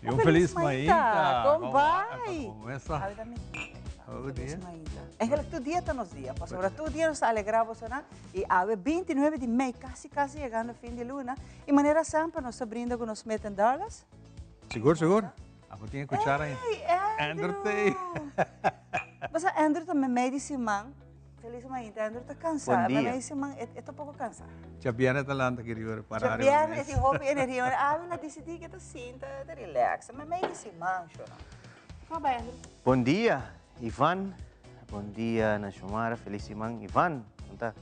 E feliz Mainta. Como vai? Como está? Bom dia. É que tu dia está nos dias, por sobre tu dia nos alegramos, né? E a 29 de maio, quase chegando o fim de luna, e maneira sempre nós brinda com os $10. Seguro? Aku tinha cuchara aí. Andrew! Mas Andrew também meio de semana. Feliz Mainta, Andrew está cansado. Bom dia. Meio de semana, estou um pouco cansado. Já viene talanta querido para Já viene esse hobby energia. Ah, eu decidi que está sinta, está relaxa, mas meio de semana, chora. Como vai, Andrew? Bom dia, Ivan. Bom dia, Nashomara. Feliz Iman. Ivan, conta.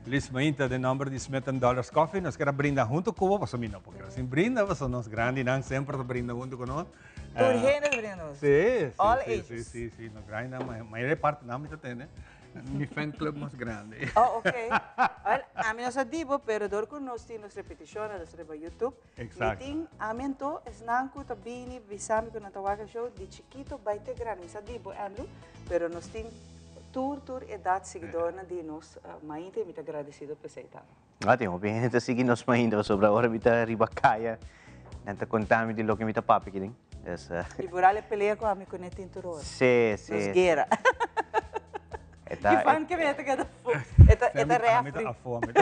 Feliz Mainta de nombre de $10 Coffee. Nós queremos brindar junto com o você não, porque assim brinda, você nós grande não sempre brinda junto com nós. Turgenos brindos. All ages. Sim, nós grande, mas maior parte não me tem, né? Mi fan club mais grande. Oh, ok. A mim não sabia, pero dor com nós temos repetições, nós temos YouTube. Exacto. Meeting, a mim to, esnanco, tabini, visami com a tawaga show, de chiquito, vai ter grande. Não sabia, Andrew, pero nós temos tour, idade seguidora de nós, Mainta, muito agradecido por aceitar. Tenho bem, então seguindo os ainda sobre a hora mita ribacaya. Nanta contami de lo que mita papi kidding. E por ali pelea com a mim com a tinturor. Sim. Nos guerra. Eta Que fan que me está cada fome. Eta refri. A fome.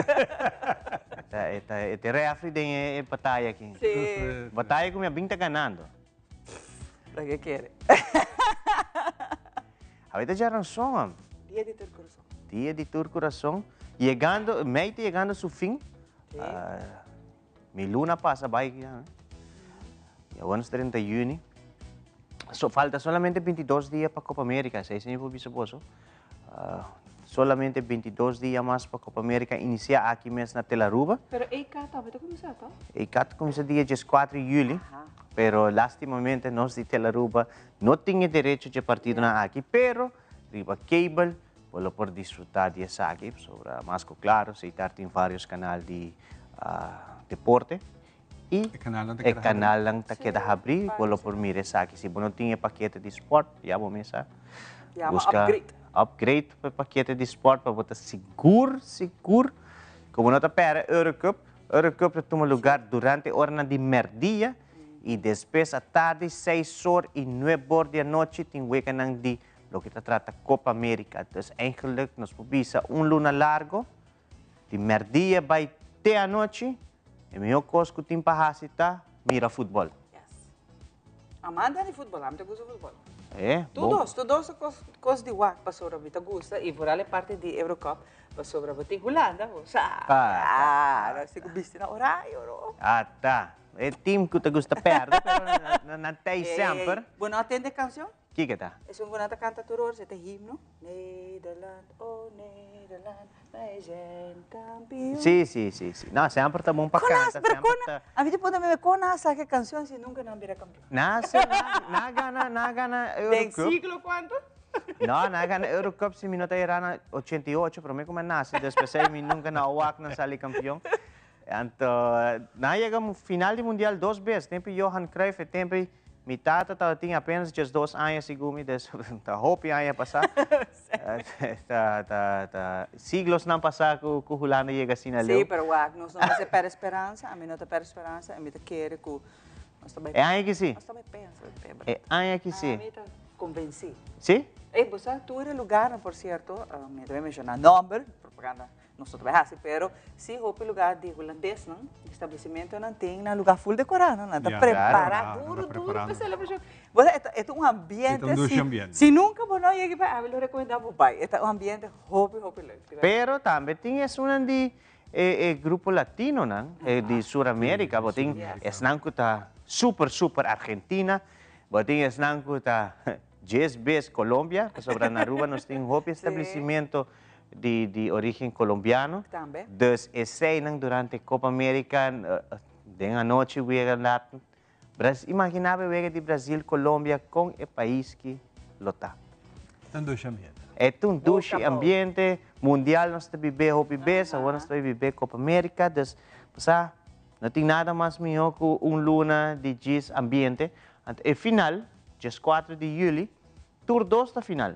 Eta refri tem batalha aqui. Sim. Batalha com minha binta ganhando. Para que quer? Ahorita já rançom, Dia de teu coração. dia de tur coração. Meio chegando ao fim. Mi luna passa, vai aqui. Ya vamos 30 de junho. Falta solamente 22 dias para a Copa América, sei se não vice-versa. Solamente 22 dias mais para a Copa América iniciar aqui mesmo na Telaruba. Pero EICA também está começando, tá? EICA começa dia 4 de julho, mas lastimamente nós de Telaruba não tínhamos direito de partido na aqui, pero riba cable, pode por desfrutar de essa aqui, sobre mais claro, se tem vários canais de deporte. E O canal lang ta queda abrir, pode por mirar essa aqui. Se não tinha paquete de esporte, já vamos começar. Buscar upgrade para paquete de esporte para botar seguro. Como não está para Eurocup toma lugar durante a hora de merdia e depois à tarde, 6 horas e 9 horas da noite, tem weekend de lo que trata Copa América. Então, eigenlijk, nós publica luna largo, de merdia vai até a noite, e melhor coisa que tem para assistir, mira futebol. Yes. Amanda de futebol, amanda gosta de futebol. Bom. Coisas de WAC passou a vida gosta e por ali parte de Eurocup passou a vida Holanda, não sei que bicho na horário. Tá. É time que tu gosta perder, mas não tem sempre. Bueno, atende canção? Que tá? É um bonita cantador, esse é himno. Nederland, oh Nederland, wij zijn kampioen. Sim. Não, sempre tá bom para cantar. A gente pode me conhecer que canção se nunca não vira campeão. Na gana Tem Eurocup. siglo quanto? Não, na gana Eurocup se minuto era na 88, para mim como nasce, depois eu nunca na UAC não sali campeão. Então, na chegamos final do mundial 2 vezes, tempo Johan Cruyff, tempo minha tata tinha apenas 2 anos e gumi, então hope anos passar. Siglos não passar com o Holanda chega assim na leu. Sim, pero UAC nós não se perde esperança, a mim não te perde esperança, a mim te quer que nós também. É aí que sim. Nós também pensa. É aí que sim. A mim te convenci. Sim? Você tu era lugar, por certo, me deve mencionar nome, propaganda. Não sou também assim, pero se o lugar de holandês, não, estabelecimento não tem na lugar full decorado, não, está preparado, duro para celebração. É um ambiente assim. Se nunca você não chega para, eu recomendo para o pai. É um ambiente hobby. Pero também tem esse de grupo latino, não, de Sudamérica, tem esse não que está super Argentina, tem esse não que está 10 vezes Colômbia, sobre na Aruba nós temos hobby estabelecimento de origem colombiano. Também. Dus esse durante a Copa América, de a noite, imaginava o de Brasil, Colômbia, com o país que lota. Tandush ambiente. É um duche ambiente mundial, nós estamos vivendo Hopi Bes, agora nós estamos vivendo Copa América, dus, não tem nada mais melhor que luna de gis ambiente. E final, dia 4 de julho, tour 2 da final.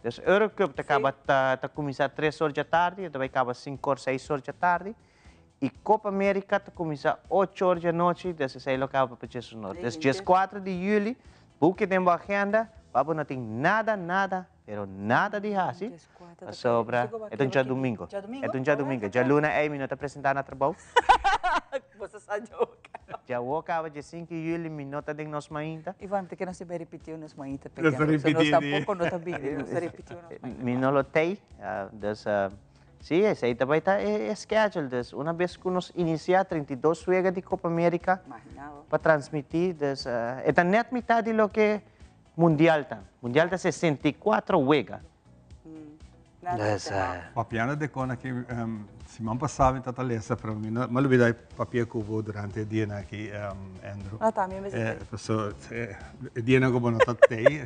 Dus Eurocup acaba começar 3 horas da tarde, depois acaba 5 horas, 6 horas da tarde. E Copa América começa 8 horas da noite, desse sei local para Jesus Norte. Desde dia 4 de julho, buque tem uma agenda, papo não tem nada, pero nada de assim. A sobra, é um dia domingo. É um dia domingo. Dia luna é minuto apresentar na trabalho. Você sabe jogar. Já o acaba de 5 de julho, minuto de nós ainda. Ivan, tem que não se repetir nos mainta Não se pequeno. Se repetir, nós né? tampouco não tá bem, não se repetiu nos mainta. Minolotei, sim, esse aí também está schedule. Uma vez que nós iniciar 32 juegos de Copa América para transmitir, é net metade do que mundial tá. Mundial tá 64 juegos. Papiana de cona que semana passada então tá lessa para mim, não me olvidei papia que eu durante o dia aqui, Andrew. Ah, tá, mesmo Pessoal, o dia não como não tá tei.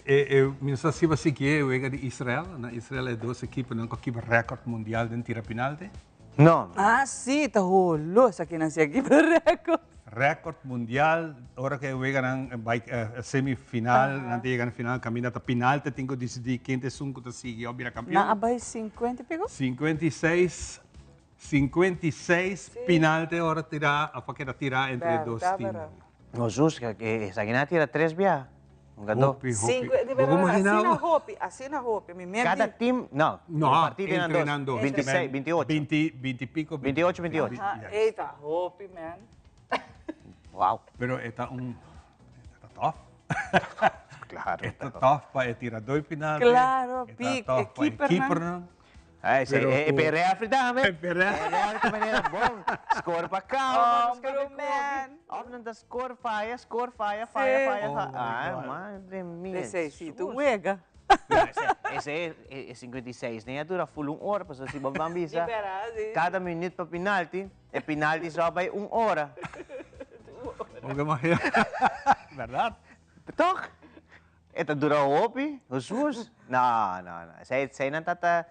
Eu me só se você que eu de Israel, na Israel é 2 equipes não com equipe recorde mundial de tiro penalti. Não. Ah, sim, tá rolou, isso aqui não sei aqui para recorde. Record mundial, hora que juegan a semifinal, nanti llegan a final, camina a penalti, tengo que decidir quién te sunco te sigue, obvio campeón. Na abay 50 pegou? 56 penalti, hora tirar, a que tirar entre dos times. No, justo, que essa aqui tira 3 via. Um gador. Assim na roupa, Cada time, não, partido treinando 26, 28. 20 e pico. 28. Eita, roupa, man. Uau. Pero está tough. Claro. Está tough para tirar 2 penaltis. Claro, keeper não. É Pere África, né? Pere África, bom. Score para cá. Man. Of não score, fire. Madre mia. Esse tu juega. Esse é 56, nem dura full 1 hora, para se bambisa. Cada minuto para penalti, é penalti só vai 1 hora. Verdade? Toch? Ito dura hopi, Jesus. Não. Saya não tá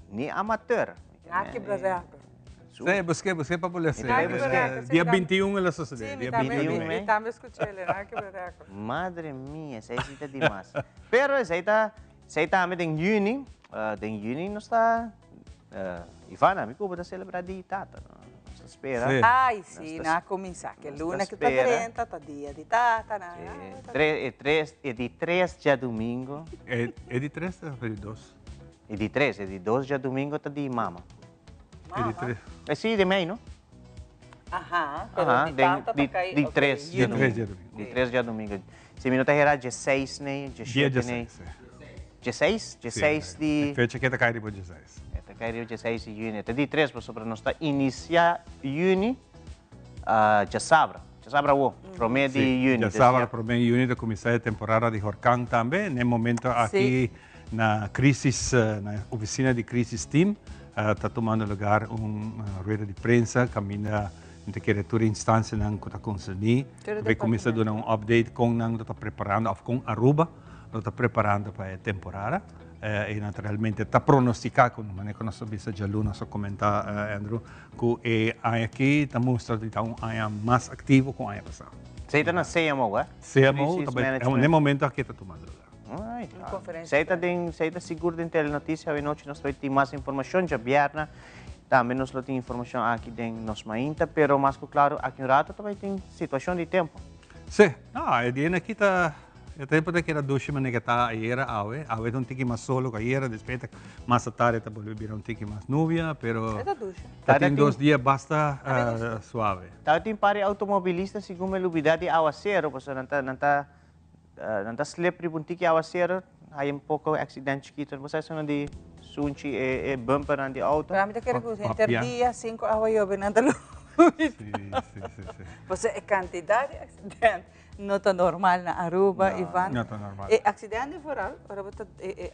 ni amateur. Aqui para Busquei para polícia. Dia 21 ela sucedeu. Sim, Dia também 21. estava escutando, aqui para recorde. Madre mia, sei se tá demais. Pero sei tá em Juni, nós tá Ivana, me cubo da celebrar de tata. Nós espera. Ai, sim, na começar, que luna que tá 30, tá dia de tata, na. É de 3 de domingo. É de 3 ou de 2? É de 3, é de 2 de domingo tá de mama. É de 3. É sim, de meio, não? Aham, de 3 de domingo. De 3 de domingo. Se minuto era 16, né? Dia 16. 16? 16 de... Fecha que tá caindo por 16. Tá caindo 16 de junho. Tá de 3, para nós tá iniciar junho, já sabra. Já sabra o, promê de junho. Já sabra, promê de junho, de começar a temporada de Horcan também. No momento aqui na crisis, na oficina de crisis team, está tomando lugar uma rueda de prensa, caminha entre que a instância não está concernida. Vai começar a dar um update com não está preparando, com Aruba, está preparando para a temporada. E naturalmente está pronosticado, como a nossa vista de aluno só comentar, Andrew, que aqui está mostrando que é mais ativo com a ano passado. Você está na CMO, é? CMO, no momento aqui está tomando lugar. Você está seguro de ter notícia, hoje noite nós vamos ter mais informação, já vierna, também nós temos informação aqui dentro nos mainta, pero mais claro, aqui no rato também tem situação de tempo. Sim, a dia aqui está... Eu tenho para que era ducha, mas que está aí era ave não tem que mais solo que aí era, depois mais tarde está volver um tique mais nuvem, pero tem 2 dias basta suave. Tá tem pare automobilista segundo a lubidade de aguacero, porque não tá slippery um tique aguacero, aí pouco acidente chiquito, você só de sunchi e bumper de auto. Para mim tá querendo que entre dia 5 horas eu venho luz. Sim. Você é quantidade de acidente. Não está normal na Aruba, Ivan. Não está normal. E acidente vooral,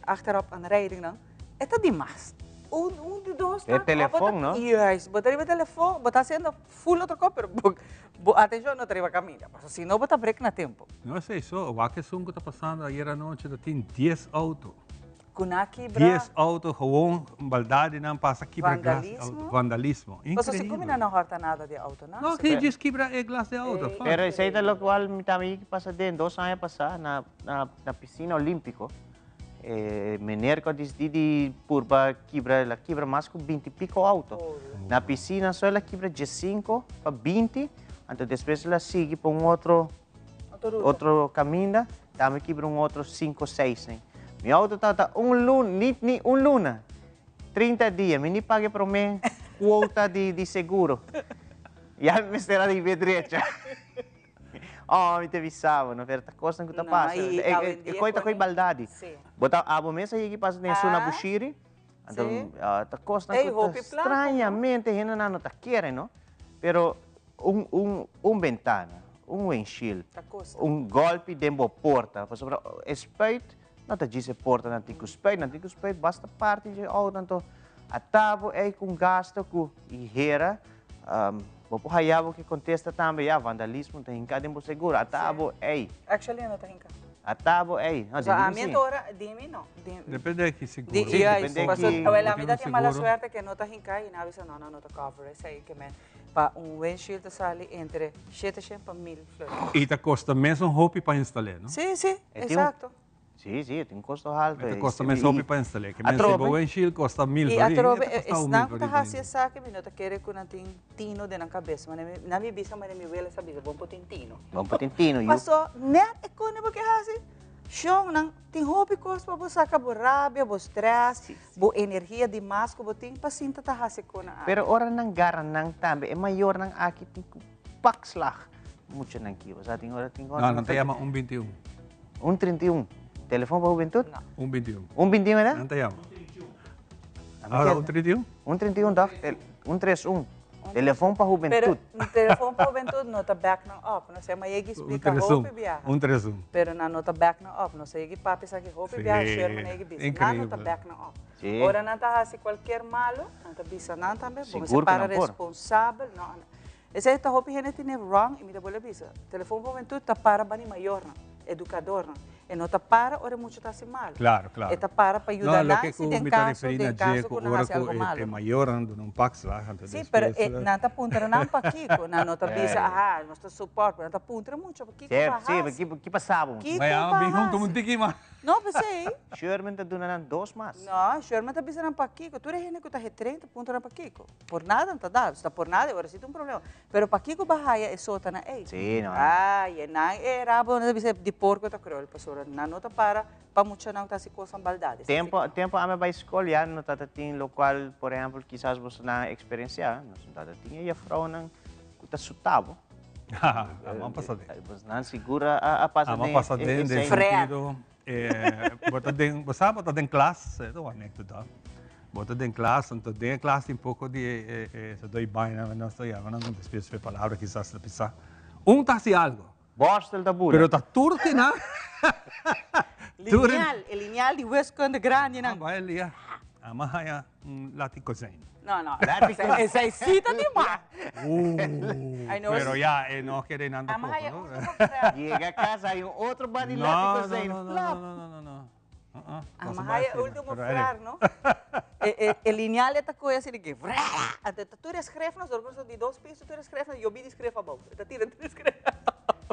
achterop aan de rijding dan, het is demais. De 2 é telefone, não? Yes, botar o telefone, botar sendo full outro copo, atenção, não tem caminho, se não botar break na tempo. Não sei só, o que está passando ayer à noite, tem 10 autos. Kunaki, 10 autos, gewoon, maldade, não passa quebra vandalismo. Você se come não horta nada de auto, não? Não, que diz quebra glass de auto. Pero isso aí é o qual me também que passa dentro, 2 anos passar na piscina olímpica. Minerva decidi por quebra mais com 20 e pico auto. Na piscina só ela quebra de 5 para 20, então depois ela segue para outro caminho, também quebra outro 5, 6. Né? Meu auto está luna, 30 dias, me paga para mim quota de seguro. E a me será de direita. Oh, me te avisava, não era coisa que está passando. É coisa com igualdade. Bota a bomesa e que passa nessa na buchiri. Então, tá coisa que estranhamente gente não está querendo, não? Pero ventana, windshield, golpe de porta, para sobre espeito, não te diz porta, não tem que espeito, basta parte de auto, então a tabo é com gasto com hera. Vou hayabo que contesta também, vandalismo tem cada tempo seguro. Atabo é. Actually, não tem cá. Atabo é. A minha hora, dime não. Depende de que seguro. Depende de que. A minha tem mala suerte que não tem cá e não avisa não te cover. Isso aí que me para windshield sale entre 700 para 1000 flores. E te custa mesmo roupa para instalar, não? Sim, exato. Sim, tem um custo alto. Te custa mesmo roupa para instalar. Que mesmo o windshield custa 1000 flores. E a trobe, não está fácil sabe que não te quer que não tem tino de na cabeça, mas na minha vista, mas na minha vela sabe, vamos pôr tino. Vamos pôr tino. Mas só, net é quando porque assim, chão não tem roupa coisa para você sacar bo rabia, bo stress, bo energia demais que você tem para sinta tá assim com a. Pero ora nang garan nang tambe é maior nang aqui tem pakslag. Muito nang kibo. Sa ting ora ting ora. Não te chama 121. 131. Telefone para a juventude? Não. 121. 121 era? Não te chama. Agora 131? 131, tá? 131. Telefone para a juventude. Pero telefone para a juventude não está back no up. Não sei, mas ele explica roupa e viaja. 131. Pero não está back no up. Não sei, ele papi sabe que roupa e viaja, sherman ele bisa. Não está back no up. Ora não está assim qualquer malo, não está bisa não também. Você para responsável, não. Esse está roupa e tem wrong e me dá bola bisa. Telefone para a juventude está para bani maior, educador, não. E não está para, ora muito está assim mal. Claro. Está para ajudar lá, se tem caso que não hace algo malo. É maior, não pax lá. Sim, pero não está apuntando não para Kiko, não está bisa, não está suporte, não está apuntando muito para Kiko. Sim, que passava. Mas bem junto muito aqui, mas. Não, pensei. Sherman está dando 2 mais. Não, Sherman está bisa para Kiko. Tu é gente que está retrenta, apuntando para Kiko. Por nada não está dado, está por nada, agora sim tem problema. Pero para Kiko bahaya é sota na ei. Sim, não. E não é rabo, não bisa de porco está crol, pastor. Não está para muito não está se coisa maldade. Tempo a minha vai escolher, não está tem local, por exemplo, quizás você não experienciar, não está tem e a frau não está sutavo. Vamos passar dentro. Você não segura a passar dentro. Vamos passar dentro, sentido. Bota dentro classe, é uma anedota. Bota dentro classe, então dentro classe tem pouco de se dói bem, não estou aí, não despesa de palavra quizás se pensar. Tá se algo. Borstel da bula. Pero está turque, não? Lineal de West Coast grande, não? Vai ali, amahaya laticozen. Não, essa é cita demais. Pero já, não quero nada pouco. Chega a casa e outro body laticozen. Não. Amahaya último frar, não? Lineal é coisa assim que tu escreve, nós dormimos de 2 pisos, tu escreve, eu vi escreve a boca. Tá tirando, tu escreve.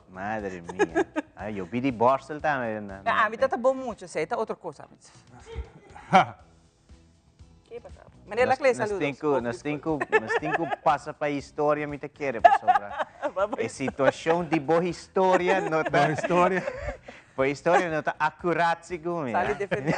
Madre mía. Yo vi de borstel también. A mí está bom muito, sei, tá outra coisa. Que passa? Maneira que saludos. Nós temos que passar para a história, me te quer, pessoal. A situação de boa história não está. Boa história. Boa história não está acurada, segundo. Sali defendido.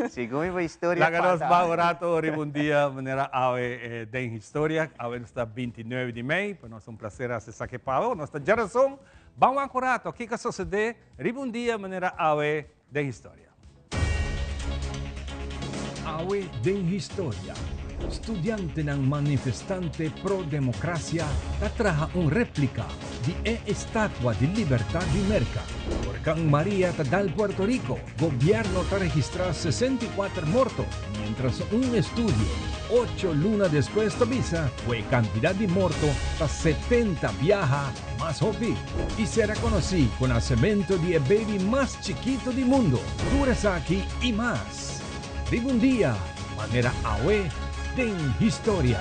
Segundo a história. La que nos va orato, un día, manera ave de historia, ave está 29 de maio, para nós é um prazer se saque pau, nossa geração, vamos acurato, o que que sucede, um dia, maneira ave de história. Ave de historia. Estudiante ng manifestante pro-democracia tatraha réplica de estatua de libertad de Merca. Huracán María tadal Puerto Rico, gobierno ta registra 64 muertos, mientras un estudio 8 lunas después avisa fue cantidad de muertos a 70 viaja más joven y será conocido con nacimiento de baby más chiquito del mundo, Durasaki y más. Vive un día, manera AOE de historia.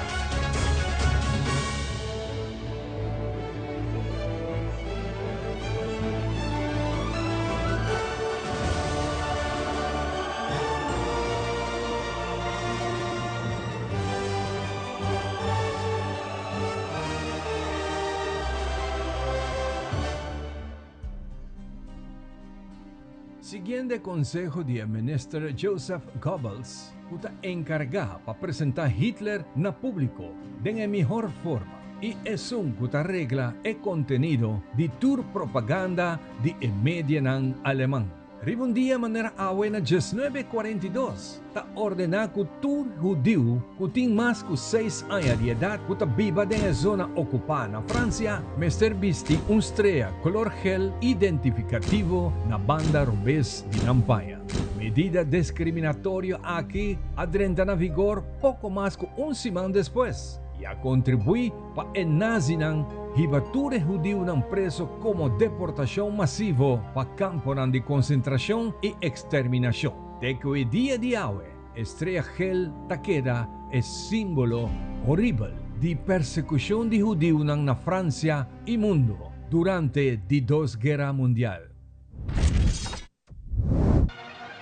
Siguiente consejo de Minister Joseph Goebbels, kuta encarga para presentar Hitler na público de mejor forma y es un kuta regla e contenido de tour propaganda de media ng alemán. Ribundia manera awe na 1942, ta ordena ku tur judiu kuting mas ku 6 años de edad kuta biba de zona ocupada na Francia, mester bisti un strea color gel identificativo na banda rubés de Nampaya. Medida discriminatoria aquí adrenta na vigor poco más que un semana después. E a contribuir para o nazi ng hibature judio ng preso como deportação masivo para campo de concentração e exterminação. De que o dia de hoje, estrela gel taqueda é símbolo horrível de persecução de judio na França e mundo durante a Dos Guerra Mundial.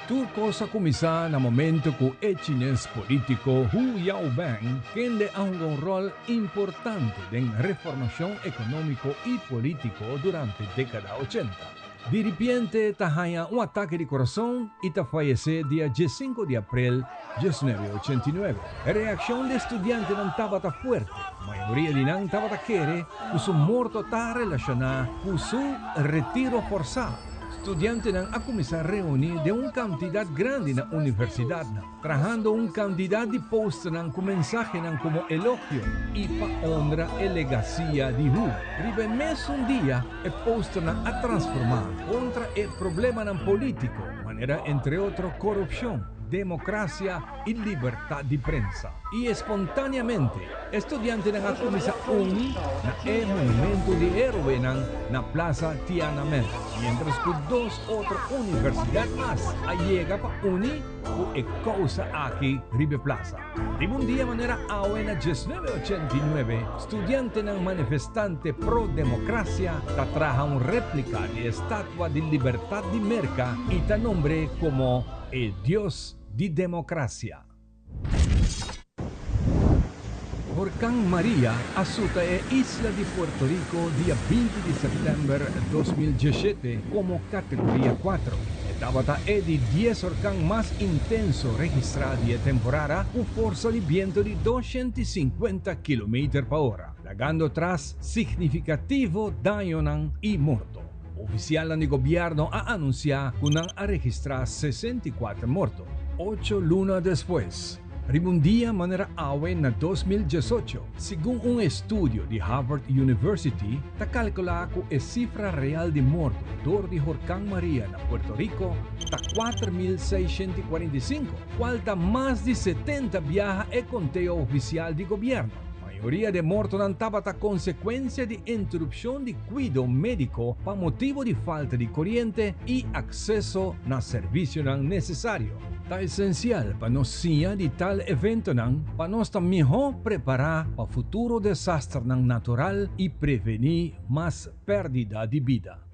Turco sa kumisa na momento ko chines politiko Hu Yaobang kende ang rol importante ng reformasyon ekonomiko y político durante década 80. Di repente tahaya un ataque de corazón y ta fallece dia 15 de abril 1989. La reacción de estudiante ng tabata fuerte. Mayoría di nang tabata kere kusu morto ta relaciona kusu retiro forzado. Estudiante ng akumisa reuni de un cantidad grande na universidad na, trabajando un cantidad de post ng kumensaje ng como elogio y pa honra e legacia di Hu. Ribe mes un día e post na a transformar contra el problema ng politico, manera entre otro corrupción, democracia y libertad de prensa. Y espontáneamente, estudiante ng akumisa uni na monumento de héroe na Plaza Tiananmen, mientras que dos otras universidades más llega pa uni o causa aquí Ribe Plaza. De un día manera awe na 1989, estudiante ng manifestante pro-democracia tratraja un réplica de estatua de libertad de Merca y ta nombre como el Dios de democracia. Huracán María asuta a isla de Puerto Rico día 20 de septiembre 2017 como categoría 4. Tabata es de 10 huracán más intenso registrado de temporada con fuerza de viento de 250 km por hora, dando tras significativo daño y muerto. Oficial del gobierno ha anunciado que han registrado 64 muertos. 8 lunas después, ribundia manera awe na 2018. Según un estudio de Harvard University, ta calcula que la cifra real de muertos por de Huracán María na Puerto Rico ta 4.645, falta más de 70 viaja e conteo oficial de gobierno. Mayoría de muertos han tabata consecuencia de interrupción de cuidado médico para motivo de falta de corriente y acceso na servicio necesario. Ta esencial para nos siya de tal evento para nos mejor preparar para futuro desastre natural y prevenir más pérdida de vida.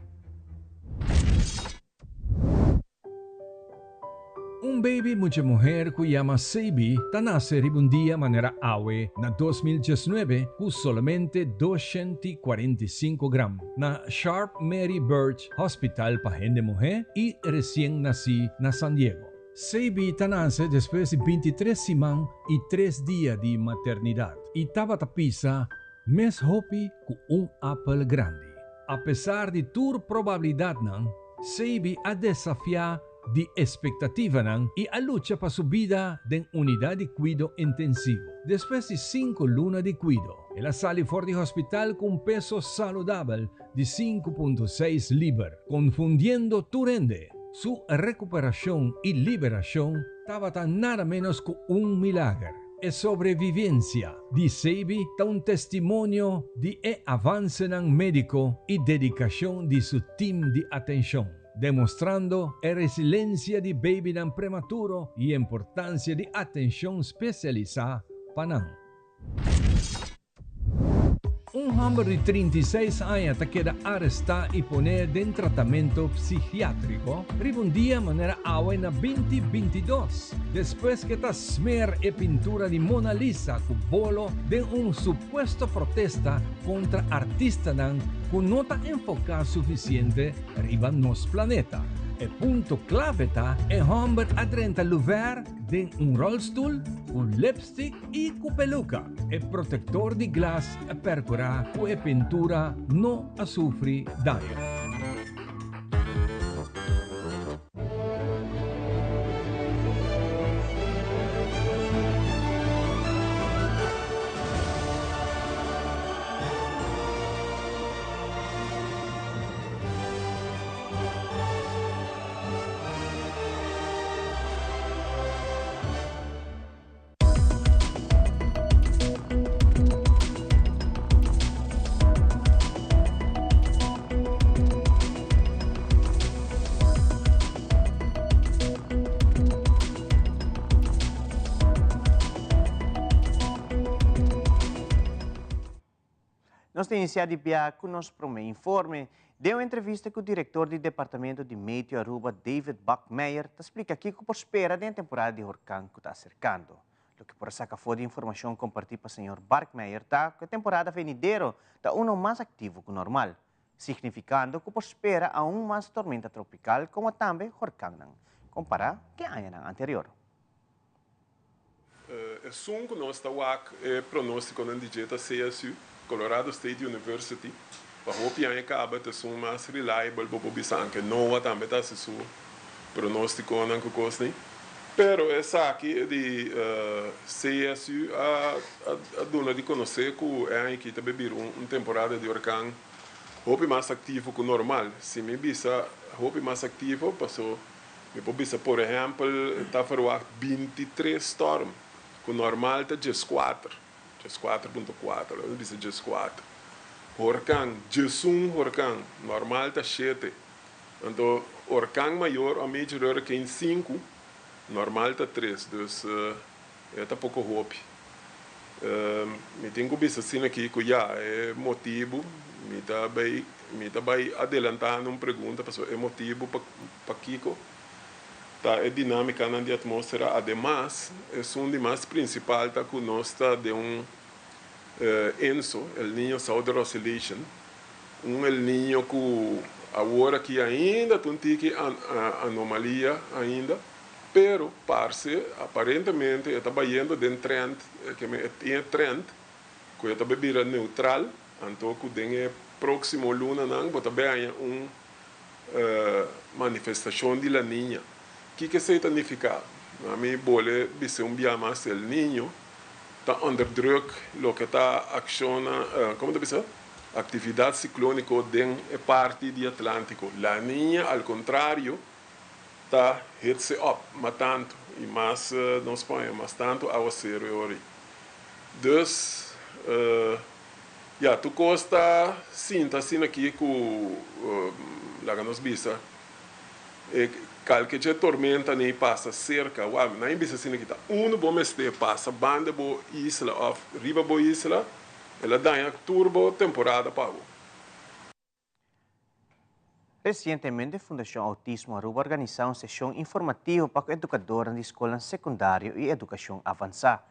Un baby mucha mujer que llama Sebi nace ribundia manera awe na 2019 con solamente 245 gramos na Sharp Mary Birch Hospital para gente mujer y recién nací na San Diego. Sebi nace después de 23 semanas y 3 días de maternidad y tabata pisa mes hopi con un apple grande. A pesar de tu probabilidad Sebi a desafiar de expectativa y a lucha para su vida en unidad de cuidado intensivo. Después de 5 lunas de cuidado, ella sale fuera del hospital con un peso saludable de 5.6 libras, confundiendo tu rende. Su recuperación y liberación estaba tan nada menos que un milagro. Es sobrevivencia de Sebi da un testimonio de avance médico y dedicación de su team de atención, demostrando la resiliencia de baby prematuro y importancia de atención especializada para un hombre de 36 años queda arrestado y poner en tratamiento psiquiátrico ribundia manera agua en 2022 después que smer e pintura de Mona Lisa con bolo de un supuesto protesta contra artista con nota enfocada suficiente arriba nos planeta. E punto clave ta e hombert adrenta luver din un rolstool, un lipstick e cupeluca e protector di glass per cura e pintura no a sufri daño. Nós temos iniciado com nós para um informe de uma entrevista com o diretor do Departamento de Meteo Aruba, David Bachmeier, que explica aqui que por espera da temporada de huracão que está cercando. O que por sacar fora de informação compartilhada para o senhor Bachmeier está que a temporada venidera está mais ativo que o normal, significando que por espera a mais tormenta tropical como também huracão, comparado com o ano anterior. É que nós estamos pronosticando na digita CSU, Colorado State University, para hope que acaba de ser mais reliable para o que não também está se pronosticando na coisa. Pero essa aqui de CSU a dona de conhecer que é que está bebendo uma temporada de huracão hope mais ativo que o normal. Se me bisa hope mais ativo, passou me bisa por exemplo está a 23 storm, que o normal está 4. 4.4, eu disse 4. Huracão, huracão, normal está 7. Então, huracão maior, a média huracão 5, normal está 3. Então, é pouco hope. Me tenho que pensar assim aqui que já é motivo, me está bem adelantando uma pergunta, é motivo para Kiko. A dinâmica na atmosfera, además, é um demais principal que nós está de ENSO, El Niño Southern Oscillation, El Niño que agora que ainda tem anomalia ainda, pero parece aparentemente está indo de trend que tem trend que está bebida neutral, então que tem próximo luna não, mas também manifestação de La Niña. O que significa? A mim, bolé, ser mais El Niño, está under druk, lo que está acciona, como te dizer? Atividade ciclónica dentro parte do Atlântico. La Niña, ao contrário, está hit-se up, mas tanto, e mais não Espanha, mas tanto ao zero hoje. Então, tu costa, sim, está assim aqui com lá que nós bisa, qualquer tormenta nem passa cerca, nem bisa assim aqui tá. Bom este passa, banda bo isla, of riba bo isla, ela dá turbo temporada pago. Recentemente, a Fundação Autismo Aruba organizou uma sessão informativa para educadores de escola secundária e educação avançada.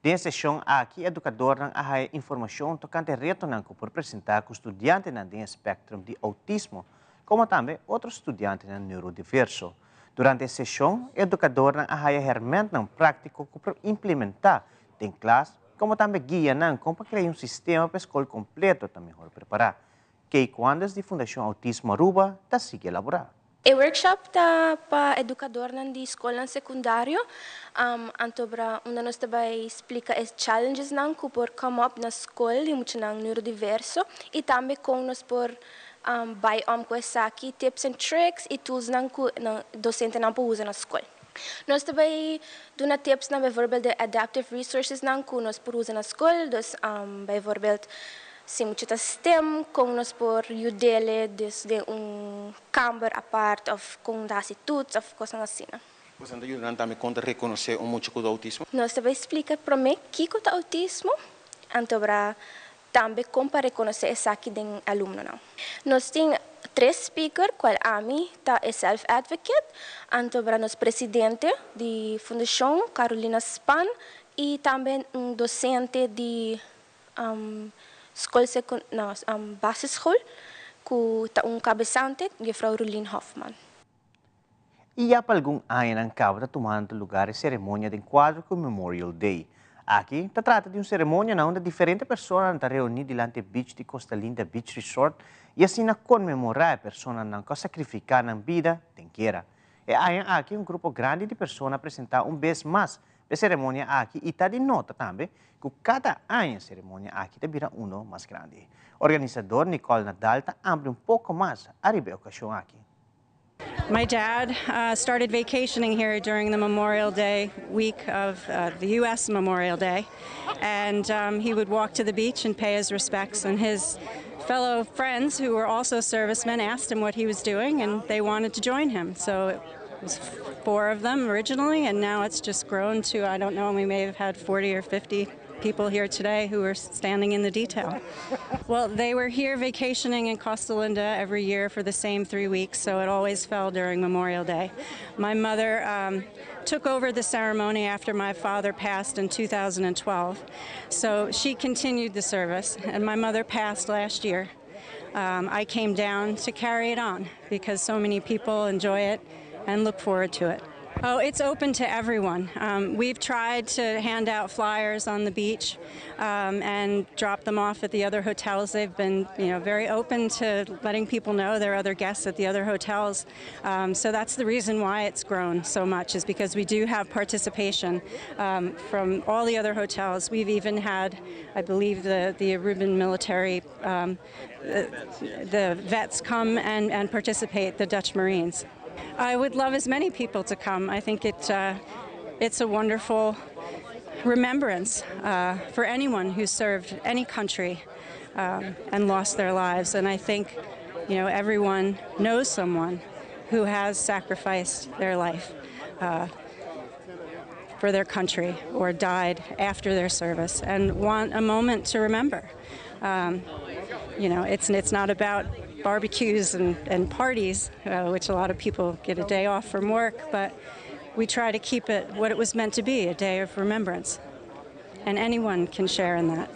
Nessa sessão, aqui, educadores a informação tocante ao reto por apresentar com estudantes no espectro de autismo, como também outros estudantes neurodiverso. Durante a sessão, educadores a ferramenta prático para implementar em classe, como também guia para criar sistema para a escola completo também melhor preparar. Que quando a Fundação Autismo Aruba está sigue elaborar. O workshop está para educador de escola secundária, antobra onde nós também explica os challenges que por come up na escola e muito neurodiverso e também com nós por by com aqui tips and tricks e tools que docente não usa na escola. Nós também damos tips na verbal de adaptive resources que nós por usa na escola, dos by verbal se muito sistema com nós por udele desde camber a parte of com das tuts of coisas assim. Você está ajudando também a reconhecer muito do autismo? Nós também explica para mim que é o autismo, antobra também como para reconhecer essa aqui de aluno não. Nós temos 3 speakers, qual a mim tá é self advocate, antobra nos presidente de fundação Carolina Span e também docente de escola basisschool, que está cabeçante, de Frau Rulin Hoffman. E há para algum ano em cabo está tomando lugar a cerimônia de enquadro com Memorial Day. Aqui, se trata de uma cerimônia onde diferentes pessoas estão reunidas diante do beach de Costa Linda Beach Resort e assim comemorar a pessoa que sacrificar na vida tem que era. E há aqui um grupo grande de pessoas apresentar vez mais a cerimônia aqui e está de nota também que cada ano a cerimônia aqui vira mais grande. O organizador Nicole Nadal abre pouco mais a ocasião aqui. My dad started vacationing here during the Memorial Day week of the U.S. Memorial Day, and he would walk to the beach and pay his respects, and his fellow friends who were also servicemen asked him what he was doing, and they wanted to join him. So it was 4 of them originally, and now it's just grown to, I don't know, we may have had 40 or 50 people here today who were standing in the detail. Well, they were here vacationing in Costa Linda every year for the same 3 weeks, so it always fell during Memorial Day. My mother took over the ceremony after my father passed in 2012, so she continued the service, and my mother passed last year. I came down to carry it on because so many people enjoy it and look forward to it. Oh, it's open to everyone. We've tried to hand out flyers on the beach and drop them off at the other hotels. They've been, very open to letting people know there are other guests at the other hotels. So that's the reason why it's grown so much, is because we do have participation from all the other hotels. We've even had, I believe, the Aruban military, the vets come and participate, the Dutch Marines. I would love as many people to come. I think it's a wonderful remembrance for anyone who served any country and lost their lives. And I think, everyone knows someone who has sacrificed their life for their country or died after their service and want a moment to remember. It's not about barbecues and parties, which a lot of people get a day off from work, but we try to keep it what it was meant to be, a day of remembrance. And anyone can share in that.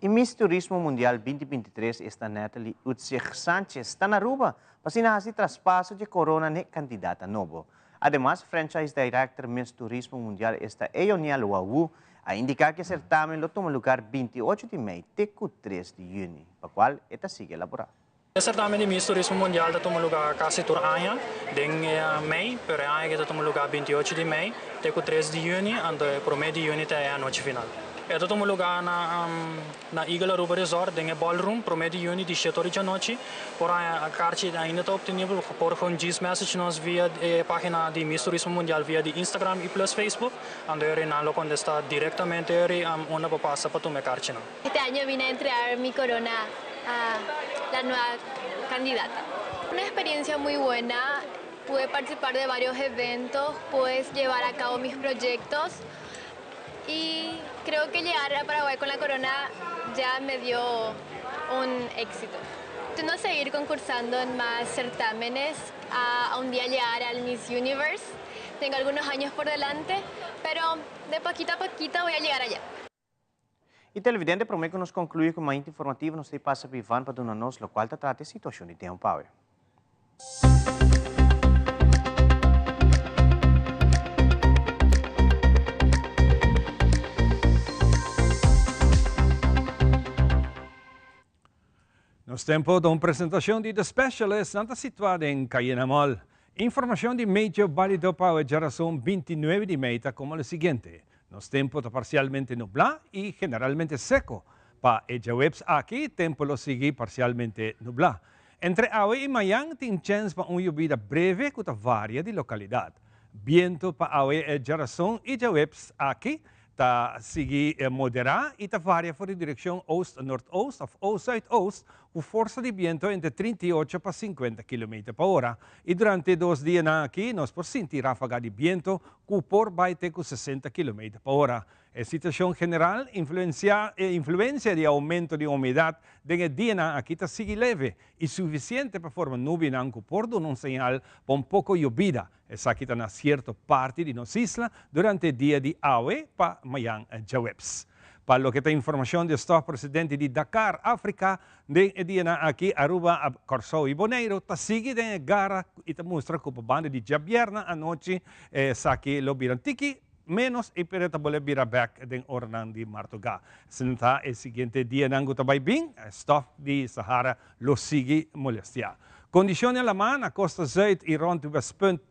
E Miss Turismo Mundial 2023 esta Natalie Utzig Sanchez está na Aruba para sinasi traspaso de corona ne candidata novo. Además, franchise director Miss Turismo Mundial esta Eoniel Wawu a indicar que o certamen lo toma lugar 28 de maio até 3 de junho, para o qual esta sigue elaborado. O certamen de Miss Turismo Mundial toma lugar quase todo ano, em maio, pero ano que toma lugar 28 de maio até 3 de junho, e para o mês de junho até a noite final. Ito toma lugar na Eagle Aruba Resort, em ballroom, para o mês de junho, de 7 da noite. Porém, a carta ainda está obtível por um message nos via a página de Miss Turismo Mundial via de Instagram e plus Facebook, onde eu não contesta diretamente onde eu passo para tomar carta. Este año vine a entregar mi corona a la nueva candidata. Una experiencia muy buena, pude participar de varios eventos, pude llevar a cabo mis proyectos. Y creo que llegar a Paraguay con la corona ya me dio un éxito. Intento seguir concursando en más certámenes, a un día llegar al Miss Universe. Tengo algunos años por delante, pero de poquito a poquito voy a llegar allá. E televidente promete que nos conclui com uma informativa, nos passa para Ivan para donar-nos o qual trata a situação de tempo. Nos tempo de uma apresentação de The Specialist, está situada em Cayena Mall. Informação de Major válido para a geração 29 de maio como o seguinte. Nos tempo está parcialmente nublado e generalmente seco. Para a webs aqui, tempo lo sigue parcialmente nublado. Entre hoje e amanhã, tem chance para uma lluvia breve que varia de localidade. Viento para hoje a geração e a webs aqui, está sigue moderado e está varia por direção oeste-nordoeste ou zuidoost, com força de vento entre 38 para 50 km por hora. E durante 2 dias aqui, nós por sentir ráfaga de vento com por baixo com 60 km por hora. A situação geral, influência de aumento de umidade de dia aqui está sigue leve e suficiente para formar nuvem que por um sinal para um pouco llovida. Essa aqui está na certa parte de nossa isla durante o dia de hoje para amanhã, jueves. Para lo que tem informação de Estado Presidente de Dakar, África, de Ediana aqui, Aruba, Corsou e Boneiro, tá sigue de gara e tá mostra que o banda de Jabierna a noite, saki Lobirantiki, menos e pereta boleh bira back den ornan di Martoga. Senata e seguinte dia nango tabay bing, stop di Sahara lo sigi molestia. Condizione alla mano, a costa zuid e rond Westpunt,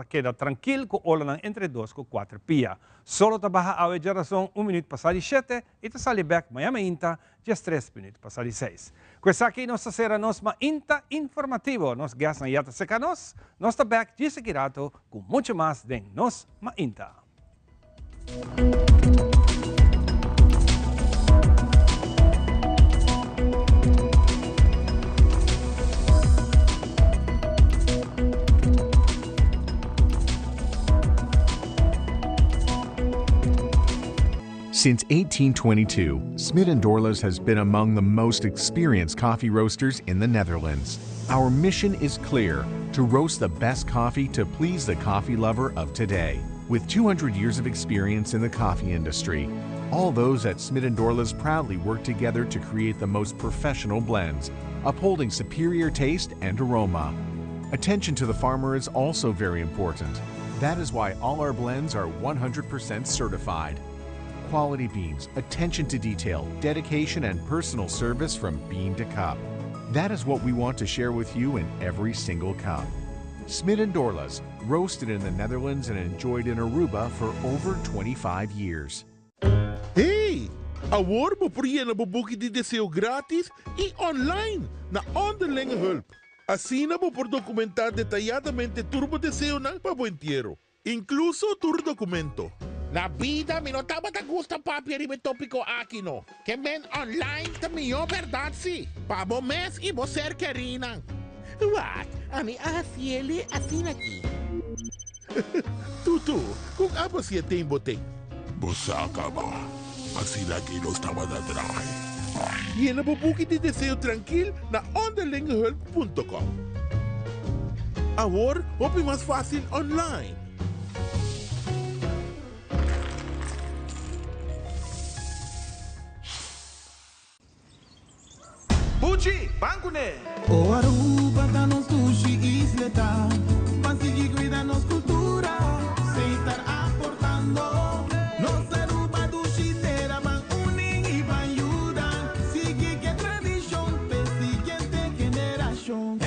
queda tranquil con ola entre 2 e 4 pia. Solo tabaha awe geração 1 minuto passadi 7 e ta sali back Miami Inta, just 3 minutos passadi 6. Questa aqui nossa sera nos ma Inta informativo, nos gas na yata secanos, nos ta back de seguirato com muito mais de nos ma Inta. Since 1822, Smit & Dorlas has been among the most experienced coffee roasters in the Netherlands. Our mission is clear: to roast the best coffee to please the coffee lover of today. With 200 years of experience in the coffee industry, all those at Smit & Dorlas proudly work together to create the most professional blends, upholding superior taste and aroma. Attention to the farmer is also very important. That is why all our blends are 100% certified. Quality beans, attention to detail, dedication, and personal service from bean to cup. That is what we want to share with you in every single cup. Smit & Dorlas, roasted in the Netherlands and enjoyed in Aruba for over 25 years. Hey! Award mo por yan nabubuki di deseo gratis y online na onderlinge hulp. Así na mo por documentar detalladamente turbo deseo ng pabuentiero. Incluso tur documento. Na vida mi notaba ta gusta papier y tópico aquí no. Que men online ta miyo verdad si. Pabo mes y bo ser querinan. What? Ani afiele asin aquí. Tutu, kung abo siya ting boteng. Bosaka ba? Asin aquí no estaba da traje. Y en nabubuki de deseo tranquil na onderlingehulp.com. Ahora, hopi más fácil online. Bucci, bancune! O Aruba dá-nos sushi e isleta, Pansigi cuida-nos cultura, sem estar aportando. Nos Aruba do Chitera van uning e van ayudar, sigue que tradição, pe siguiente generação.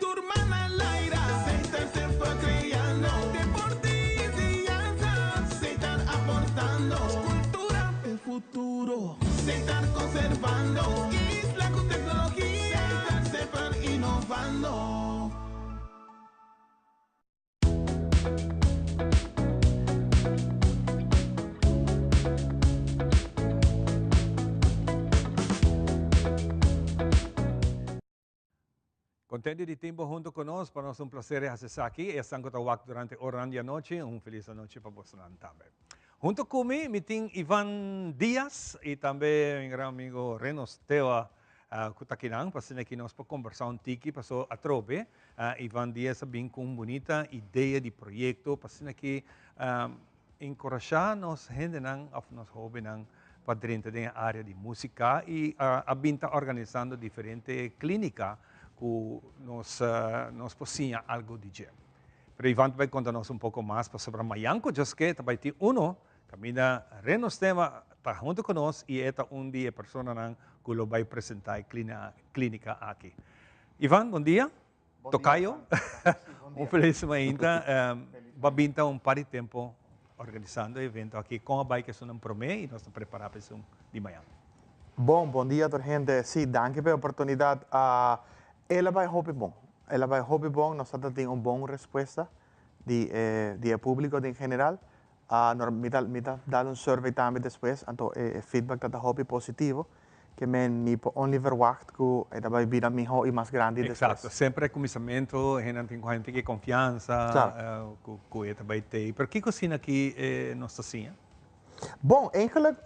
Turma na laira, sem estar sempre criando, deporte e dança, sem estar aportando. Cultura e futuro, sem estar conservando. Contento de tiempo junto con nosotros, para nosotros un placer estar aquí. Están con durante horas de noche, un feliz noche para vosotros también. Junto conmigo, mi team Ivan Díaz y también mi gran amigo Reno Stewa Kutakinang, para que nos conversar un tiki, pasó a Trobe. Ivan Díaz bien con una bonita idea de proyecto, para que encorajar nos gente, nos jóvenes, para dentro de la área de música y está organizando diferentes clínicas que nos poseen algo de gem. Pero Ivan vai contar-nos um pouco mais sobre Mayanko, just que também tem camina Reno Stewa, está junto conosco e é dia a pessoa que vai apresentar a clínica aqui. Ivan, bom dia. Tocayo. Feliz ainda. Babinta par de tempo organizando o evento aqui com a bike que promete e nós estamos preparados para de Miami. Bom dia a toda a gente. Sim, obrigado pela oportunidade. Ela vai hobby bom. Ela vai hobby bom. Nós temos uma boa resposta de público em geral. Me dá survey também depois. Então, feedback da hobby positivo. Que me only verwacht que ela vai vir a melhor e mais grande depois. Exato. Sempre começamento, a gente tem que confiança, que ela vai ter. Por que cocina aqui nós assim? Bom, eigenlijk,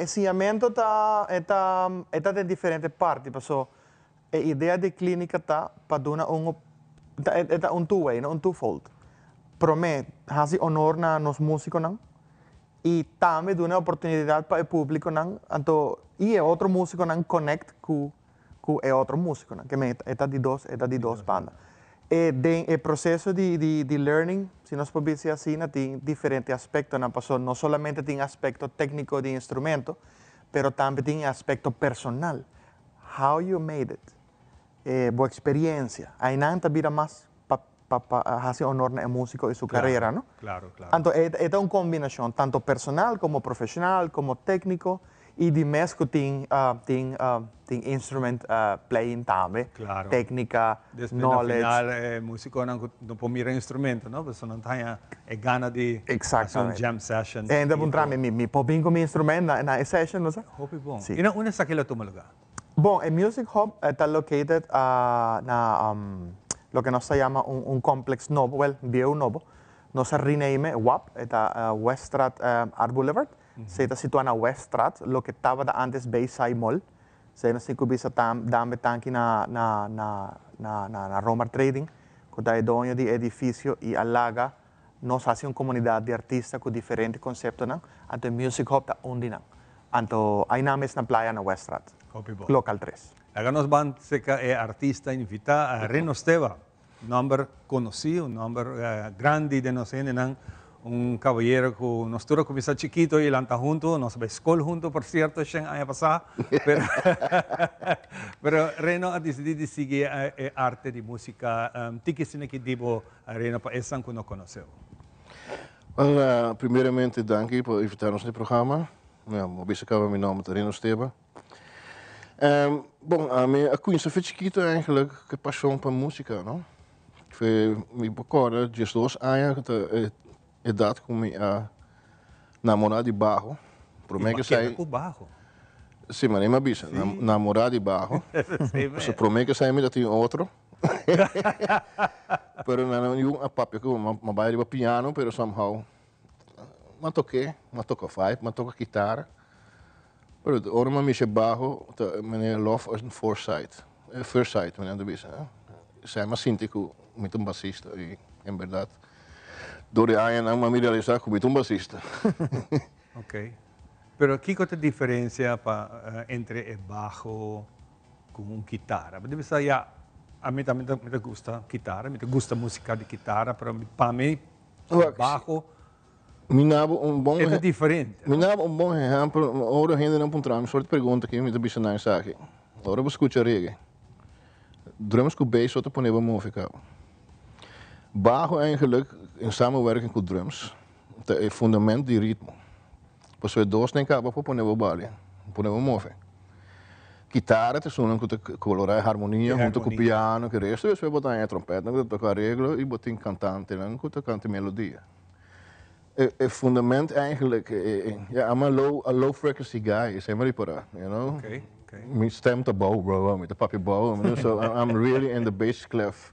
ensinamento está de diferentes partes. A ideia de clínica está para dar two-way, um twofold. Promete, fazer honor na nos músicos, e também dá uma oportunidade para o público e é outro músico não connect com é outro músico, que é de duas bandas. E o processo de learning, se nós podemos dizer assim, tem diferentes aspectos, não somente tem aspecto técnico de instrumento, mas também tem aspecto personal. How you made it, boa experiência. Aí não vira mais para fazer honor ao músico e sua carreira, não? Claro, claro. Então, é uma combinação, tanto personal como profissional, como técnico, e de mesmo tem instrument playing também, claro. Técnica, Después, knowledge. No final, músico não pode mirar instrumento, não? Porque não tem a gana de fazer um jam session. E ainda vou me pode com o instrumento na session, não sei? Hope bom. Sim. E onde está aquele teu lugar? Bom, o Music Hub está located na lo que nós chama complexo novo, viejo novo. Nós rename WAP, está Weststraat Art Boulevard. Se está situado na Weststraat, lo que estava antes Bayside Mall. Se nós temos também aqui na Roma Trading, que é dono do edifício e alaga, nós fazemos uma comunidade de artistas com diferentes conceitos. Então, o Music Hub está onde não. Então, aí na mesma praia na Weststraat, local 3. Agora nós vamos ser artista invitar a Reno Esteva, nombre conocido, un nombre grande de nosotros, un caballero que nosotros comenzamos chiquito y lanta juntos, nos escuela juntos, por cierto, en año pasado, pero Reno ha decidido seguir arte de música. ¿Qué significa Reno para essa que nos conocemos? Well, primeiramente, dank por invitar-nos no programa. Meu nome é Reno Esteva. Bom, a conheço foi chiquito eigenlijk, que paixão para música, não? Me recordo, de 2 anos, a idade com minha namorada de barro. Promete que sai. Com barro? Sim, mas nem me avisa. Namorada de barro. Você promete que sai, ainda tem outro. Pero não é um papo que eu vai de piano, pero somehow, mas toquei five, mas toco guitarra. Pero ora me mexe barro, meneer Love is Foresight. First sight, meneer de bisa. Sai mais síntico, muito um bassista e, em verdade, door de anos não me realizar como um bassista. Ok. Pero que é a diferença entre o baixo com guitarra? Deve ser, a mim também me gusta guitarra, me gusta música de guitarra, pero para mim, baixo é diferente. Me dá bom exemplo, ora ainda não encontramos, uma sorte de pergunta que me dá na saque. Ora você escuta reggae. Drums com bass wat op een música. Bajo eigenlijk in samenwerking met drums, het fundament die ritmo. Pues we dos nem cabo para poner baile, poner move. Guitarra te suena com colorar harmonia junto com piano, que resto we botar a trompeta, que toca arreglo e botar cantante, que toca canta melodia. Het fundament eigenlijk, I'm a low frequency guy, is helemaal para, you know. Okay. Mijn stem te bouwen, bro, met de papi bouwen. So I'm really in the bass clef.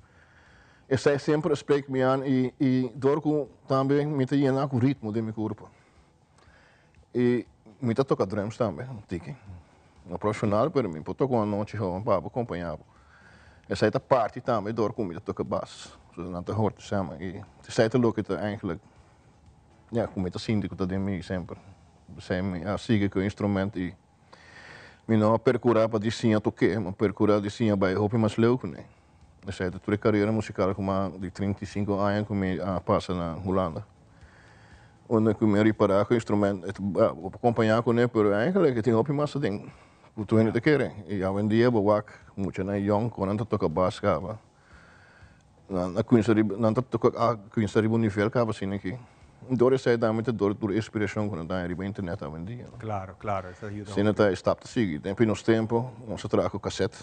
Eu sei sempre spreek me aan e dorco também met de ena com ritmo de meu corpo. E me toca drums também, tiki. No profissional, pero me toca uma noite com babo acompanhado. Essa é a parte também dorco me toca bass. So não te hoort samen. E sei te look het eigenlijk. Ja, com met síndico de mim sempre. Sei me siga com instrumento e me não percurar para dizer toque, mas percurar dizer vai roupa mais leuk, né? Essa é a tua carreira musical como de 35 anos que me passa na Holanda. Onde eu me reparar com o instrumento, acompanhar com ele, pero eigenlijk tem roupa mais ding. O tu ainda te quer. E hoje em dia bewak muito na young quando toca bass cava. Na Queen's nível cava assim aqui. Door is zij daarmee door inspiratie kunnen daar op internet aan die. Claro, isso ajuda. Sim, até está te seguir. Tempo nos tempo, nós trago cassete.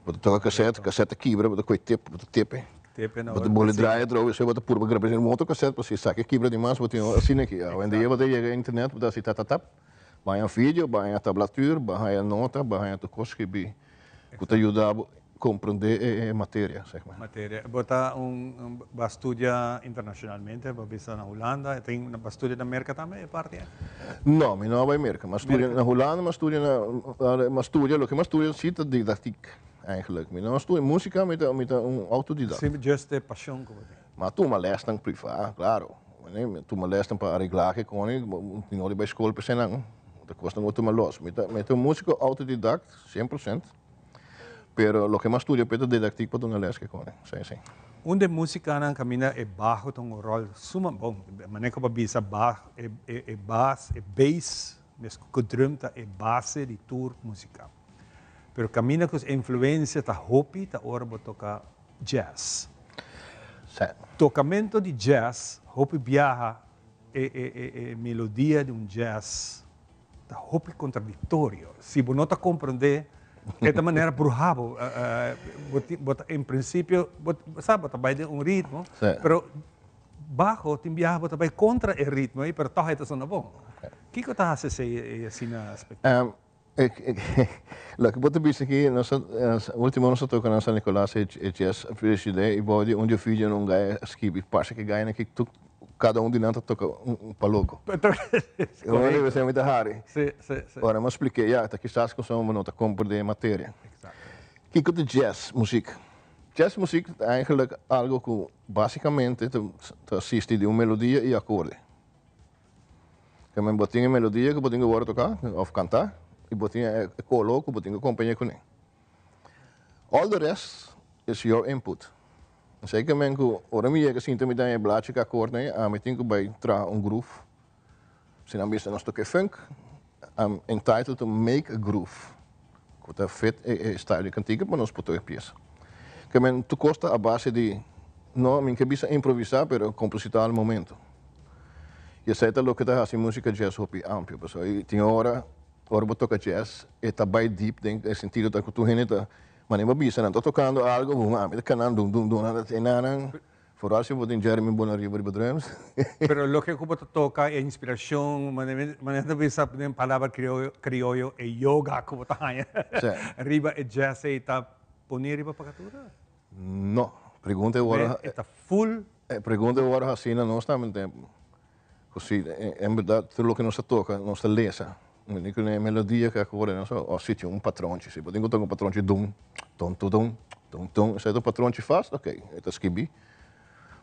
Bota toca cassete quebra, bota coi tipe. Bota bola draaien, droog, você bota pura gravar em moto cassete, para você saque quebra demais, bota assim aqui. En die bota chega internet, bota assim tap. Vai um vídeo, vai a tablatuur, vai a nota, vai a tocoski bi. Bota ajuda compreender a matéria, zeg maar. Matéria. Bota vai estudar internacionalmente, vai visitar na Holanda, tem vai estudar na América também, é parte? Não, não vai América, mas estudia na Holanda, mas estudia, o que mais estudia é didactiek, eigenlijk. Não estudia música met autodidact. Sim, just a paixão como tem. Mas tu uma les dan privé, claro. Tu molestam para arreglar que koni, tinha bij school per se não. Dat kost nog wat los. Met een músico autodidact, 100%. Pero lo que más estudio é didactic para uma les que koni. Sim. Onde música não camina é baixo tem um rol suma bom. Maneira para bisa baixo é bass, mas que drum é base de tour musical. Pero camina com influência da hopi, da hora para tocar jazz. Tocamento de jazz, hopi viaja melodia de jazz. Tá roupa contraditório. Se você não está compreendendo, é da maneira brujado. Em princípio, sabe, você vai de ritmo, mas baixo, tem viaja, você vai contra o ritmo, mas está aí sendo bom. O que você está fazendo assim na aspecto? Lo que você disse aqui, último nós tocamos na São Nicolás, é jazz, e body onde filho não ganha skip, parece que ganha que cada de nós toca para louco. Eu deve ser muito raro. Sim. Agora, eu expliquei, aqui está com som, não está compreendendo matéria. O que é jazz muziek? Jazz muziek é eigenlijk algo que basicamente te assiste de uma melodia e acorde. Que me botinha a melodia que botinha agora tocar ou cantar e botinha é colo que botinha acompanhar com ele. All the rest is your input. Zeker men que ora me chega assim também tem blaadje que akkoord né, me tenho bij tra groove. Se não bist een stukje funk, I'm entitled to make a groove. Que fit style cantiga para nós poder pieza. Que men tu costa a base de não, men que bisa improvisar, pero compositar no momento. E aceita lo que tá assim música jazz hopi amplo, pessoal. E tem hora toca jazz, e tá bem deep, tem sentido da que tu renita. Maar niet bisa, dan tocando algo, met kanan doen, dat enanan. Vooral se você tem Jeremy Bonariba de drums. Pero lo que você toca é inspiração, maneira de pensar em palavra criollo é yoga como tá aí. Riba é jazz e tá poner riba pagatura? Não, pergunta agora. Está full. Pergunta agora assim, não está em tempo. Così, em verdade, tudo o que nós toca, nós lesa. Não é melodia que agora não só, ou sítio patrão, se você tem que tocar patrão de dum, se o patrão faz, ok, é esquibi.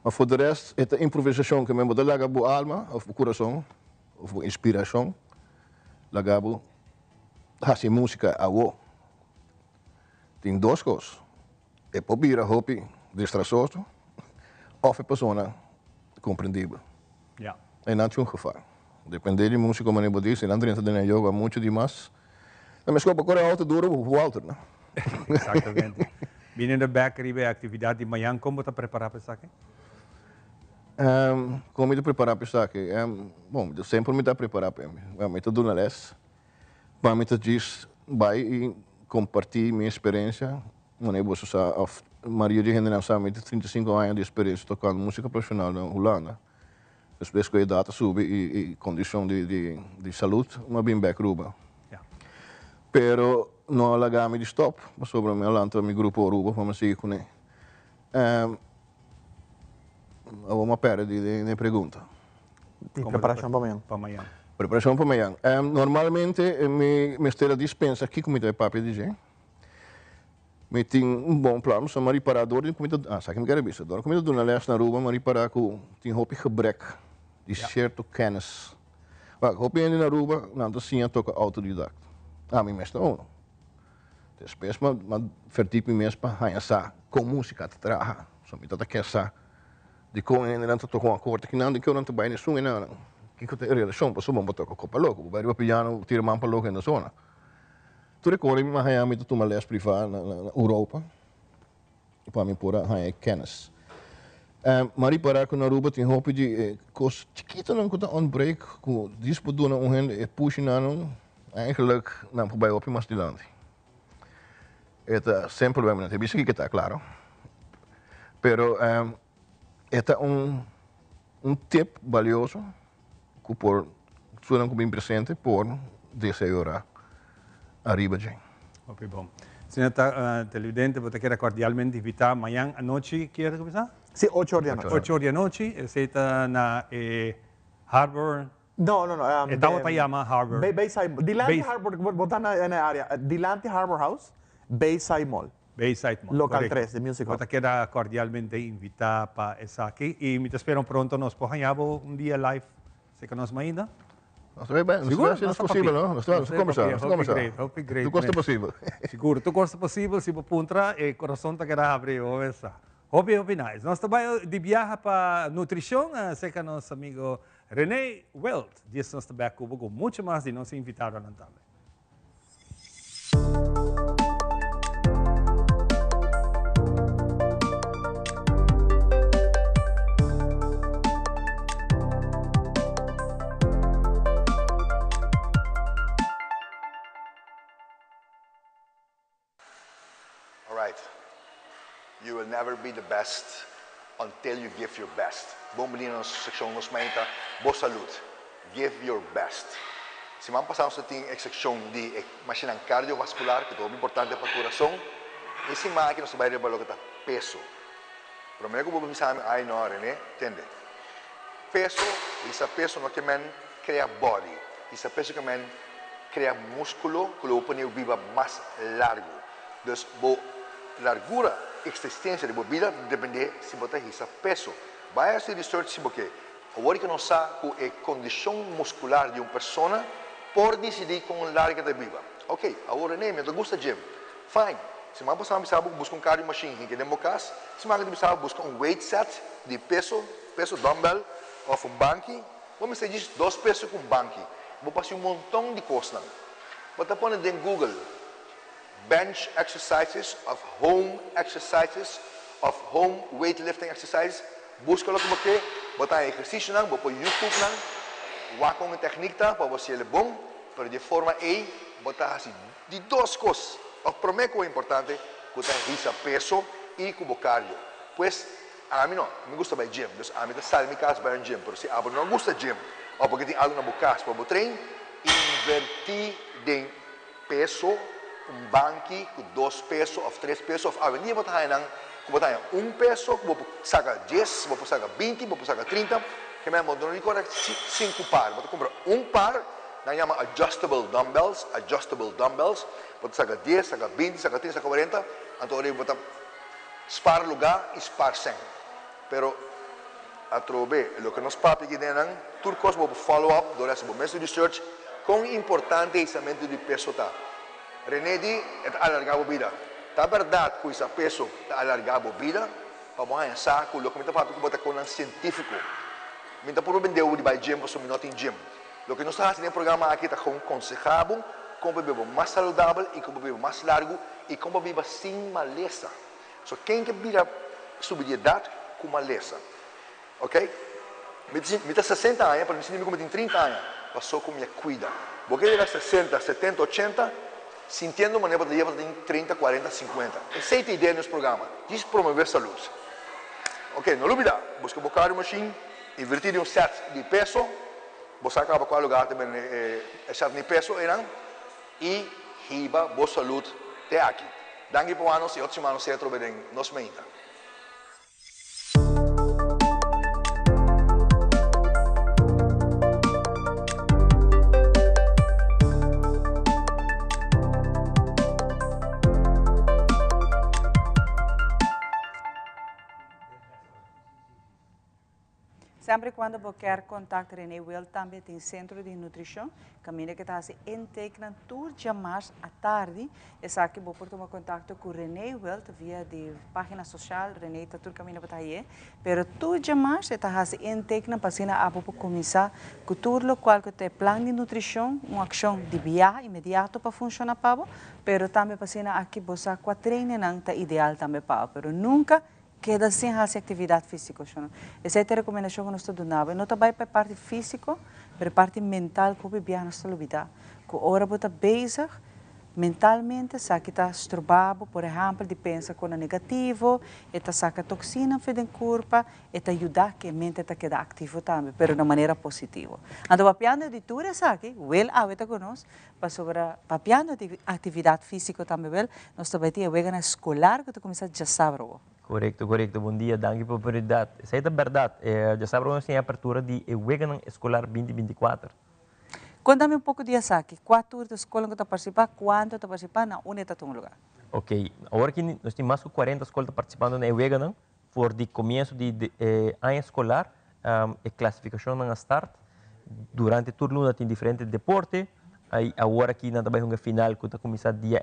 Mas for de resto, é improvisação que me manda lá gabo alma, ou coração, ou inspiração, lá gabo, assim música a o. Tem duas coisas, é pobira hopi distrações, ou é pessoa compreendível. É não tinha que fazer. Depende de música como eu disse, não dentro de yoga muito demais. Mas escopa agora é alto duro o alto, né? Exatamente. Vindo da bakery, a atividade de manhã, como você prepara para isso aqui? Como eu preparo para isso aqui? Bom, eu sempre me dá preparar para mim. Eu estou dando les, para mim diz, vai e compartilhar minha experiência. Eu vou usar a Maria de Henry Nassau, 35 anos de experiência tocando música profissional na Holanda. Depois que a data sube e condição de saúde, uma bem back ruba. Pero não alagame de stop, mas sobre o meu lado, meu grupo ruba, vamos seguir com ele. Há uma pera de pergunta. Preparação para amanhã. Preparação para amanhã. Normalmente, me estela dispensa aqui, como é papo de gente. Me tem bom plano, sou mariparador de comida. Sabe que me quer ver? Adoro comida do Nalés na Aruba, mariparar com tem roupa gebrek de certo kennis. Mas roupa ainda na Aruba, não assim toca autodidacta. Me mestre não. Depois, mas vertiep me mesmo para ranhar com música te traga. Só me toca essa de como ainda não toca com acordo que não de que eu não estou bem nesse não. Que eu tenho relação para só para tocar copa louco, vai o piano tira man para louco na zona. Tu recorre me ranhar me tu les privada na Europa. Para mim por ranhar kennis. Maar para que na Aruba tem roupa de coisa chiquita não que on break com disputa na gente push não eigenlijk não vai op mais de land. É sempre bem, não tem bicho que está claro. Pero é tip valioso que por suena como bem presente por desejar arriba gente. Ok, bom. Senhora televidente, você quer cordialmente invitar amanhã à noite, quer começar? Sim, 8 horas da noite. 8 horas da noite, você está na Harbor. No. Estamos Tayama Harbor. Bayside. Dilante Harbor, botar na área. Dilante Harbor House, Bayside Mall. Bayside Mall. Local Correcto. 3, de Music Hall. Te queda cordialmente invitada para estar aquí y me te espero pronto nos podemos un día live. Sé que nos ainda. Nós também bem, nós é possível, não? Nós vamos conversar, Tu gosta possível. Seguro, tu gosta possível, se você puntra, o coração tá querendo abrir, vamos ver. Hope nice. Nós também de viajar para nutrição, sei que nosso amigo René Welt, diz nós também com muito mais de nós invitaram também. You will never be the best until you give your best. Bom menino na seksyon nos mainta, boa saúde. Give your best. Semana passada nós tínhamos a seksyon de máquina cardiovascular, que é muito importante para o coração. E essa máquina nós vai revelar que peso. Primeiro que eu vou pensar, ai não, René, entende? Peso, esse peso não que cria body. Esse peso que cria músculo, que o pneu viva mais largo. Então, largura, existência de vida depende se você tem peso. Vai a esse research se você agora que não sabe a condição muscular de uma pessoa por decidir com larga de vida. Ok, agora nem me gusta gym. Fine. Se mais você sabe buscar cardio machine que tem casa, se mais você sabe buscar weight set de peso dumbbell ou banco, vamos dizer 2 pesos com banco. Vou passar montão de coisas. Você põe em Google bench exercises, of home weightlifting exercises. Busca lo como que, botar exercício não, vou pôr YouTube não, vá com a técnica para você é bom, mas de forma botar assim, de 2 coisas. O primeiro que é importante, botar risa peso e cubo cardio. Pois, a mim não, me gusta bem gym, então a mim sai de casa para um gym, mas se a mim não gusta gym, ou porque tem algo na boca casa para treinar, invertir de peso, banco com 2 pesos ou 3 pesos, a vendia botar botar 1 peso, vou sacar 10, vou sacar 20, vou sacar 30, que me mandou não corre 5 par, vou comprar 1 par, nós chama adjustable dumbbells, vou sacar 10, sacar 20, sacar 30, sacar 40, então eu vou spar lugar e spar 100. Pero a trove, o que nós papi que denan, turcos vou follow up, do resto vou mesmo research, quão importante esse aumento de peso tá. René di, alargar a vida. Tá verdade que esse peso alargar a vida, vamos a pensar que o que me está falando é com um científico. Me está por vender o de vai gym, porque não tem gym. O que nós estamos fazendo no programa aqui está aconselhável, como viver mais saudável e como viver mais largo e como viver sem maleza. So, quem que vira sobriedade com maleza? Ok? Me tem 60 anos, para me como tem 30 anos, passou com minha cuida. Porque ele 60, 70, 80, sintiendo maneira de llevar 30, 40, 50. Essa é a ideia nesse programa. Diz promover saúde. Ok, não olvida. Busca o cardio machine, invertir um set de peso, você acaba com o lugar também, set de peso, e riba, boa saúde, até aqui. Danke por anos e outros semanas se atroverem nos meinta. Sempre quando você quer contactar René Welt, também tem centro de nutrição, caminho que está se integrando todos os dias à tarde. É aqui você pode tomar contato com René Welt via de página social, René está tudo caminho para aí. Mas todos os dias está se integrando para você começar com tudo o qual tem plano de nutrição, uma ação de viagem imediato para funcionar para você, mas também para você aqui você com a treino está ideal também para você, mas nunca queda sem fazer atividade física. Essa é a recomendação que nós estamos dando. Não trabalha para a parte física, para a parte mental, que o nós estamos olvidando. Que hora você está bezig, mentalmente, sabe que está estrubado, por exemplo, de pensar com o negativo, está saca toxina no corpo, está ajudar que a mente está queda ativa também, mas de maneira positiva. Então, papiando de tudo isso aqui, está conosco, para sobre papiando de atividade física também, nós também temos a escolar que começa já sabe. Correcto. Bom dia, danke por a oportunidade. Essa é a verdade. Já sabemos que tem a abertura de Wegener Escolar 2024. Conta-me pouco de aqui. 4 horas de escola que está participando, quanto está participando, onde está todo lugar? Ok, agora que nós temos mais de 40 escolas participando na Eweganang, por de começo de ano escolar, a classificação na start, durante o turno tem diferentes deportes, aí agora que nós também uma final que está começando dia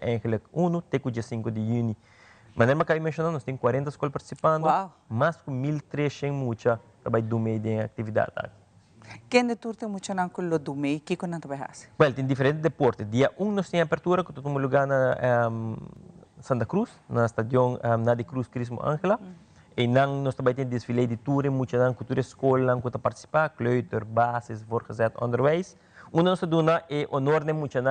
1, até o dia 5 de junho. Mas não me mencionando, nós temos 40 escolas participando, mais de 1.300 muitas também do meio de atividade aqui. Quem de turno tem muito não com o do meio, que quando também faz? Well, tem diferentes deportes. Dia 1 nós temos abertura que todo lugar na Santa Cruz, na estação Nadi Cruz Crismo Ángela. E nós também temos desfile de tour, muita cultura escola, que participar, kleuter, bases, voorgezet, onderwijs. Uma nossa duna é honor de muita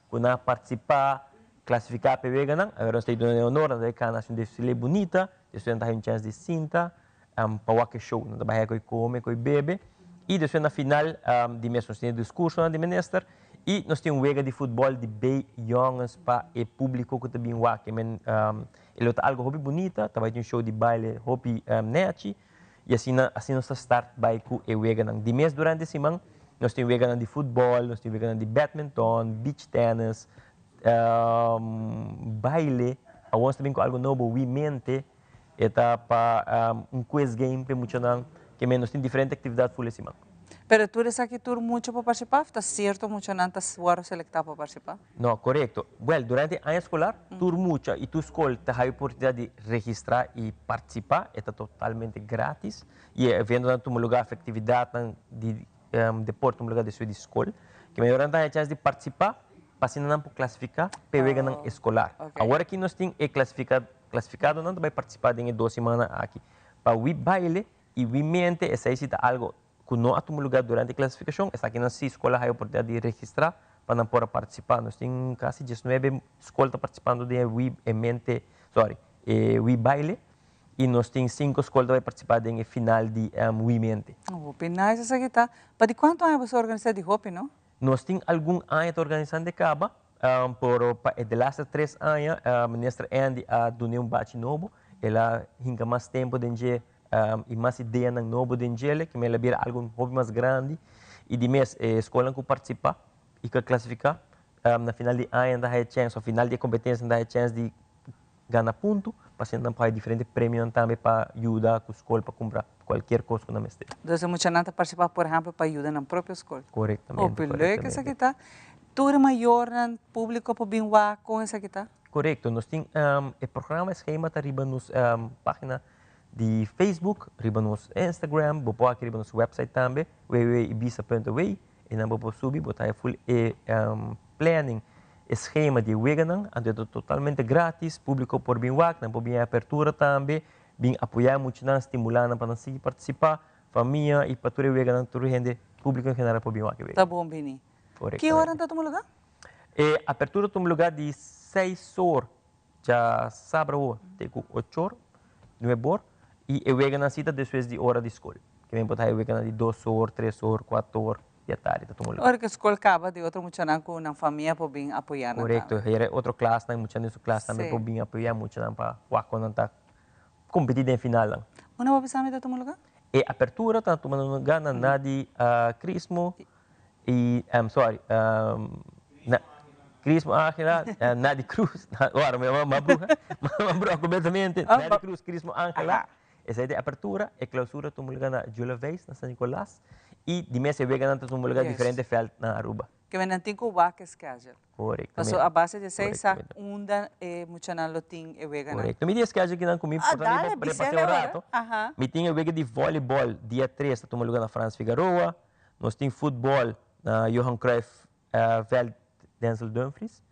que participar, classificar para Eweganang. Agora nós temos honor, nós temos um desfile bonita, nós temos uma chance de cinta, para o show, nós temos comer, beber. E depois na final de mês nós temos discurso de minister e nós temos wega de futebol de bem jongens para o público que também vai que ele é algo hobby bonita, também tem um show de baile hobby neti e assim nós start by com o wega de mês durante a semana nós temos wega de futebol, nós temos wega de badminton, beach tennis, baile, alguns também com algo novo, mente, eta para quiz game para muitos que menos tem diferentes atividades por semana. Pero tú eres aquí tú mucho para participar, ¿está cierto mucho antes de selectar para participar? No, correcto. Bueno, durante el año escolar, tú mucho y tu escuela te da la oportunidad de registrar y participar, está totalmente gratis. Y vendo en tu lugar de actividad de deporte, un lugar de su escuela, que me durante a chance de participar, para não classificar, pega na escolar. Agora que nós temos classificado, não vai participar em 2 semanas aqui. Para o baile, e mente essa é algo que não há lugar durante a classificação, essa aqui na escola a oportunidade de registrar para não poder participar. Nós temos quase 19 escolas participando de baile e nós temos 5 escolas que vão participar de final de mente. Nice essa aqui tá. Para de quanto anos você organiza de Hopi, não? Nós temos algum ano organizando de caba, por de last 3 anos a ministra Andy deu batch novo, ela hinca mais tempo de e mais ideia ng novo de Angela, que me labira algo hobby mais grande, e de mês a escola que participa e que classifica, na final de ano dá a chance, no final de competência dá a chance de ganhar ponto, para não pagar diferentes prêmios também para ajudar a escola para comprar qualquer coisa que não esteja. Então, muita gente participa, por exemplo, para ajudar na própria escola. Corretamente. Que essa aqui tá. Tu é maior no público para vir com essa aqui tá? Correto. Nós temos o programa esquema tá riba nos página de Facebook, riba nos Instagram, vou pôr aqui riba nos website também, www.ibiza.way, e não vou subir, botar full planning, esquema de Eweganang, é totalmente grátis, público por bem wak, não por bem abertura também, bem apoiar muito, estimular para não seguir participar, família e para todo Eweganang, todo gente, público em geral por bem wak. Tá bom, Bini. Que hora está tomando lugar? Abertura toma lugar de 6 horas, já sábado, tem 8 horas, 9 horas, e Eweganang cita depois de hora de escola. Que vem botar Eweganang de 2 horas, 3 horas, 4 horas, e a tarde. Hora que a escola acaba, de outro muito com uma família para vir apoiar. Correto, é outra classe, muito nessa classe também para vir apoiar muito para quando está competir em final. Uma vez está tomando lugar? E abertura está tomando lugar na Nadi Crismo e Crismo Ángela, Nadi Cruz, agora uma bruxa completamente, Nadi Cruz, Crismo Ángela. Essa é a abertura e clausura tomando lugar na Jula Veis, na São Nicolás. E de mês vem ganhando um lugar diferente felt na Aruba. Que vem nanti ko back schedule. Correto. So a base de 6 a unda muito na loting e vega na. Correto. Me diz schedule que não comigo por também para passar o rato. Me tinha vega de voleibol dia 3 tomando lugar na Franz Figueroa. Nós tem futebol na Johan Cruyff Veld Denzel Dumfries.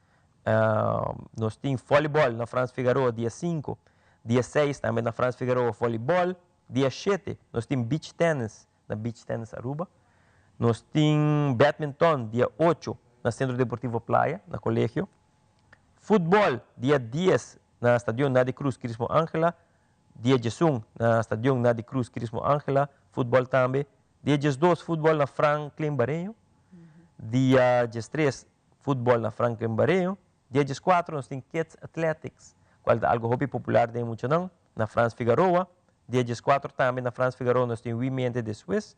Nós tem voleibol na Franz Figueroa dia 5. Dia 6 também na Franz Figueroa voleibol. Dia 7 nós tem beach tennis na Beach Tennis Aruba. Nós temos badminton, dia 8, no Centro Deportivo Playa, no colégio. Futebol, dia 10, na Estadio Nadi Cruz Crismo Ángela. Dia 11, na Estadio Nadi Cruz Crismo Ángela. Futebol também. Dia 12, futebol na Franklin Barreiro. Dia 13, futebol na Franklin Barreiro. Dia 14, nós temos Kids Athletics, qual é algo hobby popular de muito não, na Franz Figueroa. Dia 14 também na Franz Figueroa nós temos Women de Suez.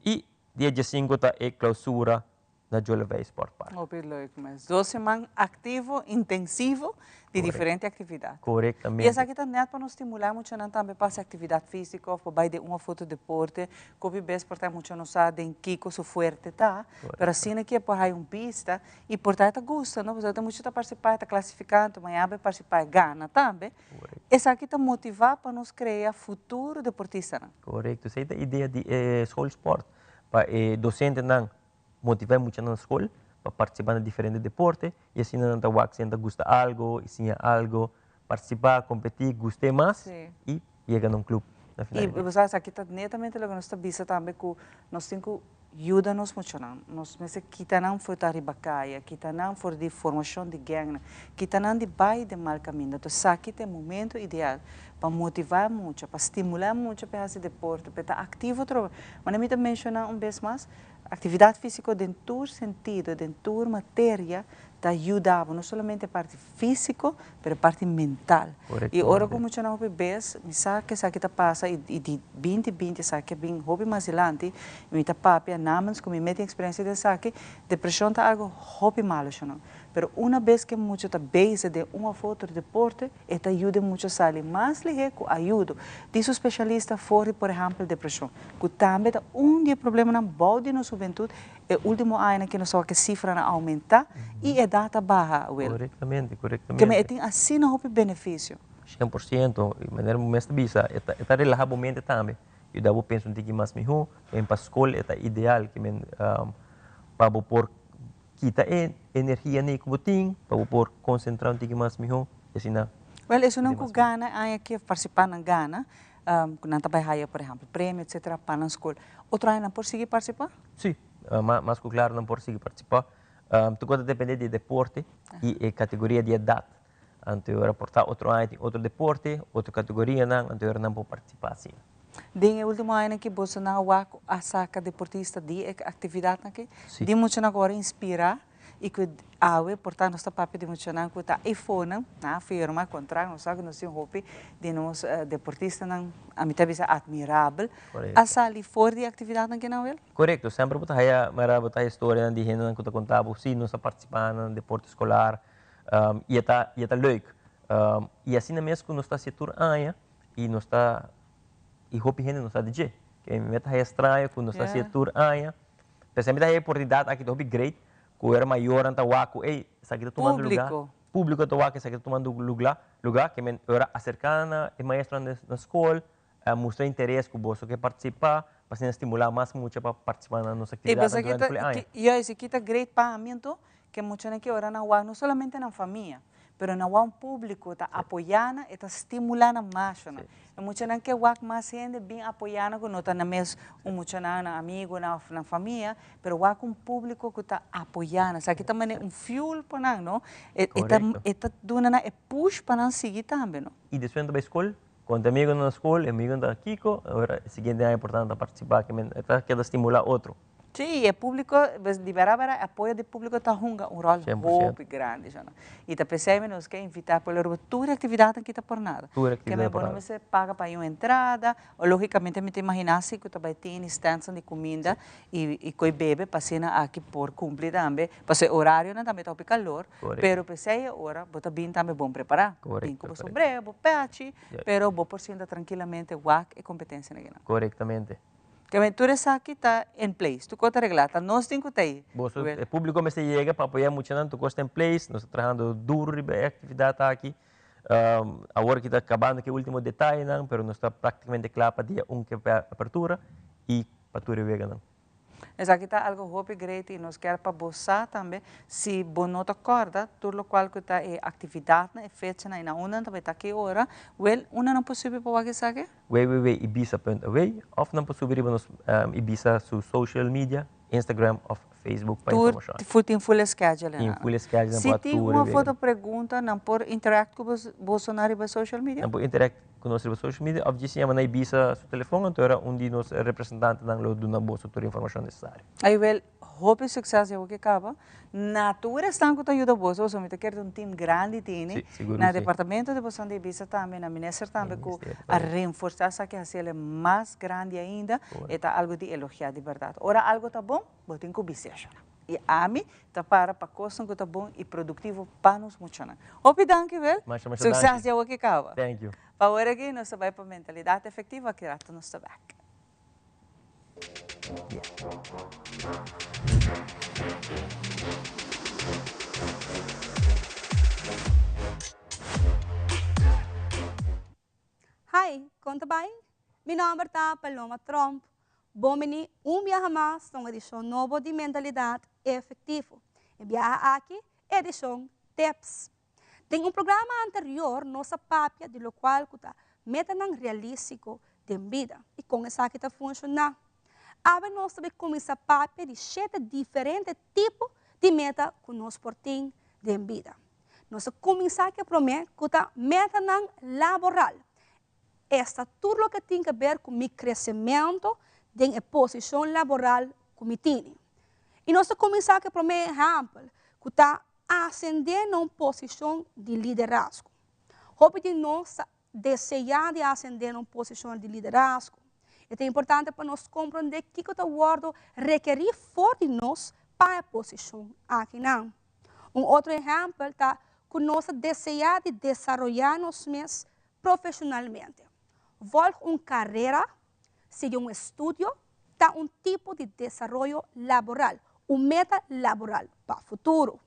E dia 15 está a clausura na Jolevei Sport Park. Leuk, mas 2 semanas ativo, intensivo, de diferente atividade. Corretamente. E essa aqui está net para nos estimular muito também para fazer atividade física, para vai de uma foto de deporte, que o bebê portar muito não sabe em Kiko su fuerte tá, mas assim aqui é para pista e portar tá gosta, não? Você tem muito para participar, tá classificando, mas vai participar gana também. Essa aqui está motivar para nos criar futuro deportista, não? Correto. Essa é a ideia de escola sport, para docente não motivar muito na escola para participar de diferentes deportes e assim não está se gusta algo, ensinar algo, participar, competir, gostar mais e chegar num clube. E você aqui está netamente o que nós estamos vendo também que nós temos que ajuda-nos muito não. Nós mesmo que não for da ribacaia, que não for de formação de gangue, que não de vai de mal caminho. Então aqui tem momento ideal para motivar muito, para estimular muito para esse deporte, para estar ativo. Mas eu também mencionar vez mais, atividade física dentro do sentido, dentro da matéria, te ajudava não somente a parte física, mas a parte mental. E agora como eu não bebês, me sabe que isso passa e de 2020 sabe que bem hobby mais adiante, me tá papi namens como me mete experiência de saque, depressão tá algo hobby malo não. Pero uma vez que muito tá base de uma foto de deporte, te ajuda muito a sair mais ligeiro, ajuda. Diz o especialista fora, por exemplo, depressão, que também tá dia problema na balde na juventude, é o último ano que nós que a cifra aumenta e a data baixa. Corretamente. Que me tem assim não houve benefício. 100%, de maneira muito bisa, está relajado mente também. Eu dava penso um pouquinho mais melhor, em para a escola é ideal que me para por kita energia nem como tem, para por concentrar um pouquinho mais melhor, assim não. Well, isso não que gana, aqui participar na Gana, não trabalhar por exemplo, prêmio etc para na escola. Outro ano não pode seguir participar? Sim, mas claro não pode seguir participar. Tu pode depender de deporte e categoria de idade. Então, reportar outro ano, outro deporte, outra categoria, então não pode participar assim. Den último ano que você não a saca deportista de atividade aqui, de muito agora inspirar e que portanto nossa papi de muito não que tá iPhone na firma contrato nós sabe nós hobby de nós deportista não a mim também é admirável a sair fora de atividade aqui não é? Correto, sempre botar a história de gente que tá contava sim nós participando no deporte escolar e tá leuk e assim mesmo que nós está setor aia e nós está e hobby gente não sabe DJ que me meta estranho que nós está setor aia pensando da oportunidade aqui do hobby great que era maior anta waco essa aqui tomando lugar público do waco essa aqui tomando lugar que me era acercando e maestro na escola mostrar interesse que você quer participar para estimular mais muito para participar na nossa atividade durante o ano. E esse aqui tá great para mim que muito que ora na waco não somente na família pero na um público está apoiando e está estimulando mais, né? E muito que o mais gente bem apoiando que não está na mesma muito na amigo na família, pero o público que está apoiando, isso aqui também é fuel para não, está dando na push para não seguir também, não? E depois da escola, quando amigo na escola, amigo da Kiko, agora seguinte é importante participar, que está quer estimular outro. Sim, o público, de verdade, apoio do público está jogando rol muito grande. E está pensando que invitar para toda atividade que está por nada. Que me bom você paga para uma entrada, ou logicamente me imaginar se que vai ter instância de comida e que bebe para cena aqui por cumprir também, para ser horário não também está o calor, pero pensei hora, bota bem também bom preparar, bem como sombrero, bom peixe, pero bom por cima tranquilamente guac e competência na guina. Corretamente. Que a aventura aqui está em place, tu conta reglada, nós temos que ter. O público me chega para apoiar muito não, tu costa em place, nós estamos trabalhando duro em atividade aqui. Agora que está acabando que o último detalhe não, mas nós está praticamente claro para dia que é a abertura e para tudo vega não. Essa aqui está algo hobby great e nós queremos para você também, se você não acorda, tudo o qual que está em atividade, é feita na uma também está aqui agora, uma não é possível para você aqui? www.ibiza.away ou não pode subir para Ibiza su social media, Instagram ou Facebook para informação. Tem full schedule. Em full schedule. Se tem uma foto pergunta, não pode interagir com você na social media? Não pode interagir conosco na social media, ou disse na Ibiza seu telefone, então era de nós representantes não do na bolsa toda a informação necessária. Aí, hope sucesso é o que acaba. Na tua está que ajuda você, você me quer um time grande tiene. Na departamento de você de Ibiza também, na ministra também que a reforçar essa que é mais grande ainda, é algo de elogiar de verdade. Ora algo tá bom, você tem que observar. E a mim, tá para coisa que tá bom e produtivo para nós muito. Hope dankjewel. Sucesso de aqui kawa. Thank you. Para agora aqui, nós vai para mentalidade efetiva que rata nos back. Hi, conta bem? Meu nome é Paloma Trump. Bomini viaje mais uma edição nova de mentalidade efetiva. E viaje aqui, edição TEPS. Tem programa anterior, nossa papia, de lo qual está meta realístico de vida. E com essa aqui está funcionando. Agora nós vamos começar a papia de 7 diferentes tipos de meta que nós portamos de vida. Nós vamos começar a prometer que está meta laboral. Esta tudo o que tem a ver com o crescimento de posição laboral que eu tenho. E nós vamos começar a prometer exemplo que está ascendendo a uma posição de liderazgo. Hope de nós desejar de ascender a uma posição de liderazgo. É importante para nós compreender que o word requer for de nós para a posição aqui não. Outro exemplo está que nós desejar de desenvolver-nos mesmos profissionalmente. Volta uma carreira, seguir um estudo, está um tipo de desenvolvimento laboral, uma meta laboral para o futuro.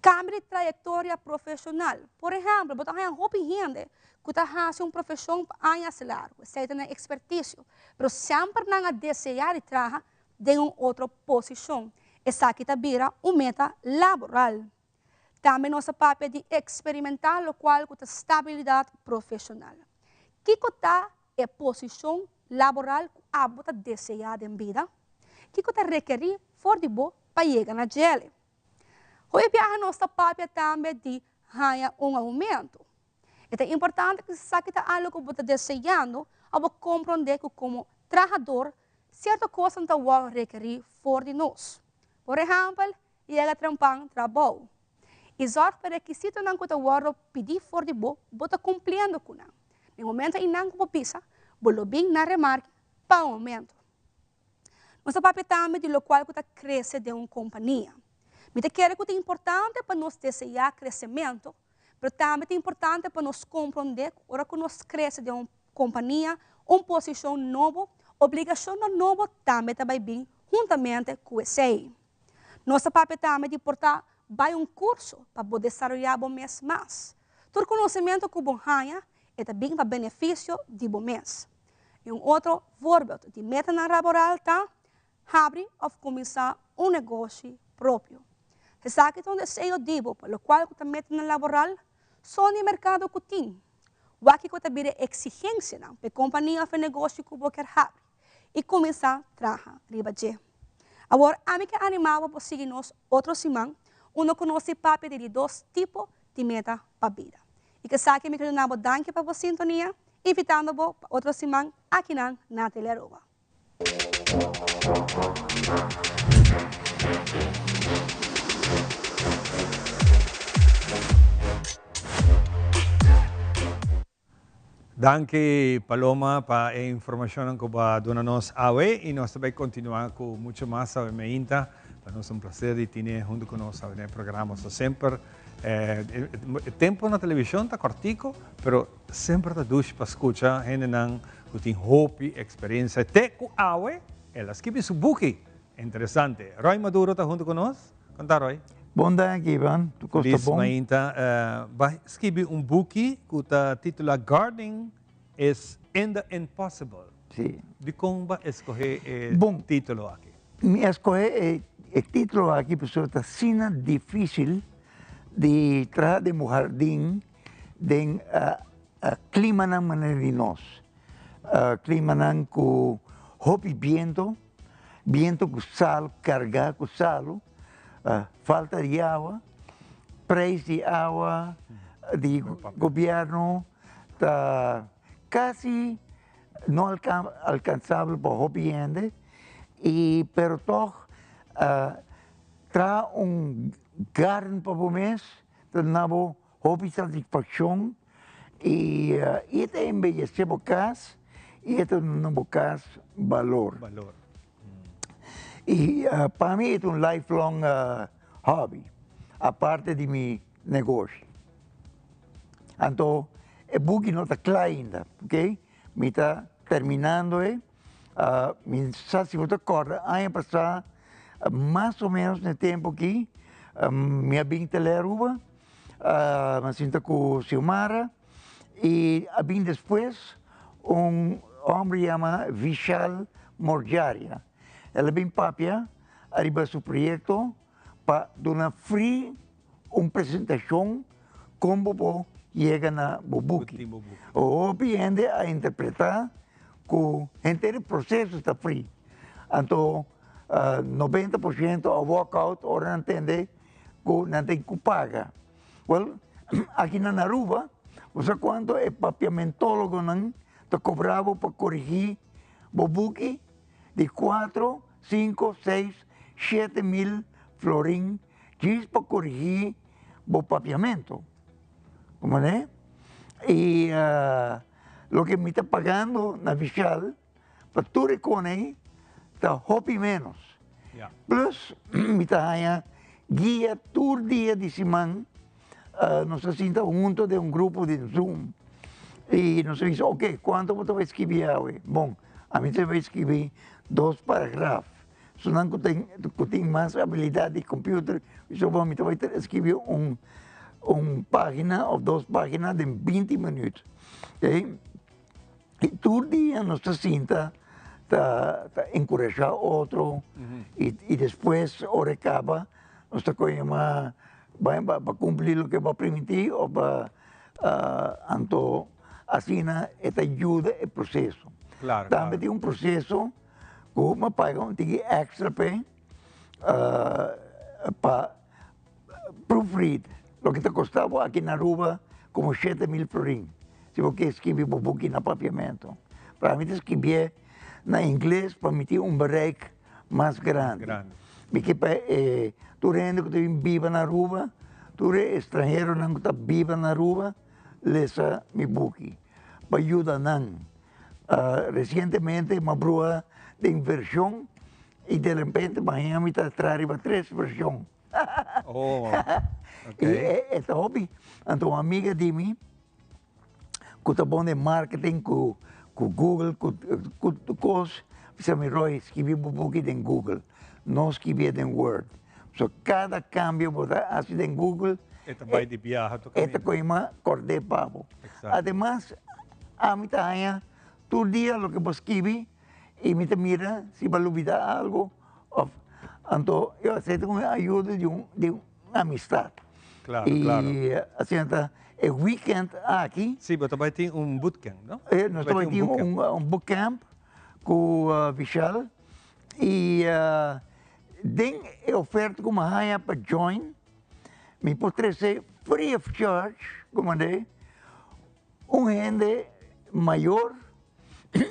Cambio de trajetória profissional. Por exemplo, você tem uma gente que está fazendo uma profissão por anos largos, você tem expertise, mas sempre não desejar de trabalhar em uma outra posição. Essa aqui vira uma meta laboral. Também nossa papel de experimentar o qual é estabilidade profissional. Que está a posição laboral que você deseja em vida? Que está requerir for de boa para chegar na gele? Hoje a nossa papel também de ganhar aumento. É importante que se está algo que você está desejando, você compreender que como trabalhador, certa coisa não vai requerir for de nós. Por exemplo, chega a trampar trabalho. E os requisitos não que você pedir for de boa, você está cumprindo com isso. No momento em que você pisa, você bem na remarca para o aumento. Nossa papel também de lo qual você cresce de uma companhia. Me quer que é importante para nós desejar crescimento, mas também é importante para nós compreender que hora que nós cresce de uma companhia, uma posição nova, obrigação nova também vai vir juntamente com esse aí. Nossa papel também de portar vai um curso para poder desarrollar o mês mais. Todo conhecimento que você ganha é também para benefício de o mês. E outro voorbeeld de meta laboral está abrir ou começar um negócio próprio. Se aqui é um desejo divo, pelo qual você meta laboral, só no mercado que tem. O aqui você vira exigência para a companhia ou negócio que você quer abrir e começar a trabalhar. Agora, a mim que animava para seguir nós outro semana, conhece papel de 2 tipos de meta para a vida. E que sabe que me quero dar para a sintonia, invitando-vos para outra semana aqui na Teleroba. Danke, Paloma, para a informação que vai dar-nos hoje e nós também continuar com muito mais sobre a Inta. Para nós é um prazer de ter junto conosco no programa. Sempre, o tempo na televisão está cortico, mas sempre está doce para escutar gente que tem hope, experiência. Até que hoje, ela escreve seu book. Interessante. Roy Maduro está junto conosco. Conta, Roy. Bom dia, Ivan. Tu gosta bom? Mainta, escrevi book que está titulado Gardening is in the Impossible. Sim. De como vai escolher o título aqui? Me escolher o título aqui, porque está sendo difícil de tratar de um jardim de clima na maneira de nós. Clima com hopi viento com sal, carga com sal. Falta de agua, preço de agua, de governo, está casi não alcançável para o gente, pero toch traz garden para o mês, temos hobby satisfação, e este embellecer o casa, e este não o casa valor. Y para mí es un lifelong hobby, aparte de mi negocio. Entonces, el buque no está claro ainda, ¿ok? Me está terminando, me si você corre, año pasado, más o menos en el tiempo aquí, me vim a la Aruba, me siento con Xiomara, y vim después un hombre llamado Vishal Morjaria. Él vem papia, arriba de su proyecto, para dar una presentación como llega a Bubuki. O viene a interpretar que el proceso está free. Entonces, 90% a walkout, ahora no entiende que no tem que pagar. Well, aquí en Aruba, ¿você cuánto el papiamentólogo te cobraba para corregir Bubuki de 4, 5, 6, 7 mil florín, para corregir el papiamento? ¿Cómo es? Y lo que me está pagando na Vishal, para tu reconocer, está hobby menos. Yeah. Plus, me está guía todo día de semana, nos sienta junto de un grupo de Zoom. Y nos dice, ok, ¿cuánto você vai escrever hoy? Bom, a mí se va a escribir 2 parágrafos. Senão que tenho mais habilidade de computer, eu vou escrever página ou 2 páginas de 20 minutos. Okay? E todo dia nós sinta encorajar outro e depois, hora acaba, nós vai cumprir o que vai permitir ou para assim esta ajuda o processo. Claro, também tem processo que me pagam extra pay para proofread. Lo que te costava aqui na Aruba como 7 mil florim. Se você escrever Bubuki na papiamento. Para mim, escrever na inglês para me ter bereik mais grande. Porque tu rende que tu vive na Aruba, tu é estrangeiro que tu vive na Aruba, lesa mi buki. Para ajudar não. Recentemente, uma brua de inversão e de repente, Miami está trazendo 3 versões. Oh, okay. E esse hobby, então uma amiga de mim, que está bom de marketing, com Google, com coisas, você me roe, escrevi um pouquinho em Google, não escrevi em Word. So, cada câmbio você faz em Google, vai de viagem, esta coisa corte papo. Además, a mim está todo dia o que você escreve, e me mira se vai olvidar algo. Então, eu aceito com a ajuda de uma amistade. Claro, e, claro. Assim, o weekend aqui... Sim, você vai ter bootcamp, não? Nós vamos ter bootcamp com Vishal. E tem oferta como a para join. Me pode ser free of charge, como é, gente maior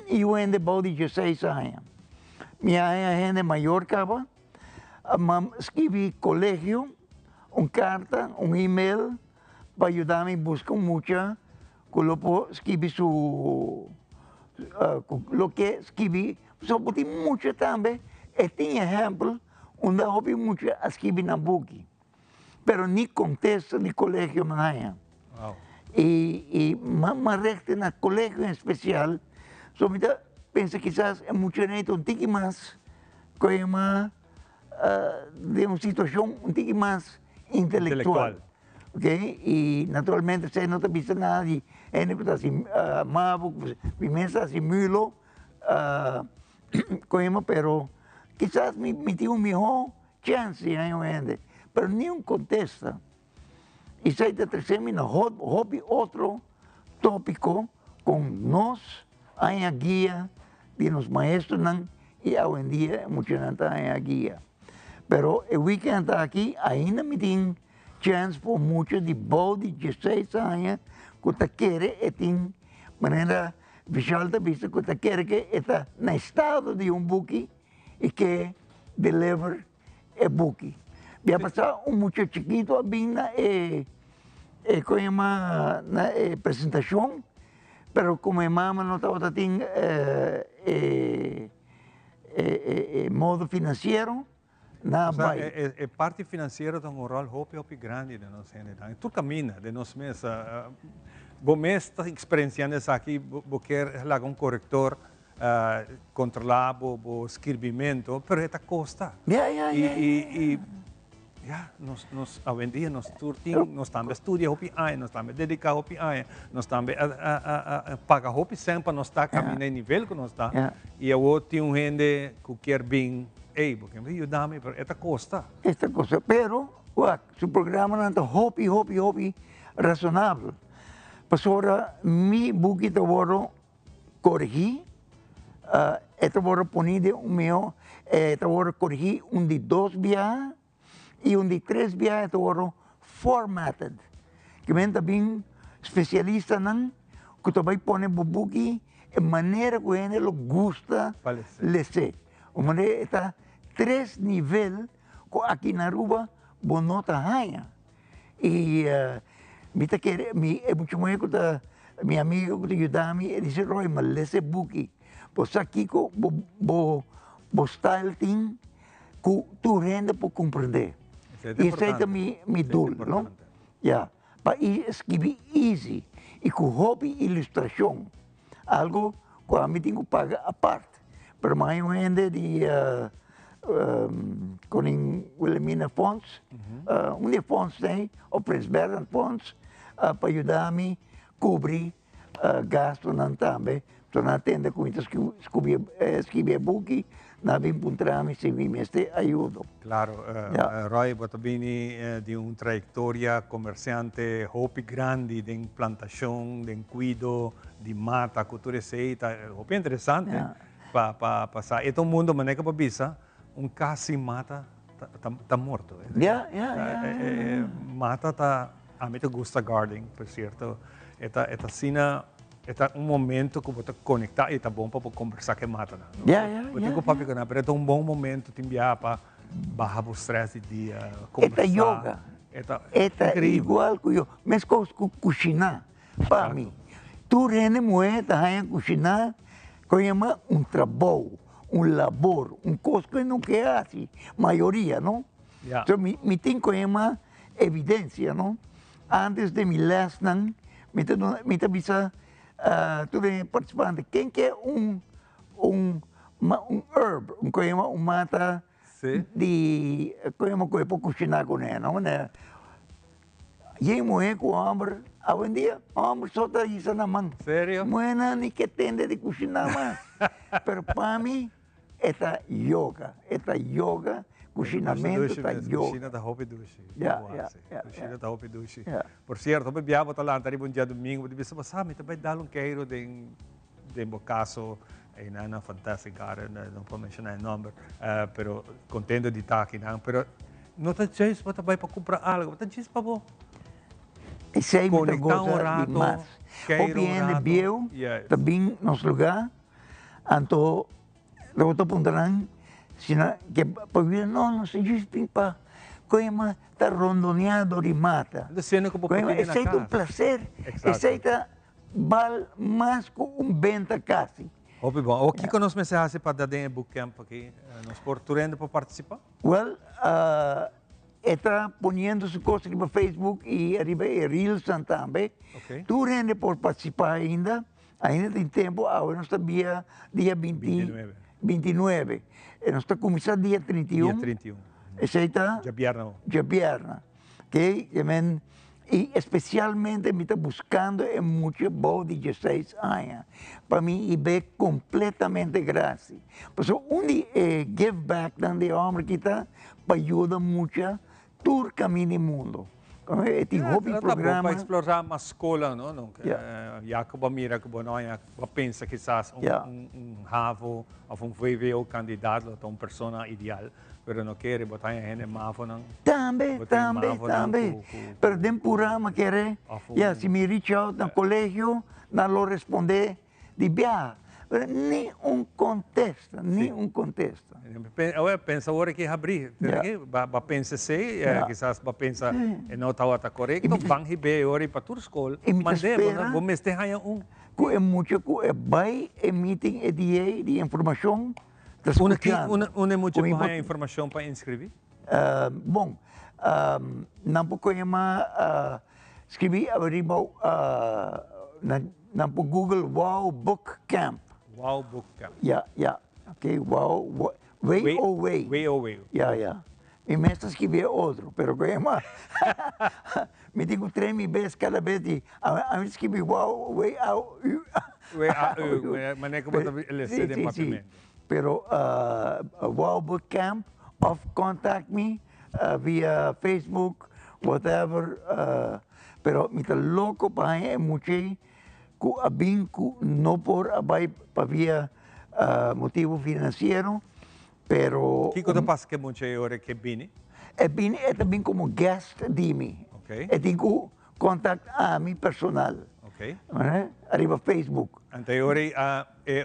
e gente de 16 anos. Minha gente maior acaba, escrevi colegio, carta, e-mail, para ajudar-me a buscar mucha, coloco escrevi lo que escrevi, só botei mucho também, e tem exemplo, onde houve muito a escrever na book, pero ni contexto de colegio manhã. Wow. E mais recta na colegio em especial, só me pensa que quizás é muito neto, um tique mais, coisa de uma situação um tique mais intelectual. Okay? E naturalmente você não está vendo nada de gente que está assim, mavo, pimenta assim, mulo, coisa, pero quizás me tive uma melhor chance, gente, pero nenhum contesta. E sai de terceiro, hobby outro tópico com nós, a guia de nos maestros, e hoje em dia, muita gente a guia. Pero o weekend está aqui, ainda me tem chance por muitos de de 16 anos que te quer e tem maneira visual da vista que te quer que está no estado de book e que deliver o book. Vai passar muito chiquito bem na apresentação, pero como a mama não estava tendo modo financiero, na o sea, vai. parte financeira tem um rol hopi grande de nós general. Tu caminha de nós mesmos. Você está experienciando isso aqui, você quer lá um corretor controlar o escrevimento, mas é custa. Nós hoje em dia nós também estudamos hopi nós também dedicamos hopi nós também paga hopi sempre nós está caminhando em nível que nós está. E eu tenho gente que quer bem. Porque me ayudame, pero esta costa. Esta cosa, pero su programa não está hopi razonável. Mas agora, mi buquita voro corrigir, esta voro ponide meu, esta voro corrigir de 2 viajes e de 3 viajes, esta voro formatted. Que men também especialista nan, que também pone buki de maneira que ele lo gusta ler. O maneira está 3 níveis que aqui na Aruba bonota hanha. E mita quer é muito mais que meu amigo que ajuda-me, ele disse Roy, mas lê esse book. Pois aqui ko bo style ting que tu rende para compreender. E isso é mi dul, não? Yeah. Para escrever easy e com hobby ilustração, algo que a mim tenho que pagar a parte. Pero may gente de koning Wilhelmina Fonds, fonds tem, o Prince Bernhard Fonds, para ajudar-me a cobrir gasto não também. Então, na tenda com isso, escrever book, na vim encontrar-me se me este ajuda. Claro, Roy, você vem de uma trajetória comerciante, hopi grande, de plantação, de cuido, de mata, cultura receita, hopi interessante. Para passar. E todo mundo maneira para bisa, casi mata está morto. Mata está a mim gusta gardening, por certo. Esta cena é momento que você conectar e está bom para conversar com mata. Eu tenho papi que não, mas é bom momento de enviar para baixar o stress de dia, conversar. Yoga. É igual que eu, mas cozinhar para mim. Tu rende moeda a cozinhar que chama trabalho, labor, coisa que não quer assim, maioria, não? Então, me tem que chamar evidência, não? Antes de me lesson, me avisa, tu vem participante, quem quer herb, que chama mata de, que chama que para cozinhar com ela, não? E aí, moe com o homem, hoje em dia, o homem só está isso na mão. Sério? Moe não nem que tende de cozinhar mais. Mas para mim, é yoga, cozinhamento, é yoga. Cozinha da hopi dushi. Cozinha da hopi dushi. Por certo, eu viajo para lá, um dia domingo, eu disse, mas sabe, também dá queiro de caso, é uma fantástica área, não vou mencionar o nome, mas contento de estar aqui, mas não está difícil para comprar algo, está difícil para você. Isso é muito gostoso demais. O bien viu, também nos lugar, então, eu estou apontando, que para vir, não se diz para, como está rondoneado de mata. Isso é prazer, isso é mais que venta quase. Bom, o que nós mensagens para dar em bootcamp aqui? Nós porturando para participar? Well, está ponendo su coisa para Facebook e arriba Reels também. Tu rende por participar ainda tem tempo, agora nós está dia 29. E nós está começando dia 31. Dia 31. Esse está? Jabierna. Ok? E especialmente me está buscando muito bom de 16 anos. Para mim, é completamente grátis. Por isso, give back de homem que está, ajuda muito todo caminho do mundo. Tem hobby programa para explorar uma escola, não? Jacob mira que pensa que quizás ravo ou VVO candidato a uma pessoa ideal, mas não quer botar a gente mavo não. Também. Mas tem programa que se me reach out no colégio, não lo responder de viajar. Nem contesta. Eu penso agora que abrir, para pensar se, quizás para pensar não está correto, vão receber agora para toda a escola, mas vamos ter é muito que vai emitir de informação, Una mucha informação para inscrever? Bom, não pouco escrevi na Google Wow Book Camp. Wow Book Camp. Yeah. Okay, Wow. Way. Yeah. E mesmo escrever outro, pero coima. Me digo 3 vezes cada vez de a escrever Wow Way Out. Maneira como ele se departamento. Pero Wow Book Camp, of contact me via Facebook, whatever. Pero me está louco para mucho que abin no por abai para via motivo financeiro, pero que coisa passa que muita hora que vini? Vini é também como guest de mim. Okay. Tenho contato a mim personal. Okay. Arriba Facebook. Anteriore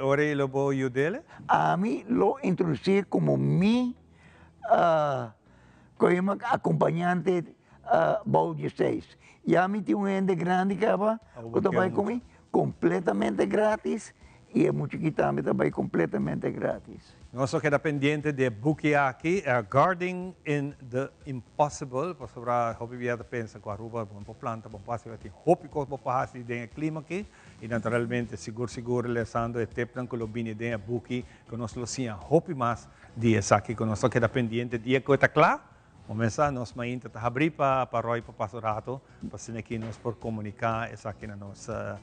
ora lo vou ajudar? A mim lo introduzi como mi como acompanhante bom 16. E a mim tem gente grande que vai comigo completamente grátis. E é muito que também completamente grátis. Nós só queda pendente de buque aqui, Gardening in the Impossible, para sobre a hobby viada pensa com a ruba, bom planta, bom passe, vai ter hobby com o passe de clima aqui, e naturalmente seguro lesando e teplan com o bini de buque, que nós lo sia hobby mais de essa aqui, que nós só queda pendente de que está claro. Começa nós mainta tá abrir para Roy para pastorato para se aqui nós por comunicar essa aqui na nossa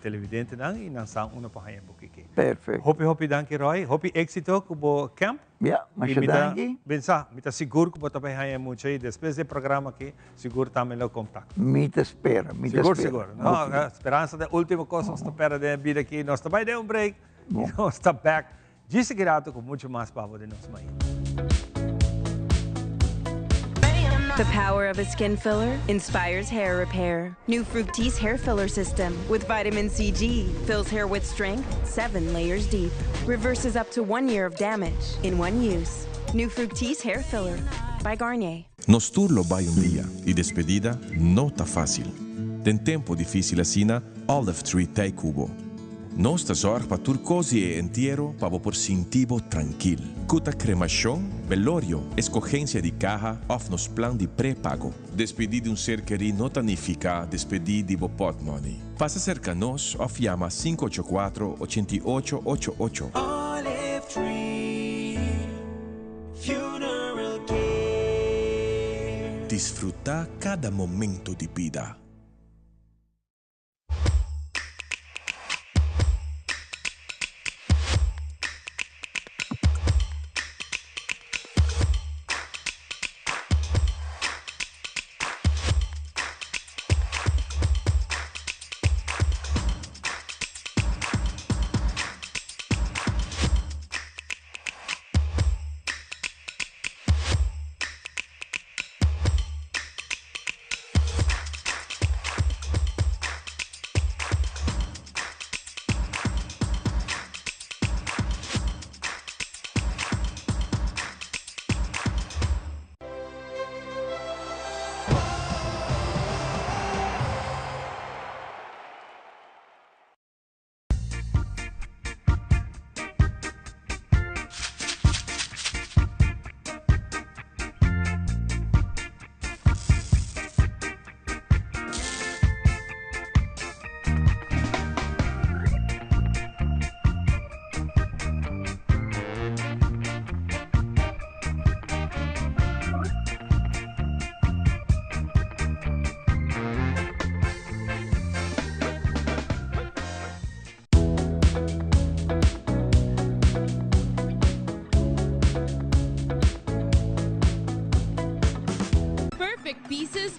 televidente dan e lançar uma para aí aqui. Perfeito. Hopi danke Roy, hopi éxito com camp. Yeah, mas danke. Bença, mita seguro que bota para aí muito aí depois do programa aqui, seguro também o contato. Mita espera. Seguro. Não, a esperança da última coisa nós espera de vida aqui, nós também deu break. Nós está back. Disse grato com muito mais para de nós mais. The power of a skin filler inspires hair repair. New Fructis hair filler system with vitamin CG fills hair with strength 7 layers deep. Reverses up to 1 year of damage in one use. New Fructis hair filler by Garnier. Nos turlo vai dia e despedida não tá fácil. Tem tempo difícil assina Olive Tree Tei Cubo. Nós zorg para turcosi e entero para por sintivo tranquil. Cuta cremação, velorio, escogencia de caja, of nos plan de pré-pago. Despedir de ser querido não significa despedir de pot money. Passa cerca nos, of llama 584-8888. Olive Tree Funeral Care. Disfruta cada momento de vida.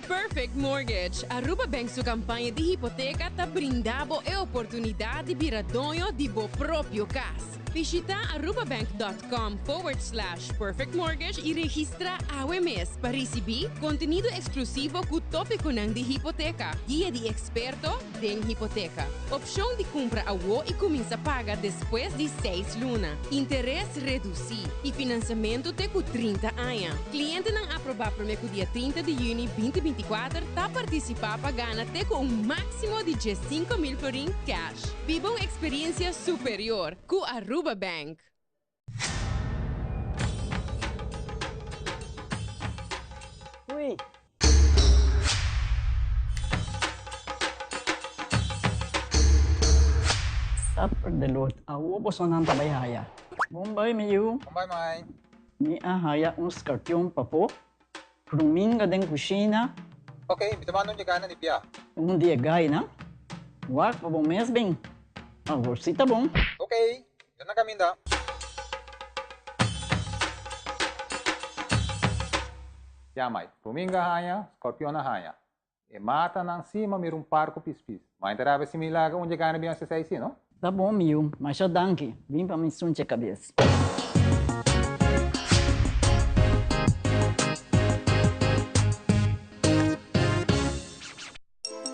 Perfect Mortgage. Aruba Bank su campanha de hipoteca tá brindando a oportunidade de virar dono de bo próprio casa. Visita arubabank.com/perfectmortgage e registra AWMS para receber conteúdo exclusivo com tópico de hipoteca, guia de experto de hipoteca, opção de compra a WO e começa a pagar depois de 6 lunas, interesse reduzido e financiamento até com 30 anos. Cliente não aprovar para o dia 30 de junho 2024 tá participar pagando até com máximo de 5.000 florin cash. Viva uma experiência superior com Aruba Bank. Bombay. Tapos delot, awo po sonang tabayhaya. Bombay, miyu. Bombay, mai. Ni ahaya scorpion papo. Pruminga den kusina. Okay, bitamano niya gana ni Pia. Dia gay na. Wak pa bong mes bing. Agosita bong. Okay, yan na kami da. Yamay, Pruminga haya, Scorpion na haya. E mata ng cima mayroong parco pispis. Mainterava si Milaga onde gana bem sa saisi, no? Tá bom, Miu, mas já danke. Vim para me sunte a cabeça.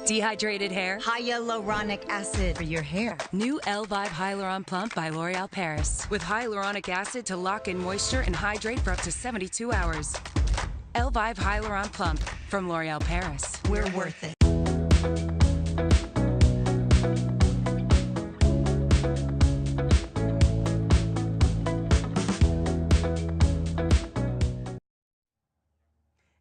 Dehydrated hair? Hyaluronic acid for your hair. New Elvive Hyaluron Plump by L'Oreal Paris. With hyaluronic acid to lock in moisture and hydrate for up to 72 hours. Elvive Hyaluron Plump from L'Oreal Paris. We're worth it.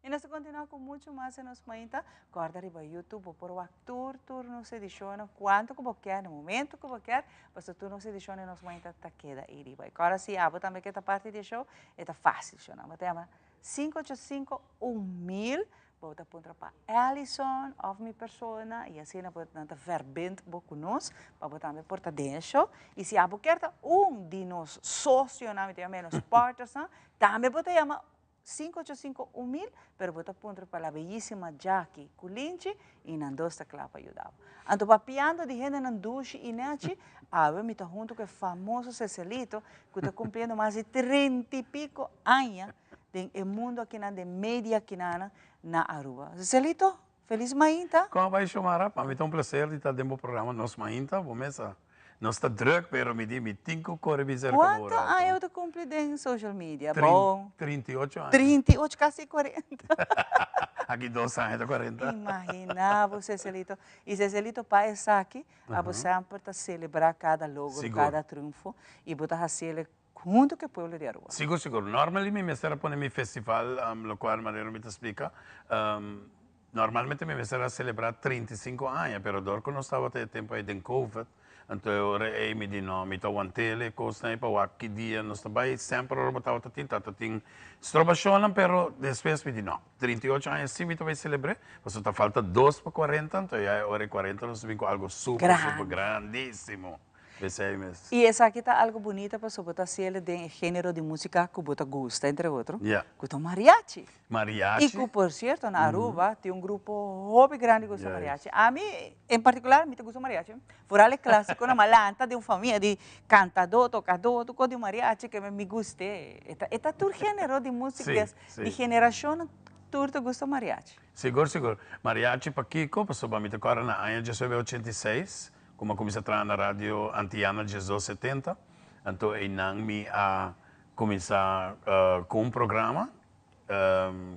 Y nos continuamos con mucho más en los mainta. Guarda arriba YouTube por o tour nos ediciona quanto que quer no momento que quer, mas tu nos ediciona nos mainta tá queda aí riba. Agora se abo também que esta parte de show é fácil, chama. Matema 585-1000. Bota punta para Alison of minha persona e assim nós nanta verbindt conosco para botar também porta dentro e se abo quer de nos sócio na menos partners também bota chama 585-1000, pero bota punta para a belíssima Jackie Kulinchi e Nandosta Clapa ajudava. Anto papiando de gente na duche e nete, ave me tá junto com o famoso Cecilito que está cumprindo mais de 30 e pico anos no mundo aqui de média aqui na Aruba. Cecilito, feliz mainta. Como vai chamar? Para mim é prazer de estar no programa Nos Mainta. Vamos nós está druk, pero me tenho que dizer como quanto anos eu cumpri em social media? 38 anos. 38, quase 40. Aqui 2 anos de 40. Imagina, Cecilito. E Cecilito, para estar aqui, você sempre está celebrar cada logo, cada triunfo, e você está celebrar junto com o povo de Aruba. Seguro. Normalmente, me será para mi festival, lo qual Maria me explica. Normalmente, me será celebrar 35 anos, pero dorco não estava até tempo aí de COVID. Então, eu me disse, não, me estou antele, coisa, para o aqui dia, nós também sempre estava tentando, estrobacionam, pero depois me disse, não, 38 anos sim, me estou celebrar, mas está falta 2 para 40, então, já hora 40, nós vimos algo super grandíssimo. E essa aqui está algo bonita para você ser de gênero de música que você gosta, entre outros. Que é mariachi. Mariachi. E que, por certo, na Aruba tem grupo hobby grande que gosta mariachi. A mim, em particular, me gusta mariachi. Fora é clássico, na malanta de uma família de cantador, tocador, tocou de mariachi que me gusta. Está todo gênero de música de geração. Tu gosta mariachi? Seguro. Mariachi para Kiko, passou para mim agora na ano de 86. Como comecei a trabalhar na rádio Antiana de 1970, então eu me começar com programa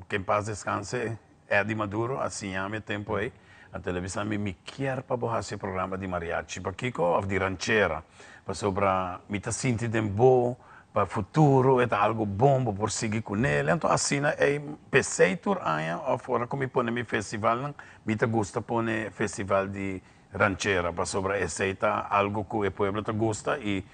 que em paz descanse Eddie Maduro, assim há meu tempo aí, a televisão me quer para borrar esse programa de mariachi, para Kiko ou de ranchera, para sobre me tá sentindo bom para o futuro, é algo bom para seguir com ele, então assim eu pensei por ano, fora como põe meu festival, me tá gosta pôr festival de ranchera, para sobre aceita algo que o povo gosta e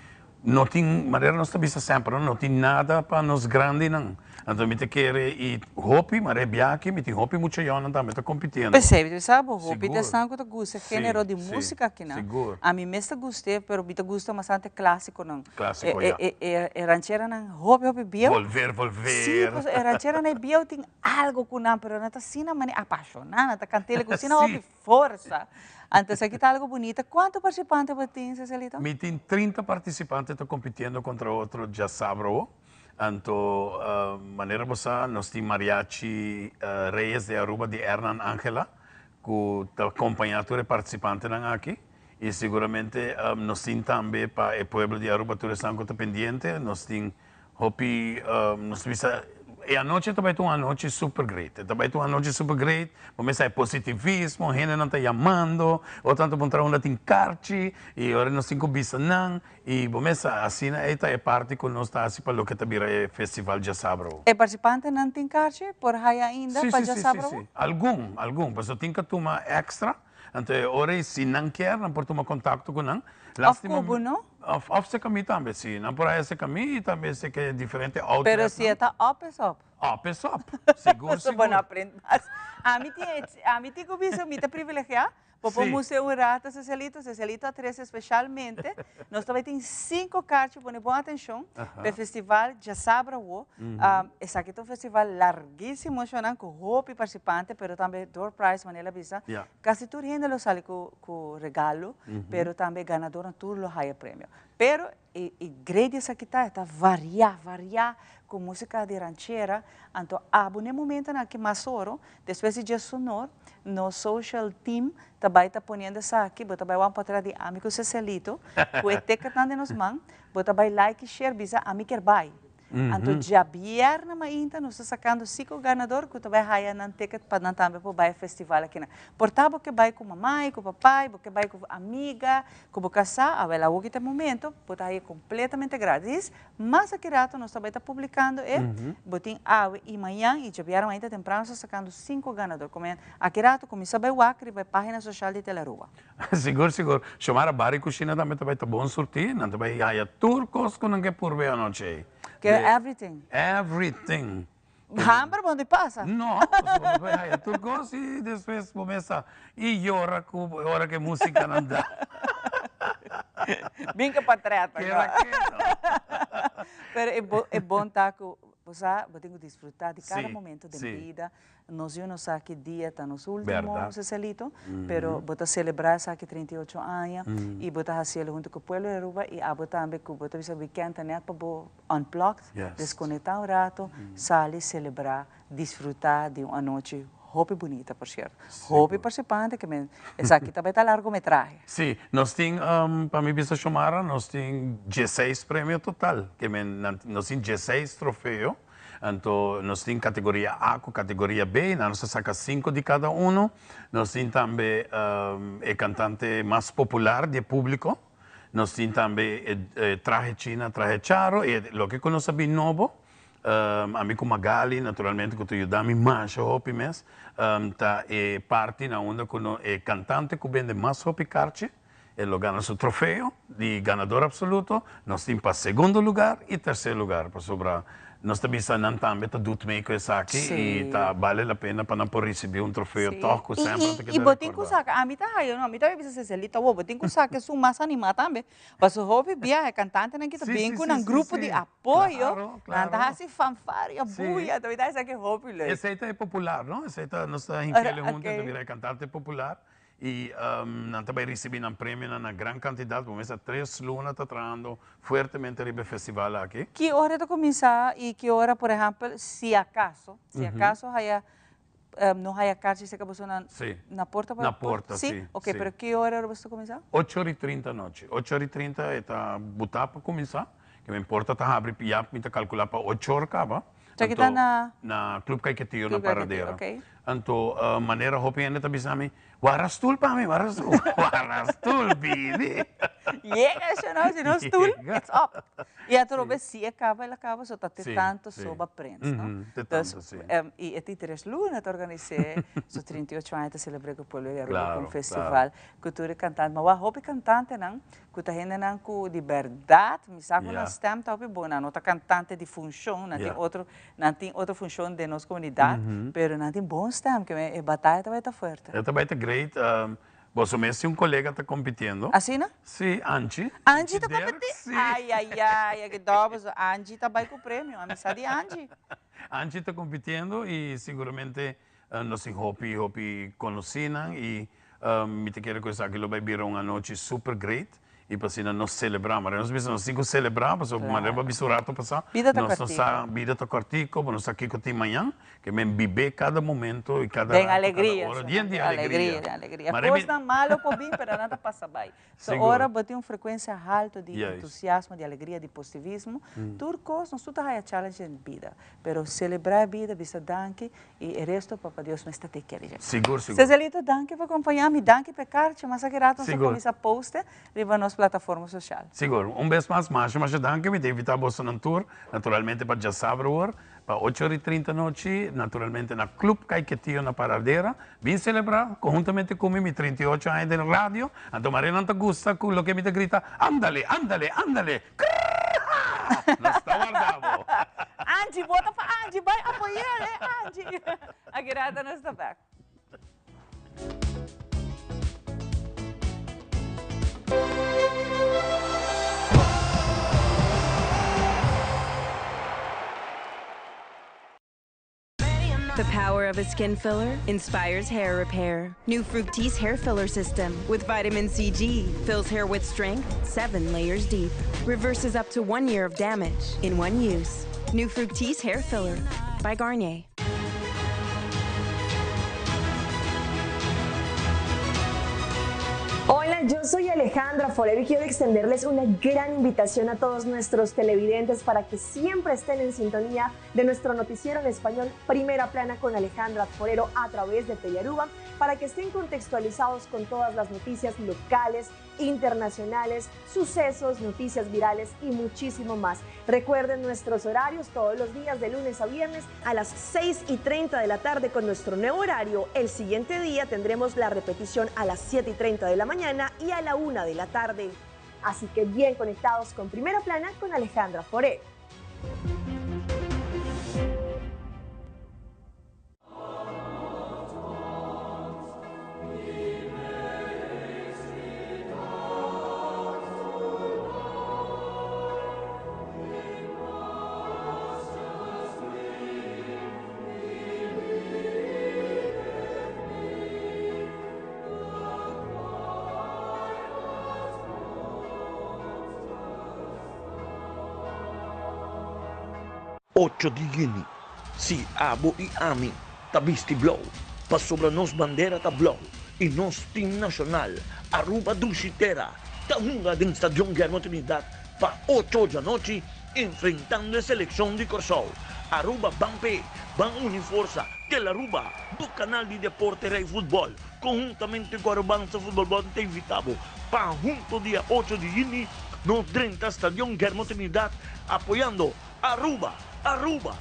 não tem maneira não está vista sempre, não tem nada para nós grandes não. Então me te quer e hopi, mas biaki, me tem hopi muito jovem também está competindo. Percebe, sabe? Hopi está que gosta gênero de música aqui não. Seguro. A mim mesmo gostei, pero me gusta bastante clássico não. Clássico ranchera não, hopi bio. Volver. Sim, ranchera não bio tem algo com não, pero não está assim na maneira apaixonada, está cantando com sina hopi força. Então, aqui está algo bonito. Quantos participantes você tem, Cecilito? Me tem 30 participantes, estou competindo contra outro já sábado. Então, maneira você, nós temos mariachi Reyes de Aruba de Hernan Ángela, que está acompanhando os participantes aqui. E seguramente nós temos também para o povo de Aruba, todos estão pendientes. Nós temos e a noite também tem uma noite super great. Também tem uma noite super great. Começa a positivismo, gente não está chamando, ou tanto bom trabalho tem carte, e agora nós temos bisanang, e começa assim, esta é parte que nós está assim para o que também é festival de Sabro. E participante não tem carte por aí ainda para de Sabro? Sim. Algum, mas eu tenho que tomar extra. Então, agora se não quer, não pode tomar contato com não. Off Cubo, não? Off se caminho também, sim. Não por aí se caminho também se que é diferente. Pero se está up, é up. Up, é up. Seguro, seguro. Bom, aprende. A mim tem que ver, me privilegiar. Para o Museu Rata Cecilito a 3 especialmente, nós também temos 5 cartas, põe boa atenção, para o festival de Sabro. Esse aqui é um festival larguíssimo, com roupa participante, mas também door prize, maneira visa. Quase tudo gente lo sale com regalo, mas também ganador tudo lo haya prêmio. Pero e grande essa aqui está variar com música de ranchera, então há um momento na que masoro, depois de sonor, no social team também está ponendo essa aqui, bota vai um para de amigo Cecilito, o eteca tande nos man, bota vai like share bisa amigo vai. Então já vierna mainta nós sacando 5 ganadores que também haya nan ticket para nan também para vai festival aqui na. Portava que vai com mamãe, com papai, que vai com amiga, com casar, a ela o que tem momento, bota aí completamente grátis, mas aqui rato nós também está publicando botin ave e manhã e já vieram ainda temprano sacando 5 ganadores. Como aqui rato começa vai o acre vai página social de Telerua. Seguro. Chamar a bar e cozinha também está bom sortir, não também haya turcos que não quer por ver a noite. Que everything. Everything. Hamburger, onde passa? Não, vai turcos e depois começa e chora com hora que música não dá. Bem que patriota. É bom estar com você, tem que desfrutar de cada momento da vida. Nós não sabemos que dia está nos últimos, Cecilito, pero bota celebrar aqui 38 anos e bota fazer junto com o povo de Aruba e a bota também que bota bisa weekend né para unplugged, desconectar um rato, sair celebrar, desfrutar de uma noite roupa bonita, por certo. Roupa participante, que essa aqui também está largometragem. Sim, nós temos, para mim, bisa chamar, nós temos 16 prêmios total, que nós temos 16 troféus. Então, nós temos categoria A com categoria B, nós sacamos 5 de cada um. Nós temos também o cantante mais popular do público. Nós temos também traje china, traje charo, e o que nós sabemos novo. Amigo Magali, naturalmente, que tu ajudamos mais a roupa mesmo. Tá parte na onda com o cantante que vende mais roupa carte. Ele ganha seu troféu de ganador absoluto. Nós temos para segundo lugar e terceiro lugar para sobrar. Nós também estamos também para do meio com essa aqui e tá vale a pena para não receber troféu toco sempre. E botem com saca, a mim tá aí, não, a mim tá vendo se ele tá bom, botem com saca sou mais animado também. Mas o hobby é cantante não que tá bem com um grupo de apoio, não tá assim fanfare, a buia, também tá essa que hobby. Esse aí é popular, não? Esse aí tá nós tá em aquele junto de virar cantante popular. E nós também recebemos um prêmio na grande quantidade, como essa 3 lunas está trabalhando fortemente no festival aqui. Que hora de começar e que hora, por exemplo, se acaso não há carta, se acabou na porta? Na porta, sim. Ok, mas que hora você começar? 8h30 da noite. 8h30 está botar para começar, que me importa tá abrir já, me calcular para 8 horas acaba. Já que está na Clube Caiquetinho, na paradeira. Então, a maneira roupa ainda está dizendo, warastul para mim, warastul, Billy. Se não stool, it's up. E a trobe se acaba, ela acaba, só está tanto sobre a prensa, não? Então, e tem 3 lunas, organizei, só 38 anos, celebrei com o povo com um festival, cultura cantante, mas a roupa cantante, não? Que está ainda com de verdade, me sabe na stem, tá bom, não está cantante de função, não tem outra função de nossa comunidade, mas não tem bom stem, que a batalha também está forte. Também está great. Você mesmo um colega está competindo. Assim, não? Sim, Angie. Angie está competindo? Ai, que dobro. Angie está bem com o prêmio, a amizade de Angie. Angie está competindo e seguramente nós em Hopi conhecem e me te quero coisa que vai vir uma noite super great. e assim nós celebramos, nós mesmos cinco celebramos, mas maneba bisurato passar, nós vida tá cortico, nós aqui com ti manhã, que men viver cada momento e cada alegria, hora, dia de alegria. Alegria. Coisa não malo por bem, para nada passa bem. So ora bater uma frequência alta de entusiasmo, de alegria, de positivismo. Turcos nós tudo há challenge em vida, pero celebrar a vida, vista danke e o resto para Deus não está te querendo. Seguro. Cezelito, danke por acompanhar-me, danke por carte, mas aqui rato nós começa post riba nas plataformas sociais. Seguro. Vez mais danke, me invitar a você num tour, naturalmente para já saber para 8h30 da noite, naturalmente na Club Caiquetinho na Paradeira, vim celebrar conjuntamente com mim 38 anos de rádio, então Maria não te gusta com o que me grita, ándale. Nós está guardado. Angie, bota para Angie, vai apoiar, Angie. Aqui rato nós está back. The power of a skin filler inspires hair repair. New Fructis hair filler system with vitamin CG fills hair with strength 7 layers deep. Reverses up to 1 year of damage in one use. New Fructis hair filler by Garnier. Hola, yo soy Alejandra Forero y quiero extenderles una gran invitación a todos nuestros televidentes para que siempre estén en sintonía de nuestro noticiero en español Primera Plana con Alejandra Forero a través de Telearuba, para que estén contextualizados con todas las noticias locales, internacionales, sucesos, noticias virales y muchísimo más. Recuerden nuestros horarios todos los días de lunes a viernes a las 6:30 de la tarde con nuestro nuevo horario. El siguiente día tendremos la repetición a las 7:30 de la mañana y a la 1 de la tarde. Así que bien conectados con Primera Plana con Alejandra Forero. Ocho de Guinea, si abo e ami, tabisti blow, pa sobre nos bandera ta blow, e nos team nacional, Aruba Dushitera, taunga din Stadion Guillermo Trinidad, pa 8 da noite, enfrentando a seleção de Corsol. Aruba Bampe, Ban Uniforça, Aruba, do canal de Deporte Rei Futebol, conjuntamente com a Arubança Futebol Bom te invitamos, pa junto dia 8 de Guinea, no 30 Stadion Guillermo Trinidad, apoiando Aruba. Aruba!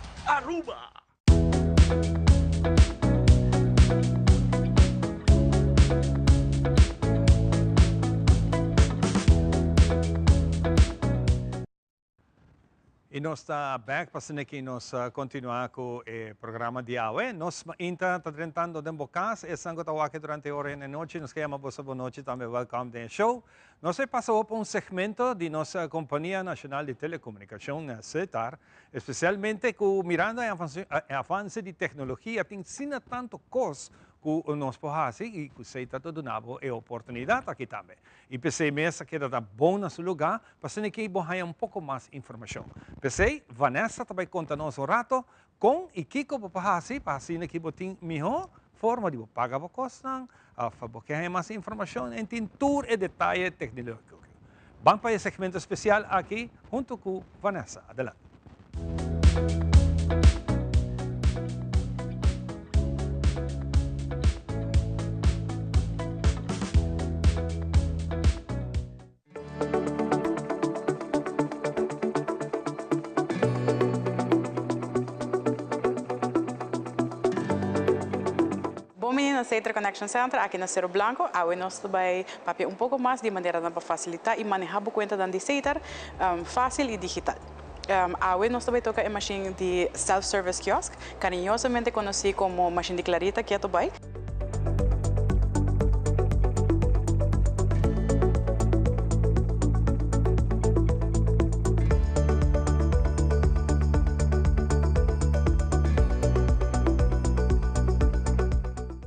E nós está back para que nós continuar com o programa de hoje. Nós está tentando de bocas, e sangue está aqui durante a hora e noite. Nós queremos boa noite também, welcome to show. Nós passamos por segmento de nossa Companhia Nacional de Telecomunicação, CETAR, especialmente com mirando a avanço de tecnologia, tem sina tanto coisa que nós podemos e que você está dando a oportunidade aqui também. E pensei mesmo que era bom no seu lugar, para que você um pouco mais informação. Pensei, Vanessa também conta nos um rato com e Kiko para assim que você tem melhor forma de pagar a custa, para ter mais informação, em tour e detalhe tecnológico. Vamos para o segmento especial aqui, junto com Vanessa. Adelante. Center Connection Center aqui na Cerro Blanco, aí nós também papel um pouco mais de maneira para facilitar e manejar a conta da Center fácil e digital. Aí nós também toca a machine de self-service kiosk, carinhosamente conhecida como machine de Clarita, que é também.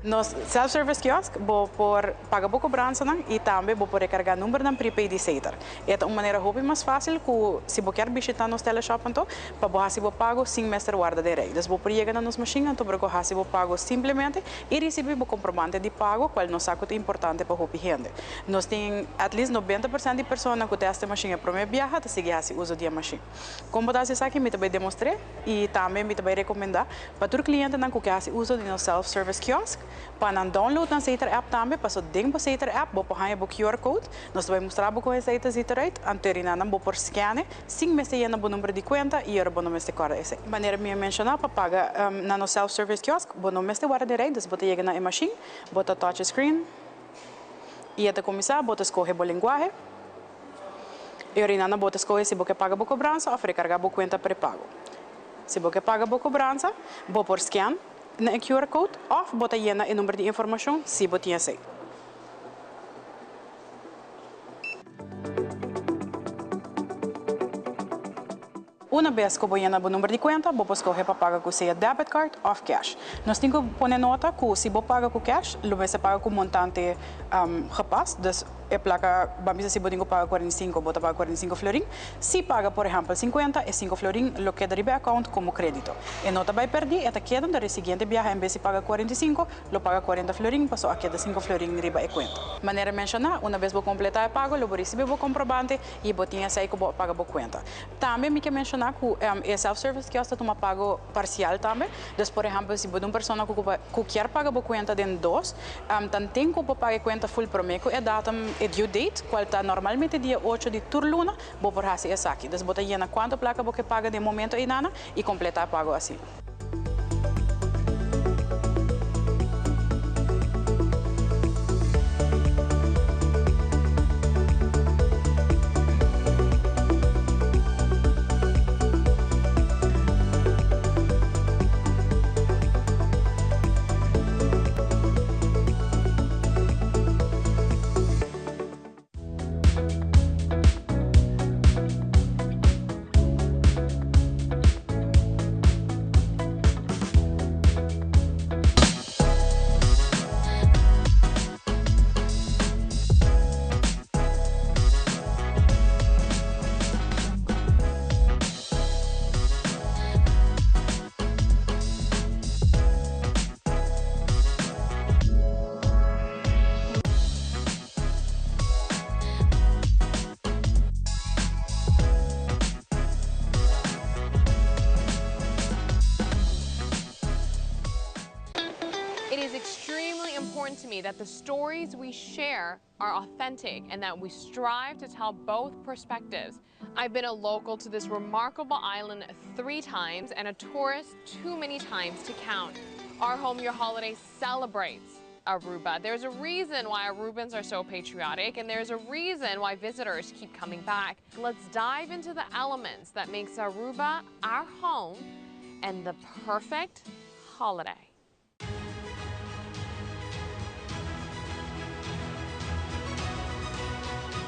Nos self-service kiosk bo por paga pouco brança e também bo por recarregar número na prepaid center. É uma maneira hobby mais fácil que se bo quer visitar nos teleshop então para bo hasi bo pago sem mestre guarda de rei. Des bo por chegar na nos machine então para hasi bo pago simplesmente e receber bo comprovante de pago qual nos saco é importante para hobby gente. Nós tem at least 90% de pessoas que testa machine para me viajar te seguir hasi uso de machine. Como dá se aqui me também demonstrar e também me também recomendar para todo cliente não que hasi uso de nos self-service kiosk. Para download na Sater app também, para dentro da Sater app, vou pôr o QR code, nós vamos mostrar como é Sater direito, anteriormente não vou por scan, sim, mas tem o número de conta e o número de corda. Essa maneira me mencionar para pagar na no self-service kiosk, o número de guarda direito, você bota na machine, bota touch screen, e até começar, bota escolher a linguagem, e orinando bota escolher se você paga a cobrança ou recarregar a conta pré-pago. Se você paga a cobrança, vou por scan, na QR code of bota llena o número de informação se você tinha sei. Uma vez que eu llena o número de conta, vou escolher para pagar com seu debit card ou cash. Nós temos que pôr nota que se você paga com cash, você paga com montante rapaz, a placa, vamos dizer, se você paga 45, você paga 45 florin. Se paga, por exemplo, 50, é 5 florin, lo queda de account como crédito. E nota vai perder, esta queda da seguinte viagem, em vez de pagar 45, lo paga 40 florin, passou a queda 5 florin riba e conta. Maneira de mencionar, uma vez você completar o pago, você recebe o comprovante e você tinha sei que você paga a conta. Também me quer mencionar que é self-service que você toma pago parcial também. Então, por exemplo, se você uma pessoa que quer pagar a conta de dois, então tem que pagar a conta full promeco, é data e due date, qual está normalmente dia 8 de turluna, vou por assim essa aqui. Então, você llena quanto placa você paga de momento e nada e completar o pago assim. To me that the stories we share are authentic and that we strive to tell both perspectives. I've been a local to this remarkable island 3 times and a tourist too many times to count. Our Home Your Holiday celebrates Aruba. There's a reason why Arubans are so patriotic, and there's a reason why visitors keep coming back. Let's dive into the elements that makes Aruba our home and the perfect holiday.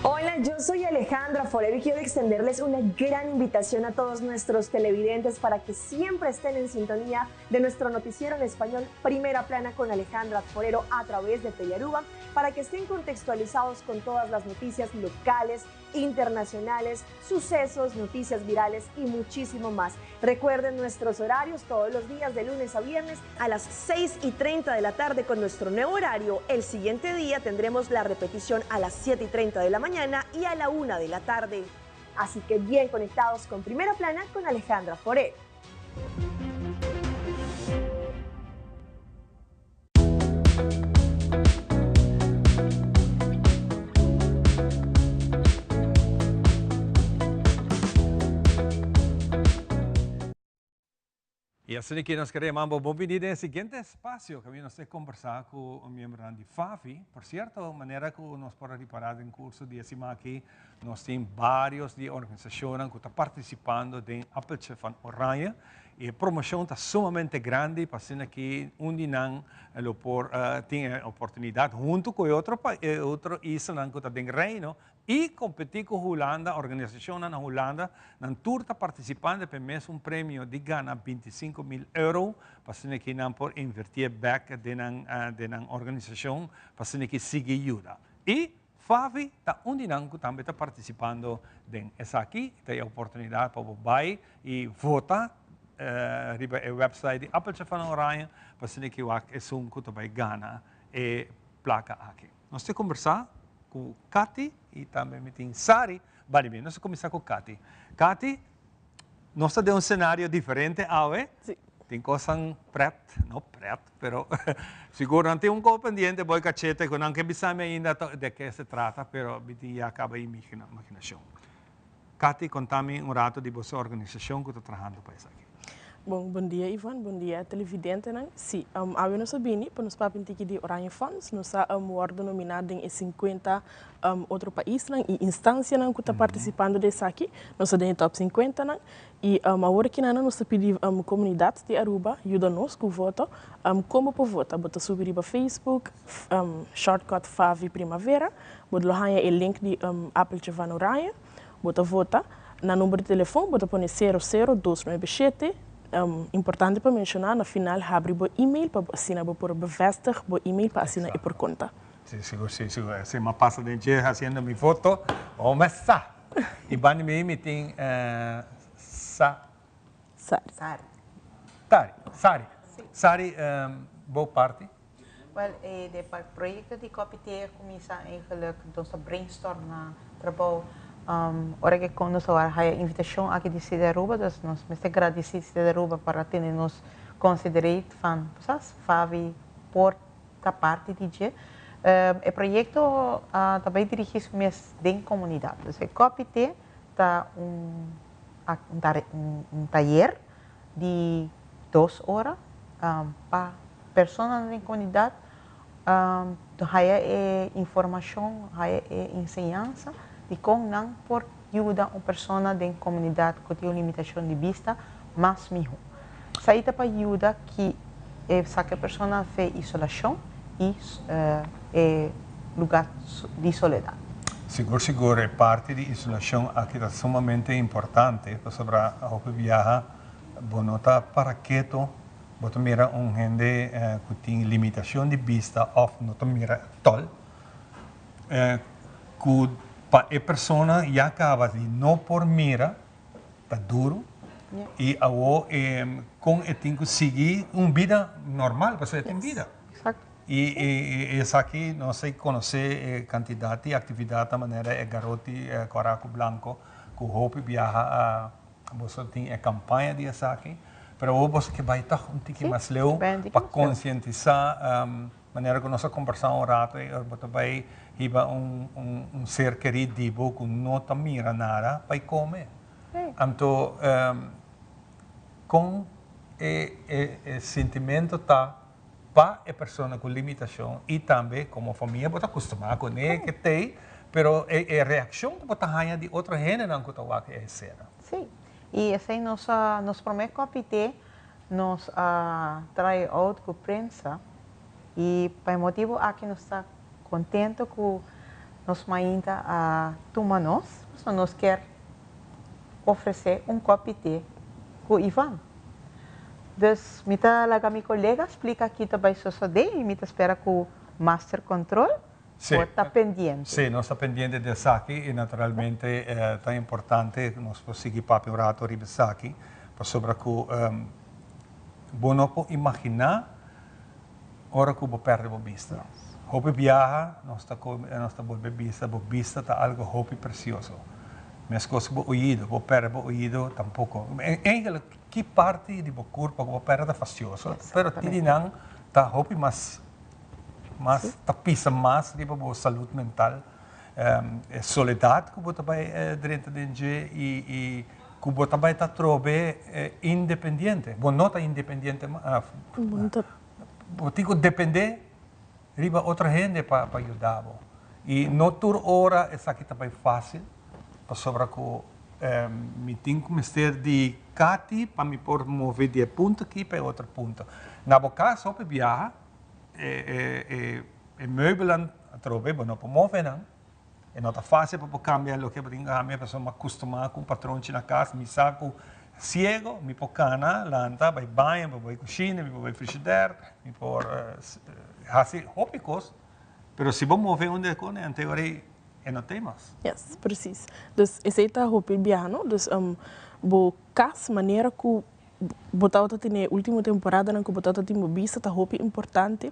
Hola, yo soy Alejandra Forero y quiero extenderles una gran invitación a todos nuestros televidentes para que siempre estén en sintonía de nuestro noticiero en español Primera Plana con Alejandra Forero a través de Telearuba, para que estén contextualizados con todas las noticias locales, internacionales, sucesos, noticias virales y muchísimo más. Recuerden nuestros horarios todos los días de lunes a viernes a las 6:30 de la tarde con nuestro nuevo horario. El siguiente día tendremos la repetición a las 7:30 de la mañana y a la 1 de la tarde. Así que bien conectados con Primera Plana con Alejandra Forero. E assim que nós queremos, vamos pedir no seguinte espaço, que nós temos conversar com o membro de FAFI. Por certo, a maneira que nós podemos reparar em curso de semana aqui, nós temos vários de organizações que estão participando em Appeltje van Oranje. E a promoção está sumamente grande, passando aqui onde não tem a oportunidade, junto com outro isla que está em Reino, e competir com a Holanda, a organização na Holanda, na tour está participando, para mesmo um prêmio de ganhar 25 mil euros, passando aqui não por invertir back de na organização, passando aqui seguir ajuda. E Favi está onde não também está participando, essa aqui tem a oportunidade para vai e votar. Riba e website di Appeltje van Oranje, passando que é um que também gana e placa aqui. Nós temos conversar com Kati e também tem Sari. Vale bem, nós começar com Kati. Kati, nós temos cenário diferente, Sim. Tem coisas não preto, pero seguro não tem pendiente, boi cachete, que não que sabe ainda de que se trata, pero já acaba a imaginação. Kati, contame rato de vossa organização que está trabalhando para isso aqui. Bom dia, Ivan. Bom dia, televidente. Sim, a nós sabemos, para nós papel de Oranje Funds, nós somos nominados em 50 outros países e instâncias que estão participando desse aqui. Nós estamos em top 50 e agora que nós pedimos a comunidade de Aruba ajuda-nos com o voto. Como para votar? Bota subir para Facebook, shortcut Favi Primavera, bota lá o link de Appeltje van Oranje, bota vota. Na número de telefone, bota põe 00297. Importante para mencionar, no final, abre o e-mail para assinar, para bevestig o e-mail para assinar e por conta. Sim, seguro. Se me passa de dia fazendo minha foto, mas sa. E bani me tem Sari, boa parte. Wel, de project die COPIT começa eigenlijk onze brainstorm na trabalho. Ora que quando nós a invitação aqui de Cidade Aruba, nós me agradecemos Cidade Aruba para ter nos considerado fan, Favi por da parte de o projeto também dirigido bem comunidade. O COPIT está taller de 2 horas para pessoas na comunidade, informação, ensinança de como não por ajudar uma pessoa da comunidade que tem limitação de vista, mas mesmo. Saída para ajuda que essa pessoa fez isolação e lugar de soledade. Seguro, é parte de isolação aqui é sumamente importante sobre a viagem, bonota para quieto, você mira gente que tem limitação de vista ou não mira tol, que para a pessoa já acaba de não por mira, está duro, e agora com tem que seguir uma vida normal, porque tem vida. Exato. E isso aqui, não sei conhecer quantidade de atividade da maneira é garoto coraco branco, que o Hope viaja você tem a campanha de isso aqui, mas você que vai estar pouquinho mais leu para conscientizar maneira que nós conversamos um rato, você vai iba ser querido que não te mira nada para comer. Então, com o sentimento tá para a pessoa com limitação e também como família você acostumar com ele que tem, pero a reação que você ganha de outra gente não que você vai ser. Sim. E assim nos promete COPIT nos traz out com prensa e para motivo aqui nós está contento que nós ainda tomamos nós quer oferecer COPIT com Ivan. Dus, mita laga mi colega explica aqui também suceder e mita espera que o Master Control está pendiente. Sim, nós está pendiente dessa aqui e naturalmente é tão importante nós conseguir papel um rato riba aqui para sobre que bom não pode imaginar hora que você perde a vista. Hope viaja, nós está vista está algo hope precioso. Mas coisas o ouvido, você perde o ouvido tampouco. Eigenlijk que parte do corpo que você perde é facioso, pero tidi não está hope mais tá pisa mais de boa saúde mental, soledade que você vai dentro de e que você vai estar trobe independente. Você não está independente, você tem que depender de outra gente para ajudar. E não toda hora essa aqui também fácil, para sobre que me tenho que meter de cati para me por mover de ponto aqui para outro ponto. Na boca só para viajar, meubelen trove, não para mover não. É não tá fácil para cambiar o que eu tenho a minha pessoa me acostumar com o patrão na casa, me saco ciego, me por cana, lanta, vai banho, vai cozinha, me vai frigideira, me por assim hópicos, mas se vou mover onde é que em teoria não tem mais. Yes, precies. Dus esse é o hopi biano, dus bo cas maneira que botar na última temporada na que botar tem vista tá hopi importante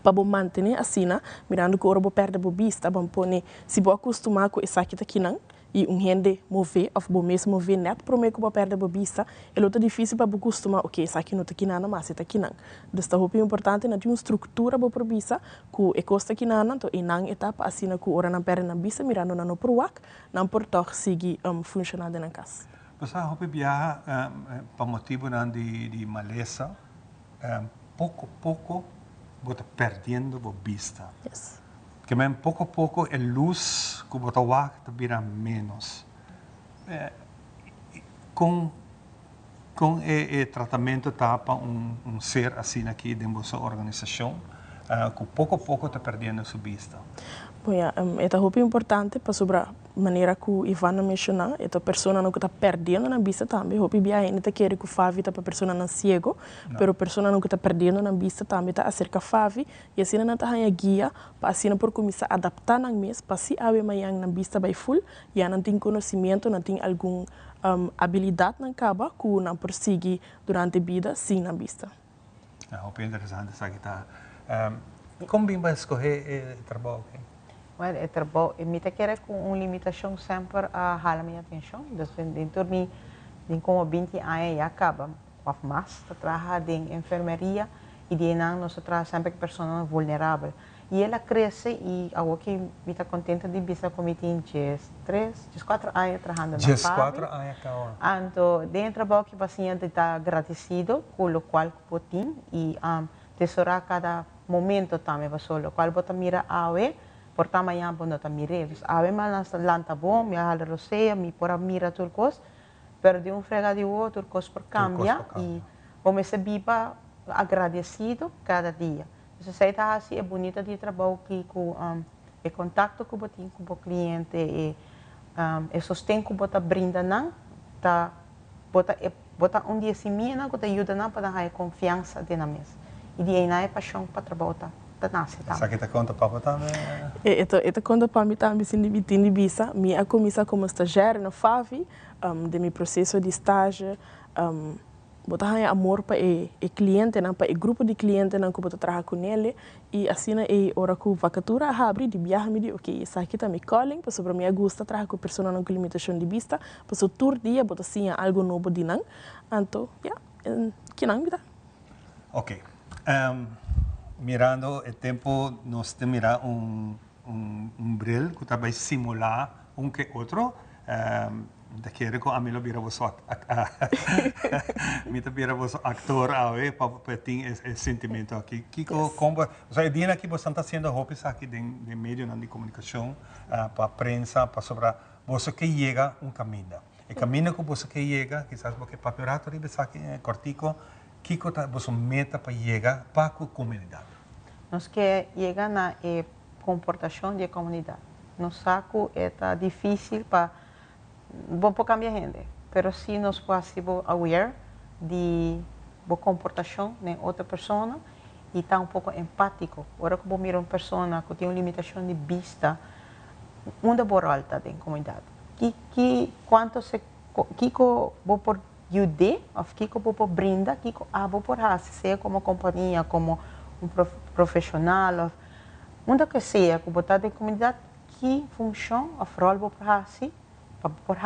para manter assim, mirando que o robo perde a vista, para pôr se bo acostumar com essa aqui aqui não e gente mover ou bo mesmo mover net para mim que bo perde a vista, é muito difícil para bo acostumar, ok, essa aqui não tá aqui nada, mas essa aqui não. Dus tá hopi importante na tem uma estrutura bo para vista que é costa aqui nada, então em nang etapa assim que o ora não perde na vista mirando na no proac, não por toch seguir funcionar na casa. Você hopi viaja para motivo de maleza, pouco você perdendo a vista. Yes. Que mesmo pouco a pouco a luz que você vai vira menos. Com o tratamento tá para ser assim aqui dentro da sua organização, que pouco a pouco está perdendo a sua vista. Bom, é muito importante para sobre a maneira que o Ivan mencionou, é a pessoa não está perdendo na vista também, hopi bia ainda quer que favi para a pessoa não cego, mas a pessoa não está perdendo na vista também está acerca favi e assim não está a guia para assim por começar a adaptar na mês para se ave manhã na vista by full e não tem conhecimento, não tem algum habilidade na caba que não prossegue durante a vida sim na vista. É hopi interessante essa aqui tá. Como bem vai escolher o trabalho? Well, o trabalho, eu quero com uma limitação sempre a jalar minha atenção. Então, de como 20 anos já acaba, ou mais, trabalhar em enfermaria e de não nós trabalhamos sempre com pessoas vulneráveis. E ela cresce e algo que me está contente de ver como eu tenho 4 anos trabalhando na FAB. 4 anos, cara. Então, dentro do trabalho que o paciente está agradecido com o qual eu tenho e tesourar cada momento também, o qual eu mira a ver. Por tamanho bom não mire, ave mas lanta bom, me hala roseia, me por mira turcos, perdi frega de outro turcos por cambia e vamos se biba agradecido cada dia. Você sei tá assim é bonita de trabalho que com o contato que botin com o cliente e sustento que bota brinda não tá bota dia se mina que te ajuda não para dar confiança de na mesa e de aí na é paixão para trabalhar. Essa aqui conta para também? Esta conta para mim também se limitar de visa. Eu comecei como estagiária na FAVI, de meu processo de estágio, botar amor para o cliente, para o grupo de clientes que eu trabalho com ele, e assim é hora que a vacatura abre, de viajar me diz, ok, essa aqui está me calling, para sobre mim gosta trabalhar com pessoas com limitação de vista, para sobre todo dia botar assim algo novo de não, então, que não me dá. Ok. Mirando o tempo, nós temos bril que vai simular que outro. Daquele que a mim vira você ator para ter esse sentimento aqui. Kiko, como você diz que você está sendo hobbies aqui de meio de comunicação para a prensa, para sobre você que chega caminho. O caminho que você que chega, quizás porque papelato ribe aqui cortico. Kiko está você meta para chegar para a comunidade. Nós que chegar na comportação da comunidade. Nós saco é difícil para cambiar gente, mas se nós podemos ser aware de boa comportação de outra pessoa e estar pouco empático. Agora que eu miro uma pessoa que tem uma limitação de vista, uma boa alta da comunidade. Quanto se que vou por ajudar, ou que vou brindar, que vou por seja como companhia, como profissional, onde que seja, que botar da comunidade que funciona, o rol vou por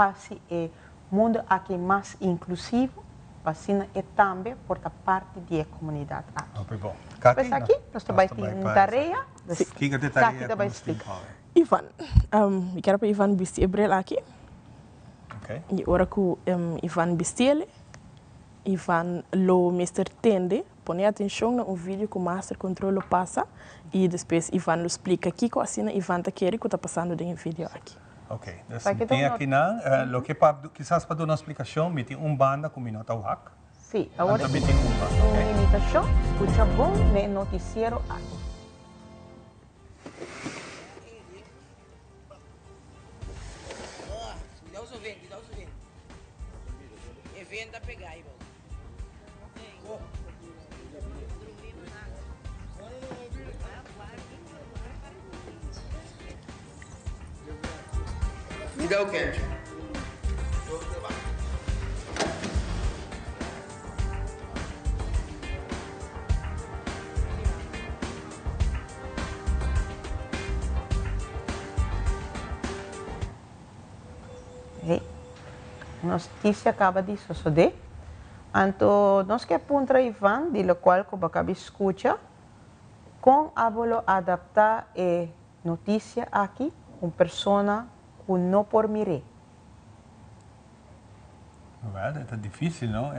é mundo aqui mais inclusivo, assim é também por parte da comunidade. Bom. Mas aqui nós também temos uma tarefa. Que tarefa vai explicar. Ivan, eu quero para Ivan vestir Hebreu aqui. Okay. E agora que Ivan vestir, Ivan lo mestre tende, põe atenção no vídeo que o master controle passa e depois Ivan lo explica aqui que assim Ivan está querendo que está passando no vídeo aqui. Ok, então tem aqui lo que quizás para dar uma explicação, me tem banda com minota wak. Sim, agora também tem banda. Uma imitação, escucha bom no noticiero aqui. Cuidado, evento pegar aí, me dá o quente. Notícia acaba de suceder. Então, nós que aponta Ivan, de lo qual que você escuta, com a bolo adaptar a notícia aqui, com persona que não por mire. Well, é difícil, não?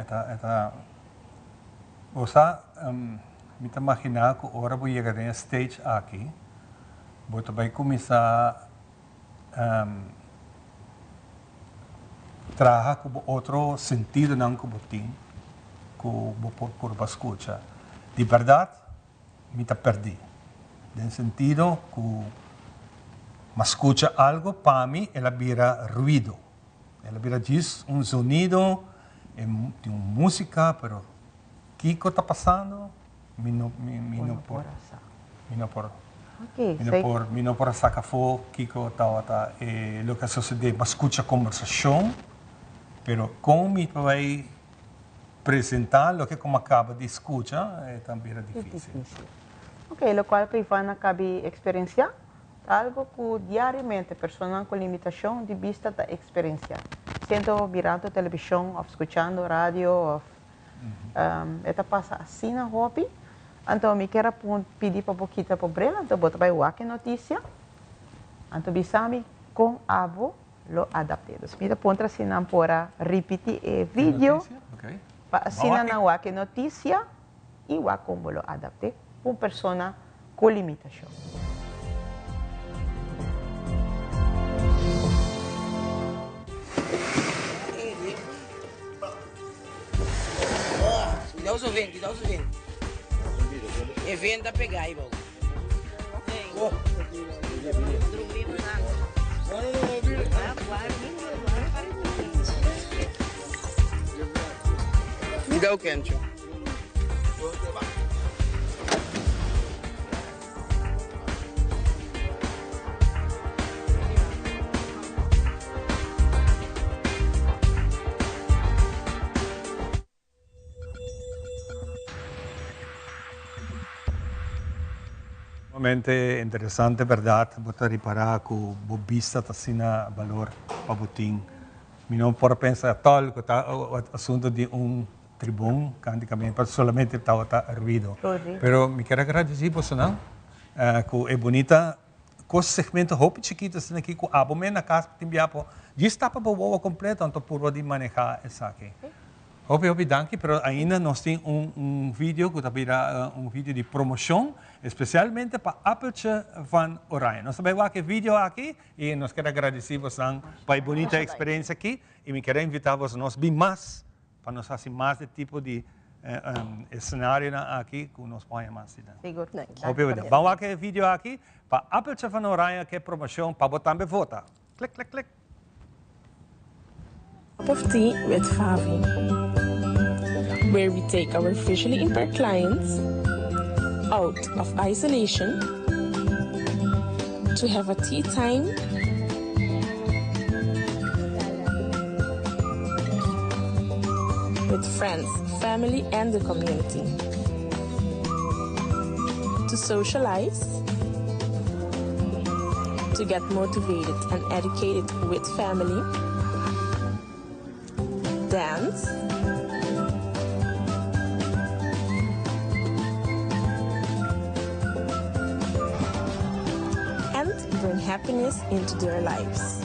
Você me imaginar que agora vou chegar em stage aqui, vou também começar trabalhar com outro sentido não que eu tenho, que eu por escutar. De verdade, me perdi. No sentido que me escucha algo, para mim, ela vira ruído. Ela vira diz sonido, tem uma música, pero ¿qué está passando? Me não por sacar fogo, Kiko está lo que sucede, me escucha conversação, pero como me vai apresentar lo que como acaba de escuchar, também é difícil. Ok, lo qual que Ivan acaba de experienciar, algo que diariamente pessoas com limitação de vista da experiência. Sendo mirando televisão, ou escutando rádio, ou esta passa assim na hobby. Então, me quero pedir para pouquinho para ela, então botar para o notícia. Então, bisami com avo lo adaptados. Me pontra assim não para repetir o vídeo. Para assim na o notícia e o como lo adapte para pessoa com limitação. Cuidado os ouvintes. Evento pegar aí, bom. Me dá o quente. Realmente interessante, verdade, botar reparar que o bobista está sendo valor para botim. Não pode pensar tal que está o assunto de tribuno, canticamente, mas somente está ruído. Pero me quero agradecer por isso, não? Que é bonita, com segmento roupa chiquita, assim aqui, com a bomba na casa, tem biapo, já está para o completo, então por de manejar isso aqui. Hope, danke, pero ainda nós temos vídeo que está vídeo de promoção, especialmente para Apple van Oranje. Nós também vamos vídeo aqui e nós queremos agradecer vocês para a bonita experiência aqui e me quero invitar vocês a vir mais, para nós fazer mais de tipo de cenário aqui que nós podemos mais. Vamos aqui vídeo aqui para Apple van Oranje, que é promoção, para botar também votar. Clic, clic, clic. Cup of tea with Favi, where we take our visually impaired clients out of isolation to have a tea time with friends, family, and the community. To socialize, to get motivated and educated with family, dance, and bring happiness into their lives.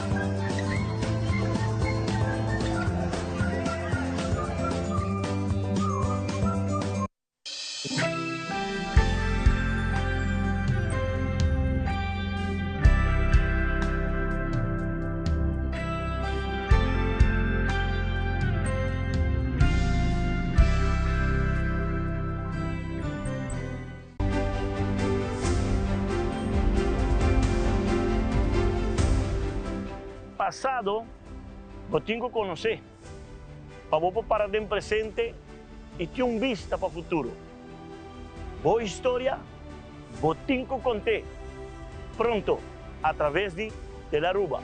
passado, eu tenho que conhecer. Para vou parar de presente e ter vista para o futuro. Boa história, vou tenho que contar. Pronto, através de Telaruba.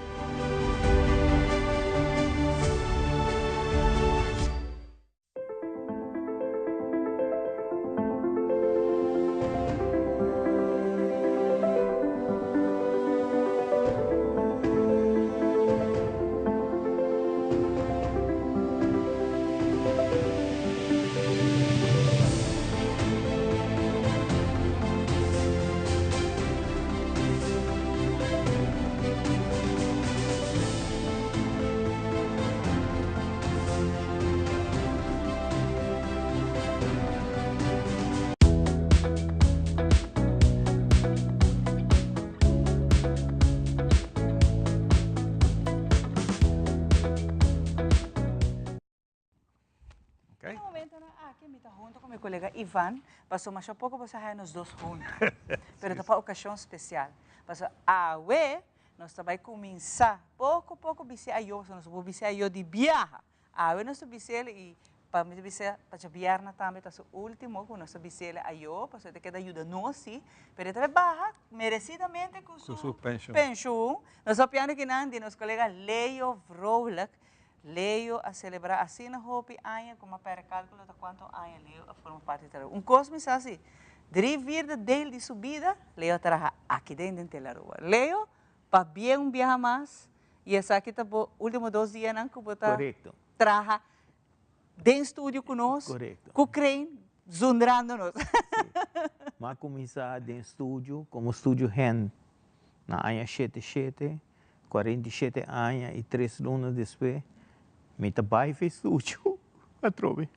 No momento aqui me está junto com meu colega Ivan, passou mais pouco você vai nos dois juntos, pero para ocasião especial. Passou nós vai começar pouco a pouco bici eu, nós vamos bici eu de viaja. Nós bici e para me bici para viajar também tá o último com nós bici eu, para te queda ajuda nós sim, pero também barra merecidamente com sua pensão. Nós apiando que não de nosso colega Leo Vrolijk. Leo a celebrar assim na Hopi anos, como para cálculo de quanto anos Leo a forma parte da Telaruba. Cosme assim, 3 vidas dele de subida, Leo trabalha aqui dentro da Telaruba. Leo, para bem viajar mais, e essa aqui está os últimos 2 dias não que botar trabalha dentro do estúdio conosco, com o crane, zundrando-nos. Mas começar dentro do estúdio, como estúdio Hen, na ano 77, 47 anos e 3 anos depois, me trabalho em estúdio, a trove.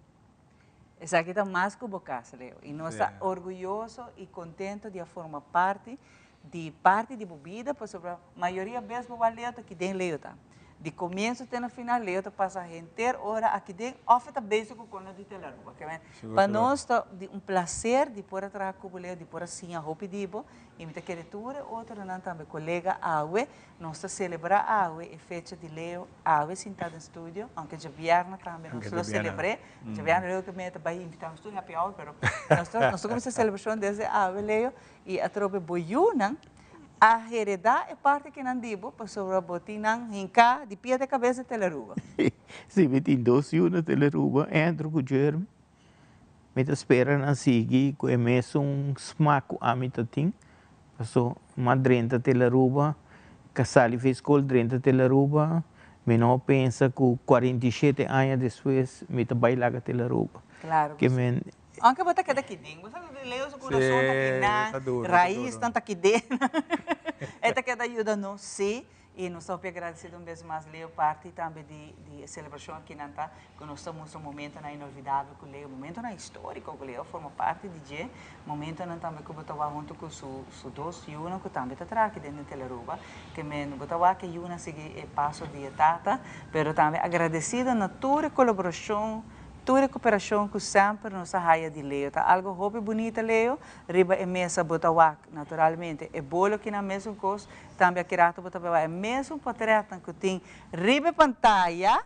Essa aqui está mais que o Bocas, Leo. E nós estamos orgulhosos e contentes de formar parte de bebida, porque a maioria das vezes o Leo está aqui dentro, Leo está. De começo até no final, Leo está passando inteira hora aqui dentro, oferta básico com a de Telaruba. Para nós é prazer de poder trabalhar com o Leo, de poder assim a roupa de boa. E muita criatura, outra não também colega Aue, nós celebrar Aue e fecha de Leo Aue sentado no estúdio, aunque já vieram também, nós lo celebrei, já vieram Leo que me vai invitar no estúdio happy hour, pero nós começamos a celebração desde Aue Leo e a tropa boiuna. A heredar é parte que não digo, para sobre a botina, hinca, de pia de cabeça de Telaruba. Se me tem 12 anos de Telaruba, entro com o germe, me espera na seguir, com um smaco a mim tem, passou uma drenta de Telaruba, casali fez escola drenta de Telaruba, me não pensa que 47 anos depois, me vai lá com Telaruba. Claro. Que aunque você queda aqui dentro, você leu o coração está aqui na raiz, tanto aqui dentro. Esta queda ajuda-nos, sim. E nós estamos agradecidos uma vez mais, Leo, parte também de celebração aqui na Anta, que nós estamos um momento inolvidável com o Leo, um momento histórico com o Leo, forma parte de momento também que eu estava junto com os dois Yuna, que também está aqui dentro da Telaruba, que eu estava que Yuna segue o passo de etapa, mas também agradecida na toda a colaboração, toda a cooperação que sempre nos raia de Leo. Tá algo roupa bonita, Leo. Riba é mesa botawak, naturalmente. É bolo que na mesma coisa. Também aqui rato botawak. É mesmo portreto que tem riba pantalla.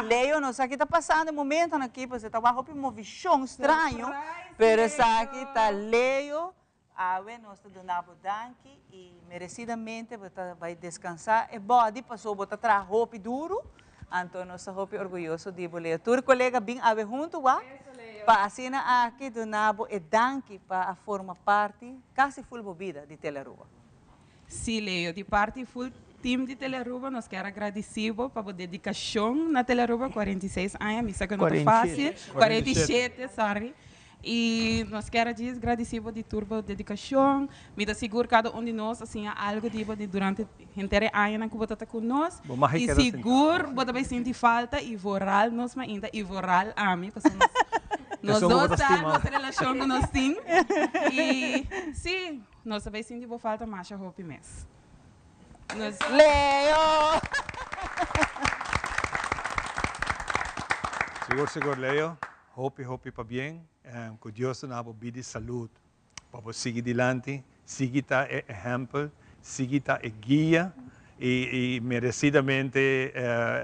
Leo, nós aqui está passando um momento aqui, você está com roupa movição estranho. Mas essa aqui está Leo. Nós estamos dando danke e merecidamente vai descansar. É body, passou botar atrás roupa duro. Então, nós estamos orgulhosos de Leo. Tu colega bem ave junto, para assinar aqui do Nabo e danke para formar parte, quase full bebida de Telaruba. Sim, Leo, de parte full team de Telaruba, nós queremos agradecer pela dedicação na Telaruba, 46 anos, isso que não é fácil, 47, sorry. E nós queremos agradecer de turbo dedicação, me dá seguro cada de nós assim algo de durante inteiro ano que você está conosco e seguro você vai sentir falta e voral nós ainda e voral a mim porque nós dois sabemos a relação que nós temos e sim nós vai sentir falta mais a roupa mesmo. Leo! Seguro, Leo. Hope para bem. Que Deus nos dê vida e saúde. Para seguir adiante, seguir exemplo, seguir guia e merecidamente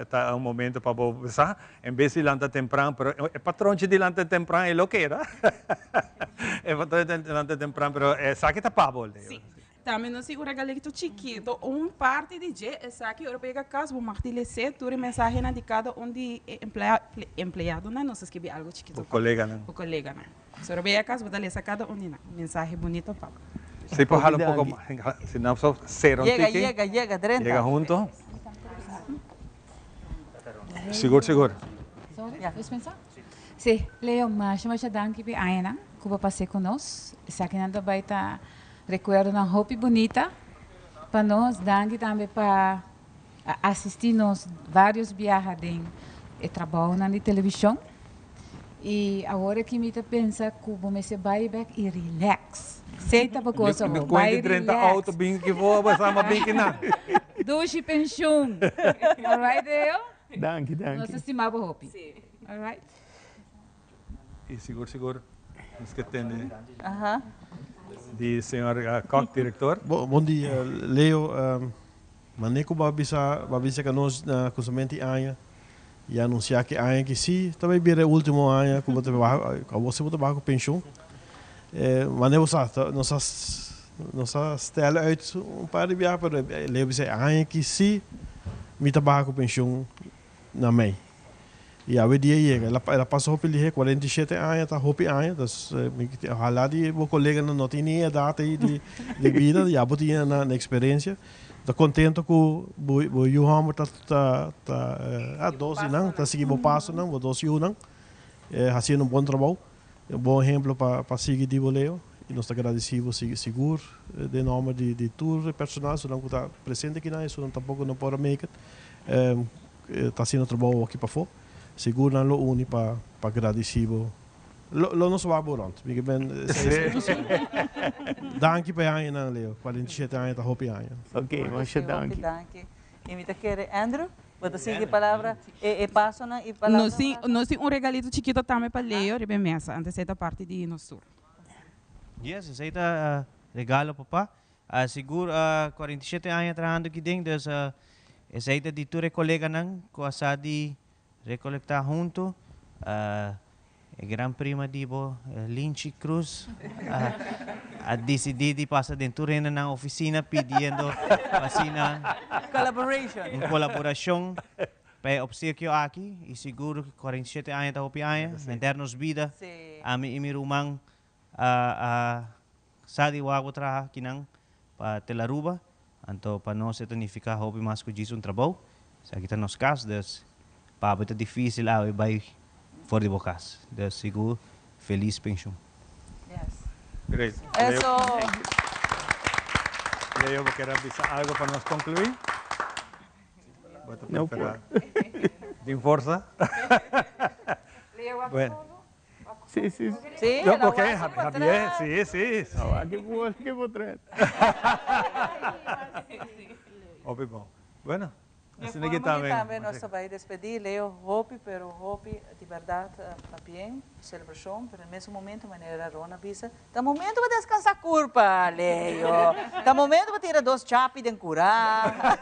está um momento para conversar, em vez de lançar temprano, pero é patrão de lançar temprano é louqueira. É patrão de lançar temprano, pero sabe que está pavo, Leo. Sim. Também não segura galito chiquito, parte de je, sabe eu pega caso, vou martilhar tudo mensagem na de cada de empleado, né? Não se escreve algo chiquito. O colega, né? O colega, né? Se eu pega caso, vou dar essa cada mensagem bonito para. Se pode falar um pouco mais, se não só ser Llega, Drenta. Llega junto. Seguro. Sim, Leo, mas danke para Ana, que vai passar conosco. Está aqui na baita recuerdo na roupa bonita para nós, danke também para assistir nos vários viagens de trabalho na televisão. E agora que me pensa que vamos se vai e relax. Senta para coisa, vai relax. Auto bem que vou, mas ama bem que não. Duche pensão. Alright, Leo? Danke. Nós estimamos a roupa. Alright? E seguro. Nos que tem. Aham. De senhor Koch, diretor. Bom dia, Leo. Maneco babisa que nós na consumente aia e anunciar que aia que sim, também vira o último aia como você vai trabalhar com pensão. Maneco nossa stelle uit um par de jaar, pero Leo diz aia que sim, me trabalhar com pensão na mei. E a dia ela passou pelo 47 anos, tá hopi anos, das haladi o colega não tinha data de vida, já botinha na experiência. Tô contente com o Johan tá a 12 não, tá seguindo o passo não, o 12 não. Fazendo bom trabalho, bom exemplo para seguir de Leo. E nós agradecemos seguro de nome de tour personal, se não está presente aqui na isso, não tampouco não pode make it. Tá sendo trabalho aqui para fora. Seguro não lo uni para agradecer. Lo não vai borrando. Porque ben danke para Ana Leo. 47 anos tá hopi anos. Ok, mas danke. E me quer Andrew, você sigue palavra e passo na e palavra. Nós tem regalito chiquito também para Leo, de mesa, antes esta parte de nosso tour. Yes, esse regalo papá. Seguro 47 anos trabalhando aqui dentro, esse de tour colega não, com a sadi recolectar junto, gran prima dibo Lynch Cruz a decidir de passar dentro na oficina pedindo colaboração para obsequio aqui e seguro que 47 anos está opiando, vendernos vida a mim e meu irmão sadi wago trabalhar aqui não para Telaruba, então para nós significa hobby mais que isso trabalho, se aqui está nos casos Papa, é difícil, vai fora de bocas. De seguro, feliz pensão. Yes. Great. Eso. Leo, ¿quieres avisar algo para nos concluir? Não pode. De força? Bueno. Sí. Sí, yo porque Javier, sí. Que vou trazer. Óbvio bom. Bueno. Assim que também nós vamos despedir, Leo Hopi, pero Hopi de verdade está bem, celebração, pero no mesmo momento, maneira Rona visa, tá momento para descansar curva, Leo, tá momento para tirar 2 chapi de curar,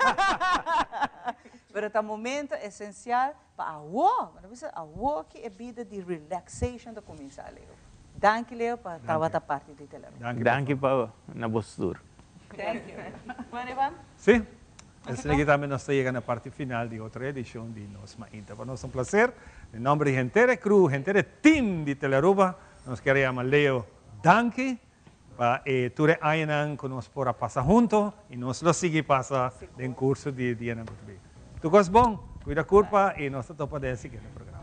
pero tá momento essencial para a wo que é vida de relaxation da começar, Leo. Danke, Leo, para estar parte de televisão. Danke para na postura. Thank you. Bueno, Ivan? Sim. Assim que também nós chegamos na parte final de outra edição de Nos Mainta. Para nós é um prazer. Em nome de gente crew, gente team de Telaruba, nós queremos Leo danke. E tudo ainda que nós podemos passar junto e nós lo seguir passar em curso de dia na TV. Tu gostas bom? Cuida a curva e nós estamos para seguir no programa.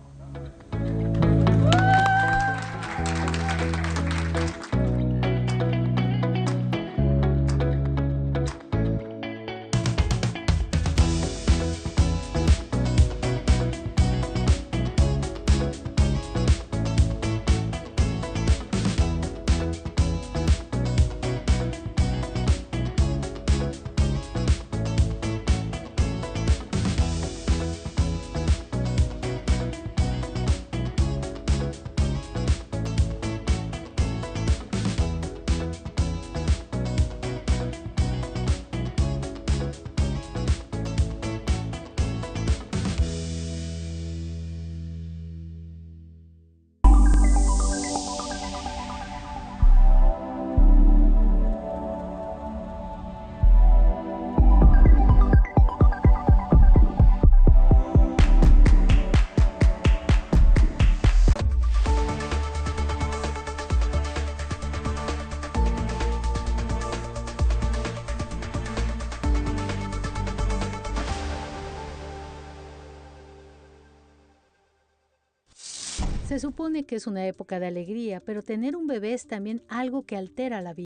Se supone que es una época de alegría, pero tener un bebé es también algo que altera la vida.